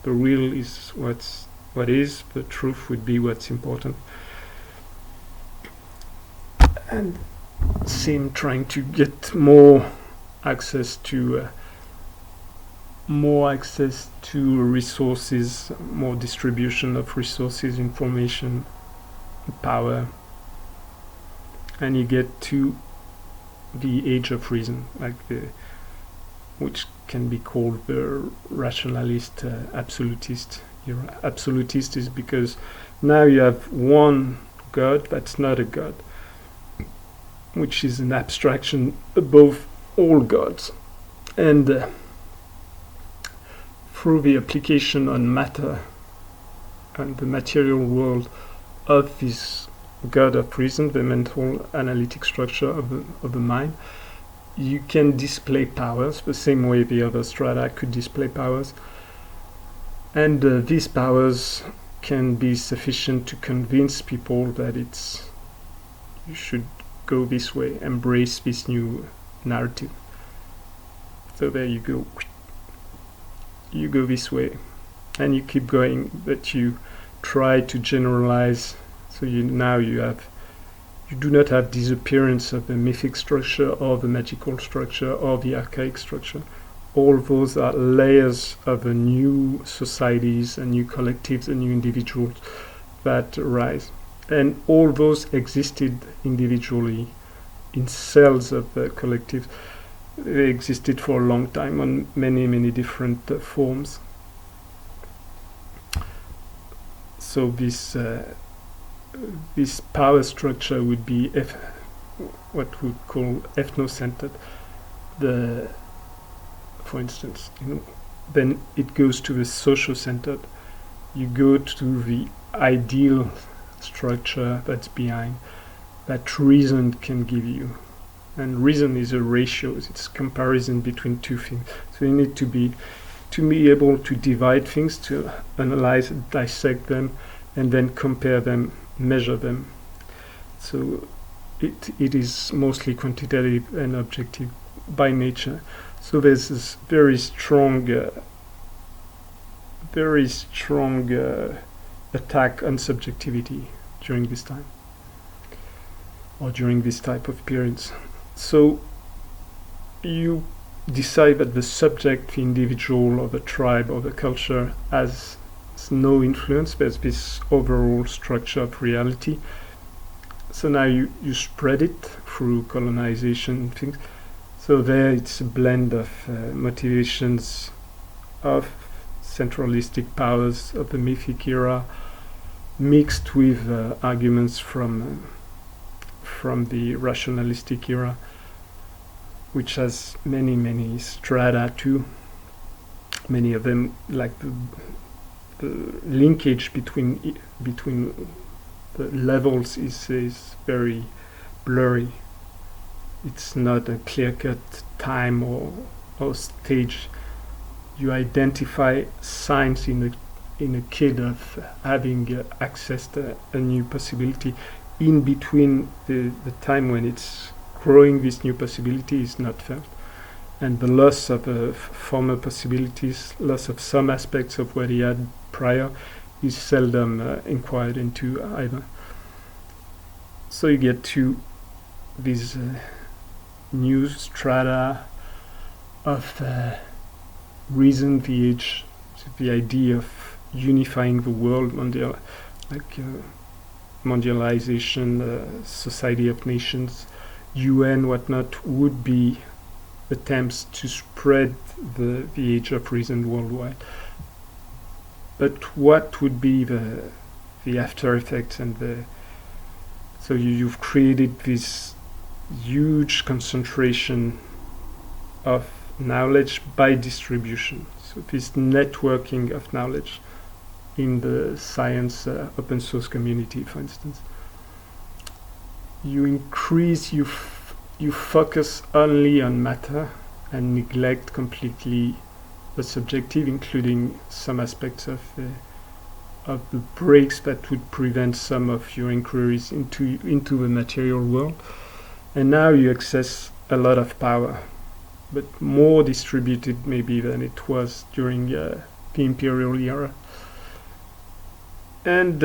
Speaker 1: The real is what is, the truth would be what's important. And seem trying to get more access to resources, more distribution of resources, information, power, and you get to the age of reason, which can be called the rationalist, absolutist era. Absolutist is because now you have one God that's not a God, which is an abstraction above all gods. And through the application on matter and the material world of this God of reason, the mental analytic structure of the mind, you can display powers the same way the other strata could display powers. And these powers can be sufficient to convince people that you should go this way, embrace this new narrative. So there you go. You go this way, and you keep going, but you try to generalize. So you do not have disappearance of the mythic structure or the magical structure or the archaic structure. All those are layers of the new societies and new collectives and new individuals that arise. And all those existed individually in cells of the collective. They existed for a long time on many, many different forms. So this power structure would be what we call ethnocentered. For instance, then it goes to the social-centered. You go to the ideal structure that's behind, that reason can give you. And reason is a ratio, it's comparison between two things. So you need to be able to divide things, to analyze, dissect them, and then compare them, measure them. So it is mostly quantitative and objective by nature. So there's this very strong attack on subjectivity during this time, or during this type of periods. So you decide that the subject, the individual, or the tribe, or the culture has no influence. There's this overall structure of reality. So now you spread it through colonization and things. So there it's a blend of motivations of centralistic powers of the mythic era, mixed with arguments from the rationalistic era, which has many strata too. Many of them, like the linkage between the levels is very blurry. It's not a clear-cut time or stage. You identify signs in a kid of having accessed a new possibility. In between the time when it's growing, this new possibility is not felt. And the loss of former possibilities, loss of some aspects of what he had prior, is seldom inquired into either. So you get to these new strata of reason, the age, the idea of unifying the world, mondialization, society of nations, UN, whatnot, would be attempts to spread the age of reason worldwide. But what would be the after effects and so you've created this huge concentration of knowledge by distribution. So this networking of knowledge in the science open source community, for instance. You focus only on matter and neglect completely the subjective, including some aspects of the breaks that would prevent some of your inquiries into the material world. And now you access a lot of power. but more distributed maybe than it was during the imperial era. And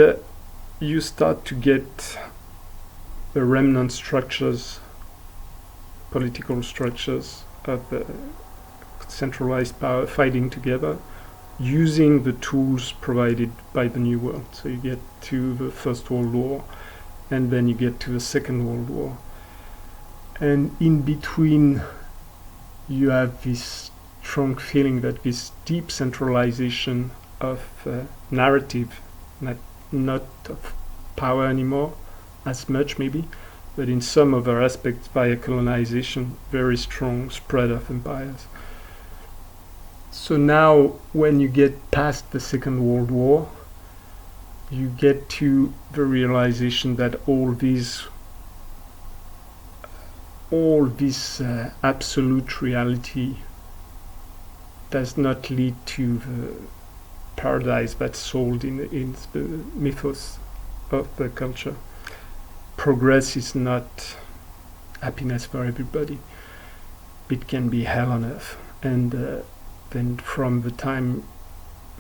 Speaker 1: you start to get the remnant structures, political structures of the centralized power fighting together, using the tools provided by the New World. So you get to the First World War, and then you get to the Second World War. And in between, you have this strong feeling that this deep centralization of narrative, not of power anymore, as much maybe, but in some other aspects via colonization, very strong spread of empires. So now, when you get past the Second World War, you get to the realization that all this absolute reality does not lead to the paradise that's sold in the mythos of the culture. Progress is not happiness for everybody. It can be hell on earth. And then from the time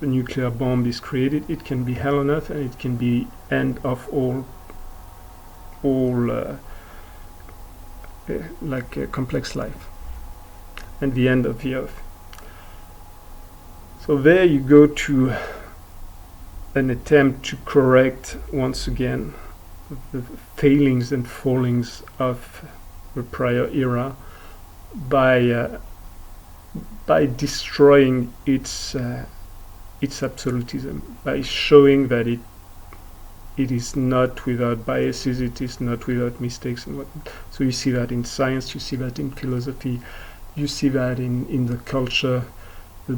Speaker 1: the nuclear bomb is created, it can be hell on earth, and it can be end of all complex life, and the end of the earth. So there you go to an attempt to correct once again the failings and fallings of the prior era by destroying its absolutism, by showing that it is not without biases, it is not without mistakes and whatnot. So you see that in science, you see that in philosophy, you see that in the culture. The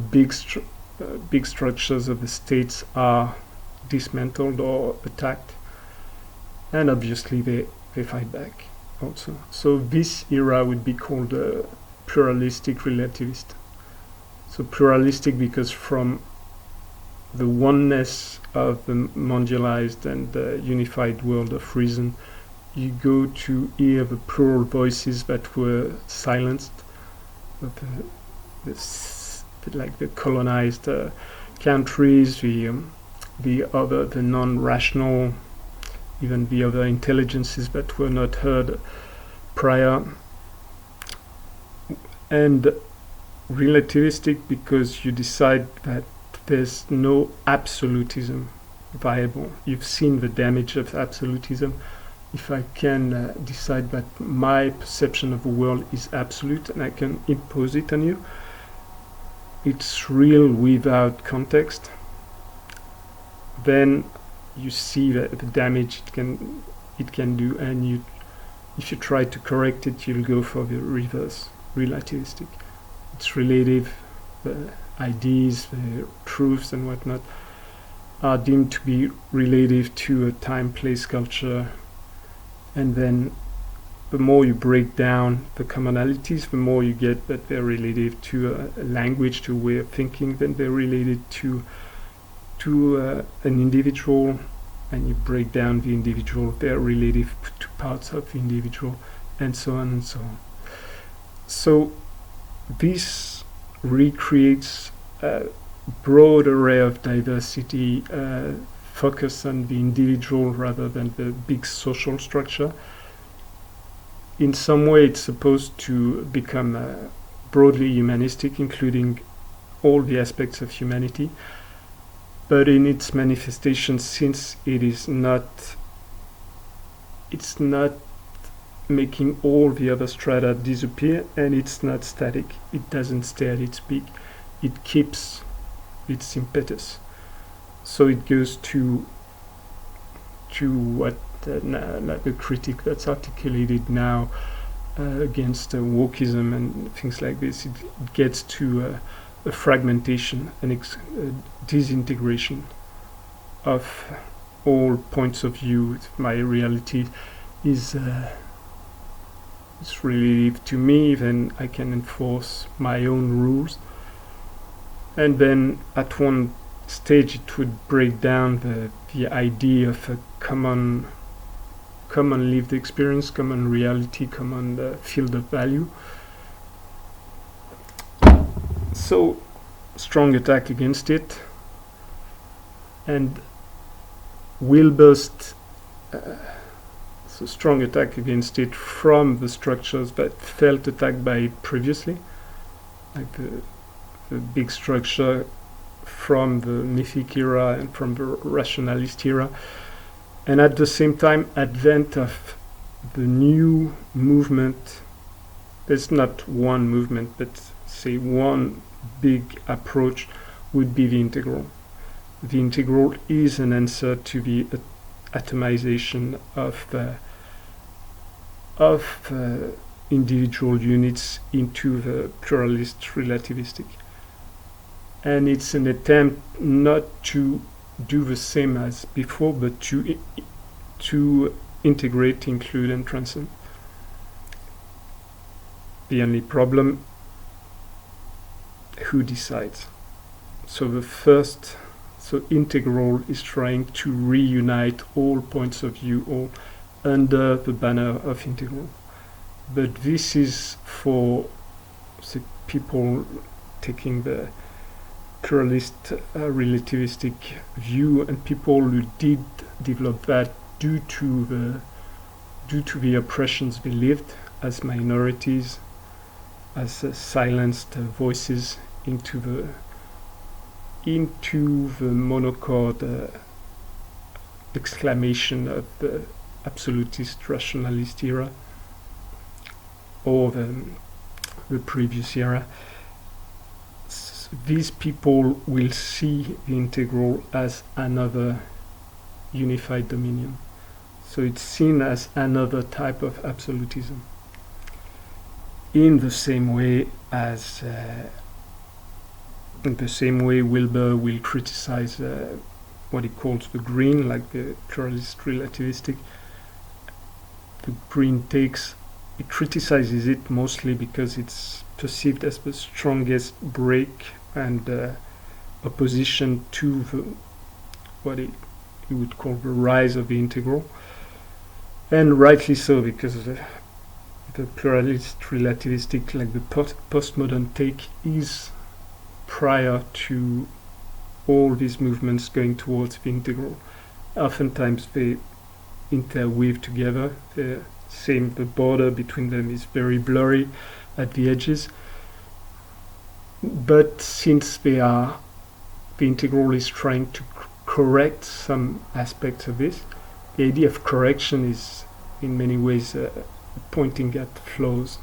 Speaker 1: big structures of the states are dismantled or attacked, and obviously they fight back also. So this era would be called pluralistic relativist. So pluralistic because from the oneness of the mondialized and unified world of reason, you go to hear the plural voices that were silenced, like the colonized countries, the non-rational, even the other intelligences that were not heard prior, and relativistic because you decide that there's no absolutism viable. You've seen the damage of absolutism. If I can decide that my perception of the world is absolute and I can impose it on you, it's real without context, then you see the damage it can do, and if you try to correct it, you'll go for the reverse, relativistic. It's relative. The ideas, the truths and whatnot are deemed to be relative to a time, place, culture, and then the more you break down the commonalities, the more you get that they're relative to a language, to a way of thinking, then they're related to an individual, and you break down the individual, they're relative to parts of the individual, and so on and so on. So this recreates a broad array of diversity, focus on the individual rather than the big social structure. In some way, it's supposed to become broadly humanistic, including all the aspects of humanity. But in its manifestation, since it's not making all the other strata disappear, and it's not static, it doesn't stay at its peak, it keeps its impetus. So it goes to what the critique that's articulated now against wokeism and things like this. It gets to a fragmentation, a disintegration of all points of view. My reality is relative to me, then I can enforce my own rules. And then at one stage it would break down the idea of a common lived experience, common reality, common field of value. So strong attack against it, and Wilber's so strong attack against it from the structures that felt attacked by it previously, like the big structure from the mythic era and from the rationalist era, and at the same time advent of the new movement. There's not one movement, but say one big approach would be the integral. The integral is an answer to the atomization of individual units into the pluralist relativistic. And it's an attempt not to do the same as before, but to integrate, include, and transcend. The only problem, who decides? So integral is trying to reunite all points of view, all under the banner of integral. But this is for people taking the pluralist relativistic view, and people who did develop that due to the oppressions they lived as minorities, as silenced voices into the monochord exclamation of the absolutist rationalist era, or the previous era. These people will see the integral as another unified dominion. So it's seen as another type of absolutism. In the same way Wilber will criticize what he calls the green, like the pluralist relativistic. The green it criticizes it mostly because it's perceived as the strongest break and opposition to what he would call the rise of the integral, and rightly so, because the pluralist relativistic, like the postmodern take, is prior to all these movements going towards the integral. Oftentimes they interweave together. The border between them is very blurry at the edges. But since the integral is trying to correct some aspects of this, the idea of correction is in many ways pointing at flaws,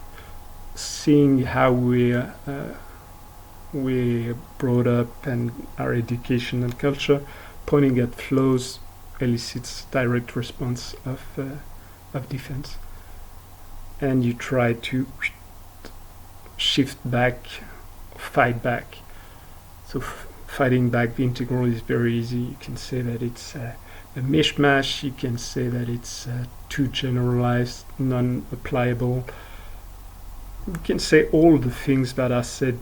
Speaker 1: seeing how we're brought up and our education and culture, pointing at flaws elicits direct response of defense. And you try to shift back, fight back. So fighting back the integral is very easy. You can say that it's a mishmash. You can say that it's too generalized, non-applicable. You can say all the things that are said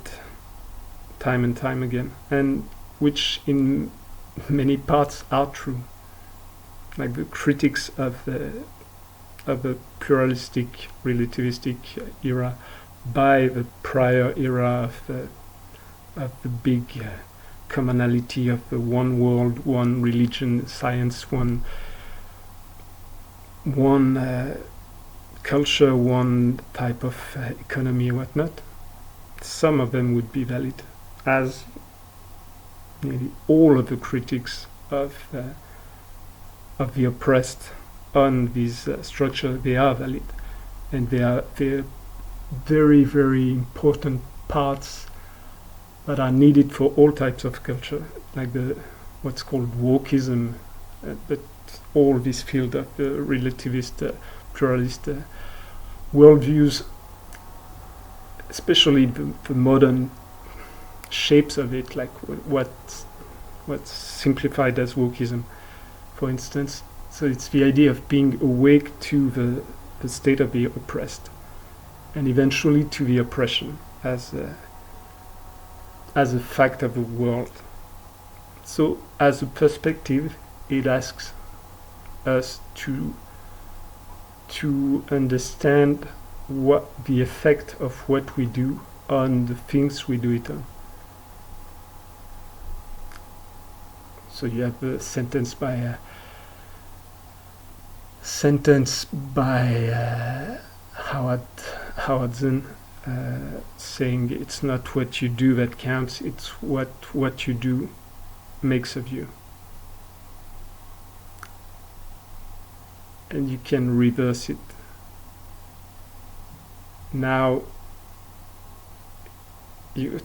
Speaker 1: time and time again, and which in many parts are true. Like the critics of the pluralistic relativistic era by the prior era of the big commonality of the one world, one religion, science, one culture, one type of economy, whatnot. Some of them would be valid, as nearly all of the critics of the oppressed on this structure, they are valid, and they're very, very important parts that are needed for all types of culture, like what's called wokeism, but all this field of the relativist, pluralist worldviews, especially the modern shapes of it, like what's simplified as wokeism, for instance. So it's the idea of being awake to the state of the oppressed, and eventually to the oppression as a fact of the world. So as a perspective, it asks us to understand what the effect of what we do on the things we do it on. So you have a sentence by Howardson saying it's not what you do that counts, it's what you do makes of you. And you can reverse it. Now, you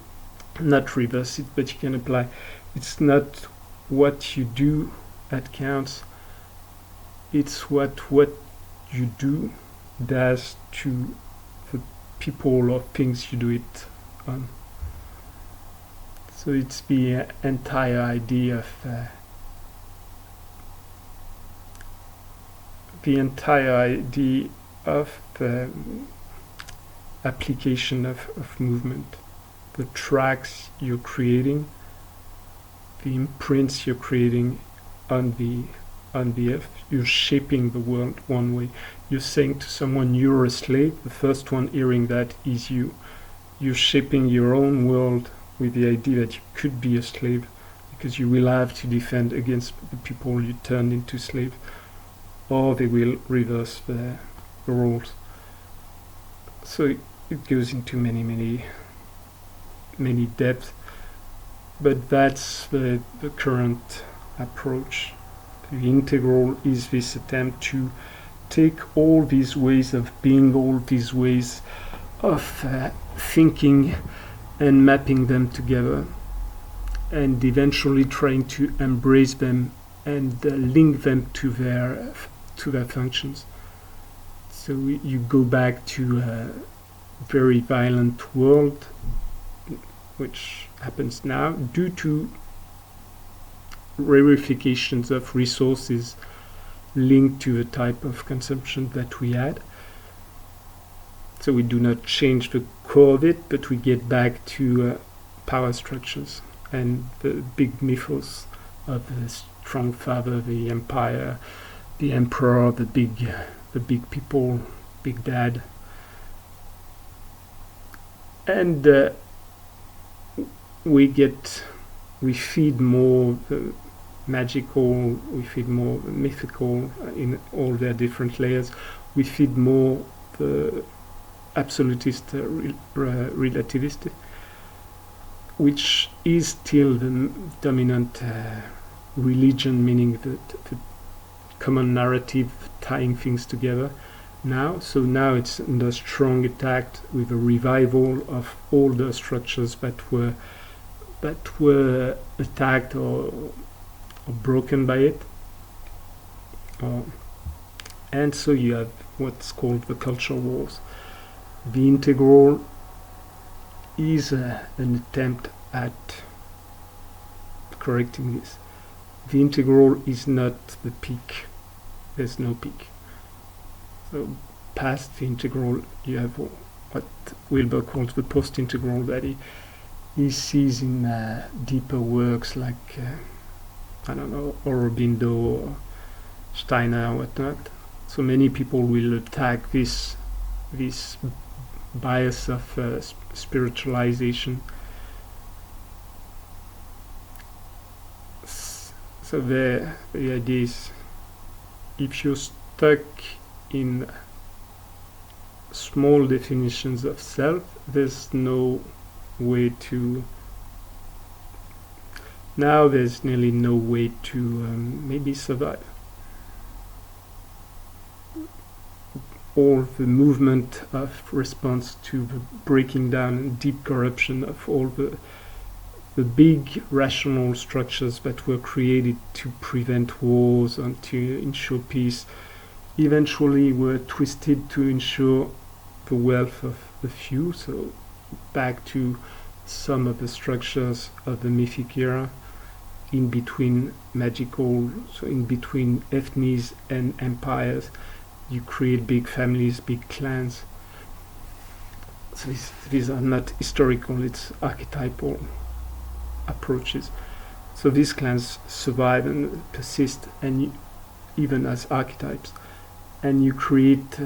Speaker 1: not reverse it, but you can apply. It's not what you do that counts, it's what you do does to the people or things you do it on. So it's the entire idea of the application of movement, the tracks you're creating, the imprints you're creating on the earth. You're shaping the world one way. You're saying to someone you're a slave. The first one hearing that is you. You're shaping your own world with the idea that you could be a slave, because you will have to defend against the people you turned into slaves, or they will reverse the roles. So it goes into many depths, but that's the current approach. The integral is this attempt to take all these ways of being, all these ways of thinking, and mapping them together, and eventually trying to embrace them and link them to their functions. So you go back to a very violent world, which happens now due to rarifications of resources linked to the type of consumption that we had. So we do not change the core of it, but we get back to power structures and the big mythos of the strong father, the empire, the emperor, the big people, big dad. And we feed more the magical, we feed more the mythical in all their different layers. We feed more the absolutist, relativist, which is still the dominant religion, meaning the common narrative tying things together now. So now it's under strong attack with a revival of all the structures that were attacked or broken by it. And so you have what's called the culture wars. The integral is an attempt at correcting this. The integral is not the peak. There's no peak. So past the integral, you have what Wilber calls the post-integral, that he sees in deeper works like, Aurobindo or Steiner or whatnot. So many people will attack this bias of spiritualization. So the idea is, if you're stuck in small definitions of self, there's no way to. Now there's nearly no way to maybe survive. All the movement of response to the breaking down and deep corruption of all the big rational structures that were created to prevent wars and to ensure peace, eventually were twisted to ensure the wealth of the few. So back to some of the structures of the mythic era, in between magical, so in between ethnies and empires, you create big families, big clans. So these are not historical, it's archetypal approaches. So these clans survive and persist, and even as archetypes, and you create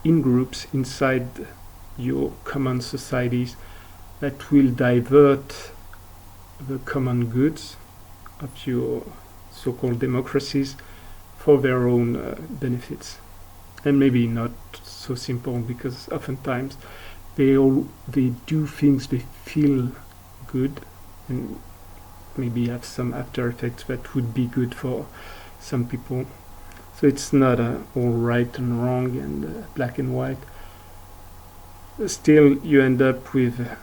Speaker 1: in-groups inside your common societies that will divert the common goods of your so-called democracies for their own benefits. And maybe not so simple, because oftentimes they do things they feel good, and maybe have some after effects that would be good for some people. So it's not all right and wrong and black and white. Still, you end up with a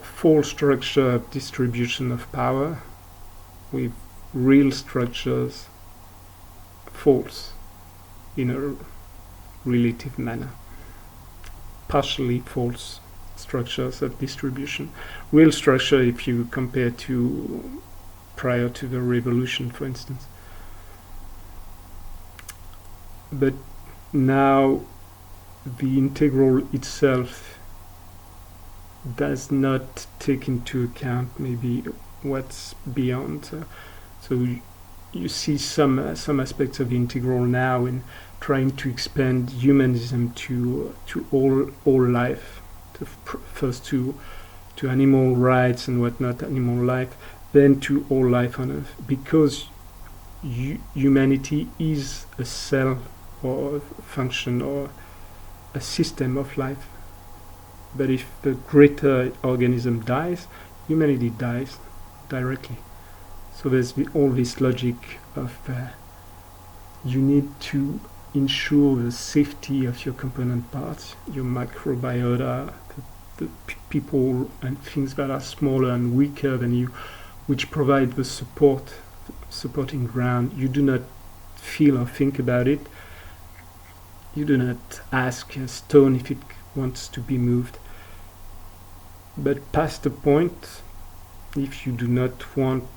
Speaker 1: false structure of distribution of power, with real structures false in a relative manner. Partially false structures of distribution. Real structure if you compare to prior to the revolution, for instance. But now the integral itself does not take into account maybe what's beyond. So you see some aspects of the integral now in trying to expand humanism to all life, first to animal rights and whatnot, animal life, then to all life on Earth, because humanity is a cell or a function or a system of life. But if the greater organism dies, humanity dies directly. So there's all this logic of you need to ensure the safety of your component parts, your microbiota, the people and things that are smaller and weaker than you, which provide the supporting ground. You do not feel or think about it. You do not ask a stone if it wants to be moved. But past the point, if you do not want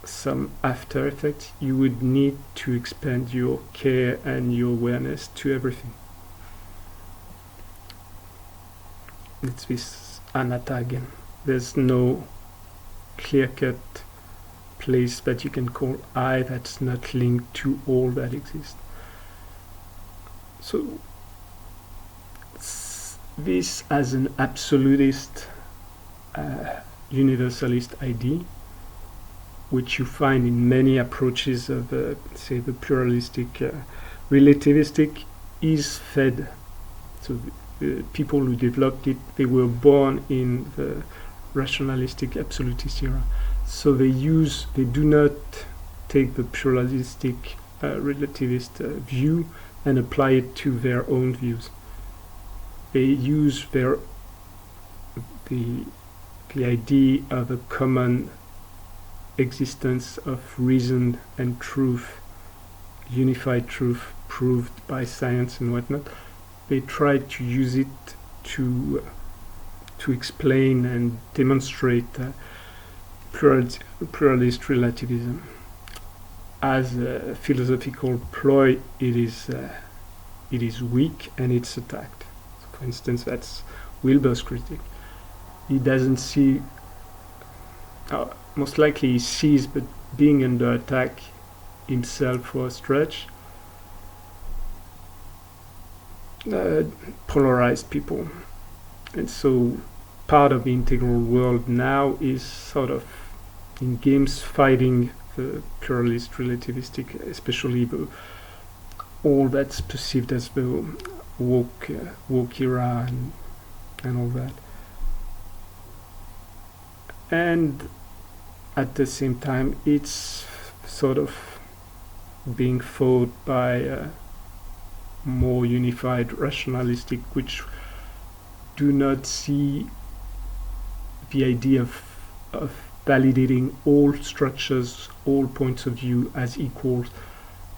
Speaker 1: some after effects, you would need to expand your care and your awareness to everything. It's this anatta again. There's no clear-cut place that you can call I that's not linked to all that exists. So this as an absolutist universalist idea, which you find in many approaches of, say, the pluralistic, relativistic, is fed. So the people who developed it, they were born in the rationalistic absolutist era. So they do not take the pluralistic, relativist view and apply it to their own views. They use the idea of a common existence of reason and truth, unified truth proved by science and whatnot. They try to use it to explain and demonstrate pluralist relativism. As a philosophical ploy, it is weak and it's attacked. So for instance, that's Wilber's critique. He doesn't see, most likely he sees, but being under attack himself for a stretch, polarized people. And so part of the integral world now is sort of in games fighting the pluralist relativistic, especially all that's perceived as the woke era and all that. And at the same time, it's sort of being fought by more unified rationalistic, which do not see the idea of validating all structures, all points of view as equals.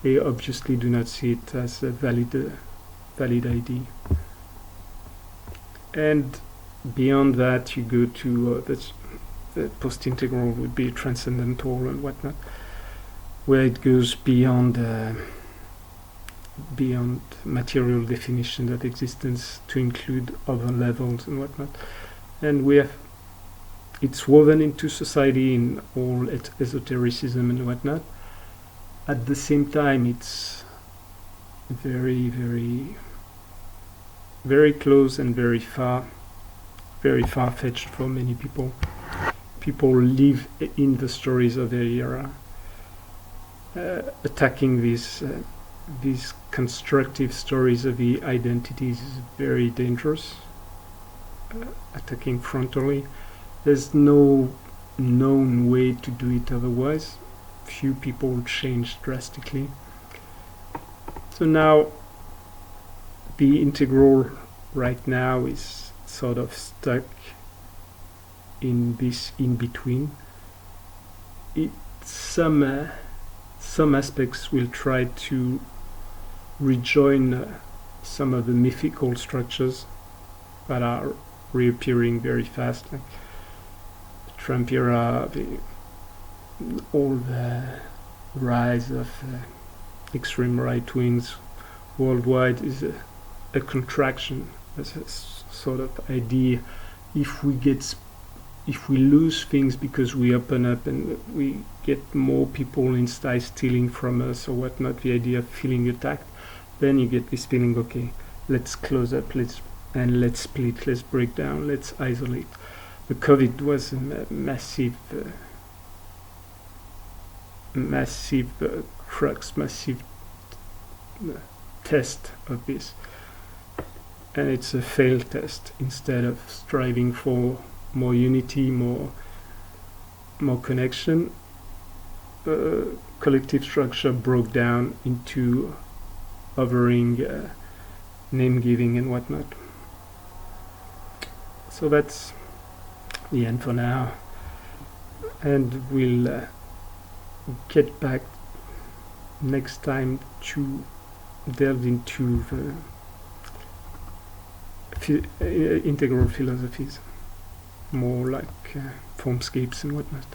Speaker 1: They obviously do not see it as a valid idea. And beyond that, you go to the post-integral would be transcendental and whatnot, where it goes beyond material definition of existence to include other levels and whatnot. And it's woven into society in all esotericism and whatnot. At the same time, it's very, very, very close and very far-fetched for many people. people live in the stories of their era. Attacking these constructive stories of the identities is very dangerous. Attacking frontally. There's no known way to do it otherwise. Few people change drastically. So now the integral right now is sort of stuck in this in-between. Some aspects will try to rejoin some of the mythical structures that are reappearing very fast, like the Trump era, all the rise of extreme right wings worldwide is a contraction. That's a sort of idea. If we lose things because we open up and we get more people inside stealing from us or whatnot, the idea of feeling attacked, then you get this feeling, okay, let's close up, let's split, let's break down, let's isolate. The COVID was a massive crux, massive test of this, and it's a failed test. Instead of striving for more unity, more connection, collective structure broke down into hovering, name giving and whatnot. So that's the end for now, and we'll get back next time to delve into the integral philosophies, more like formscapes and whatnot.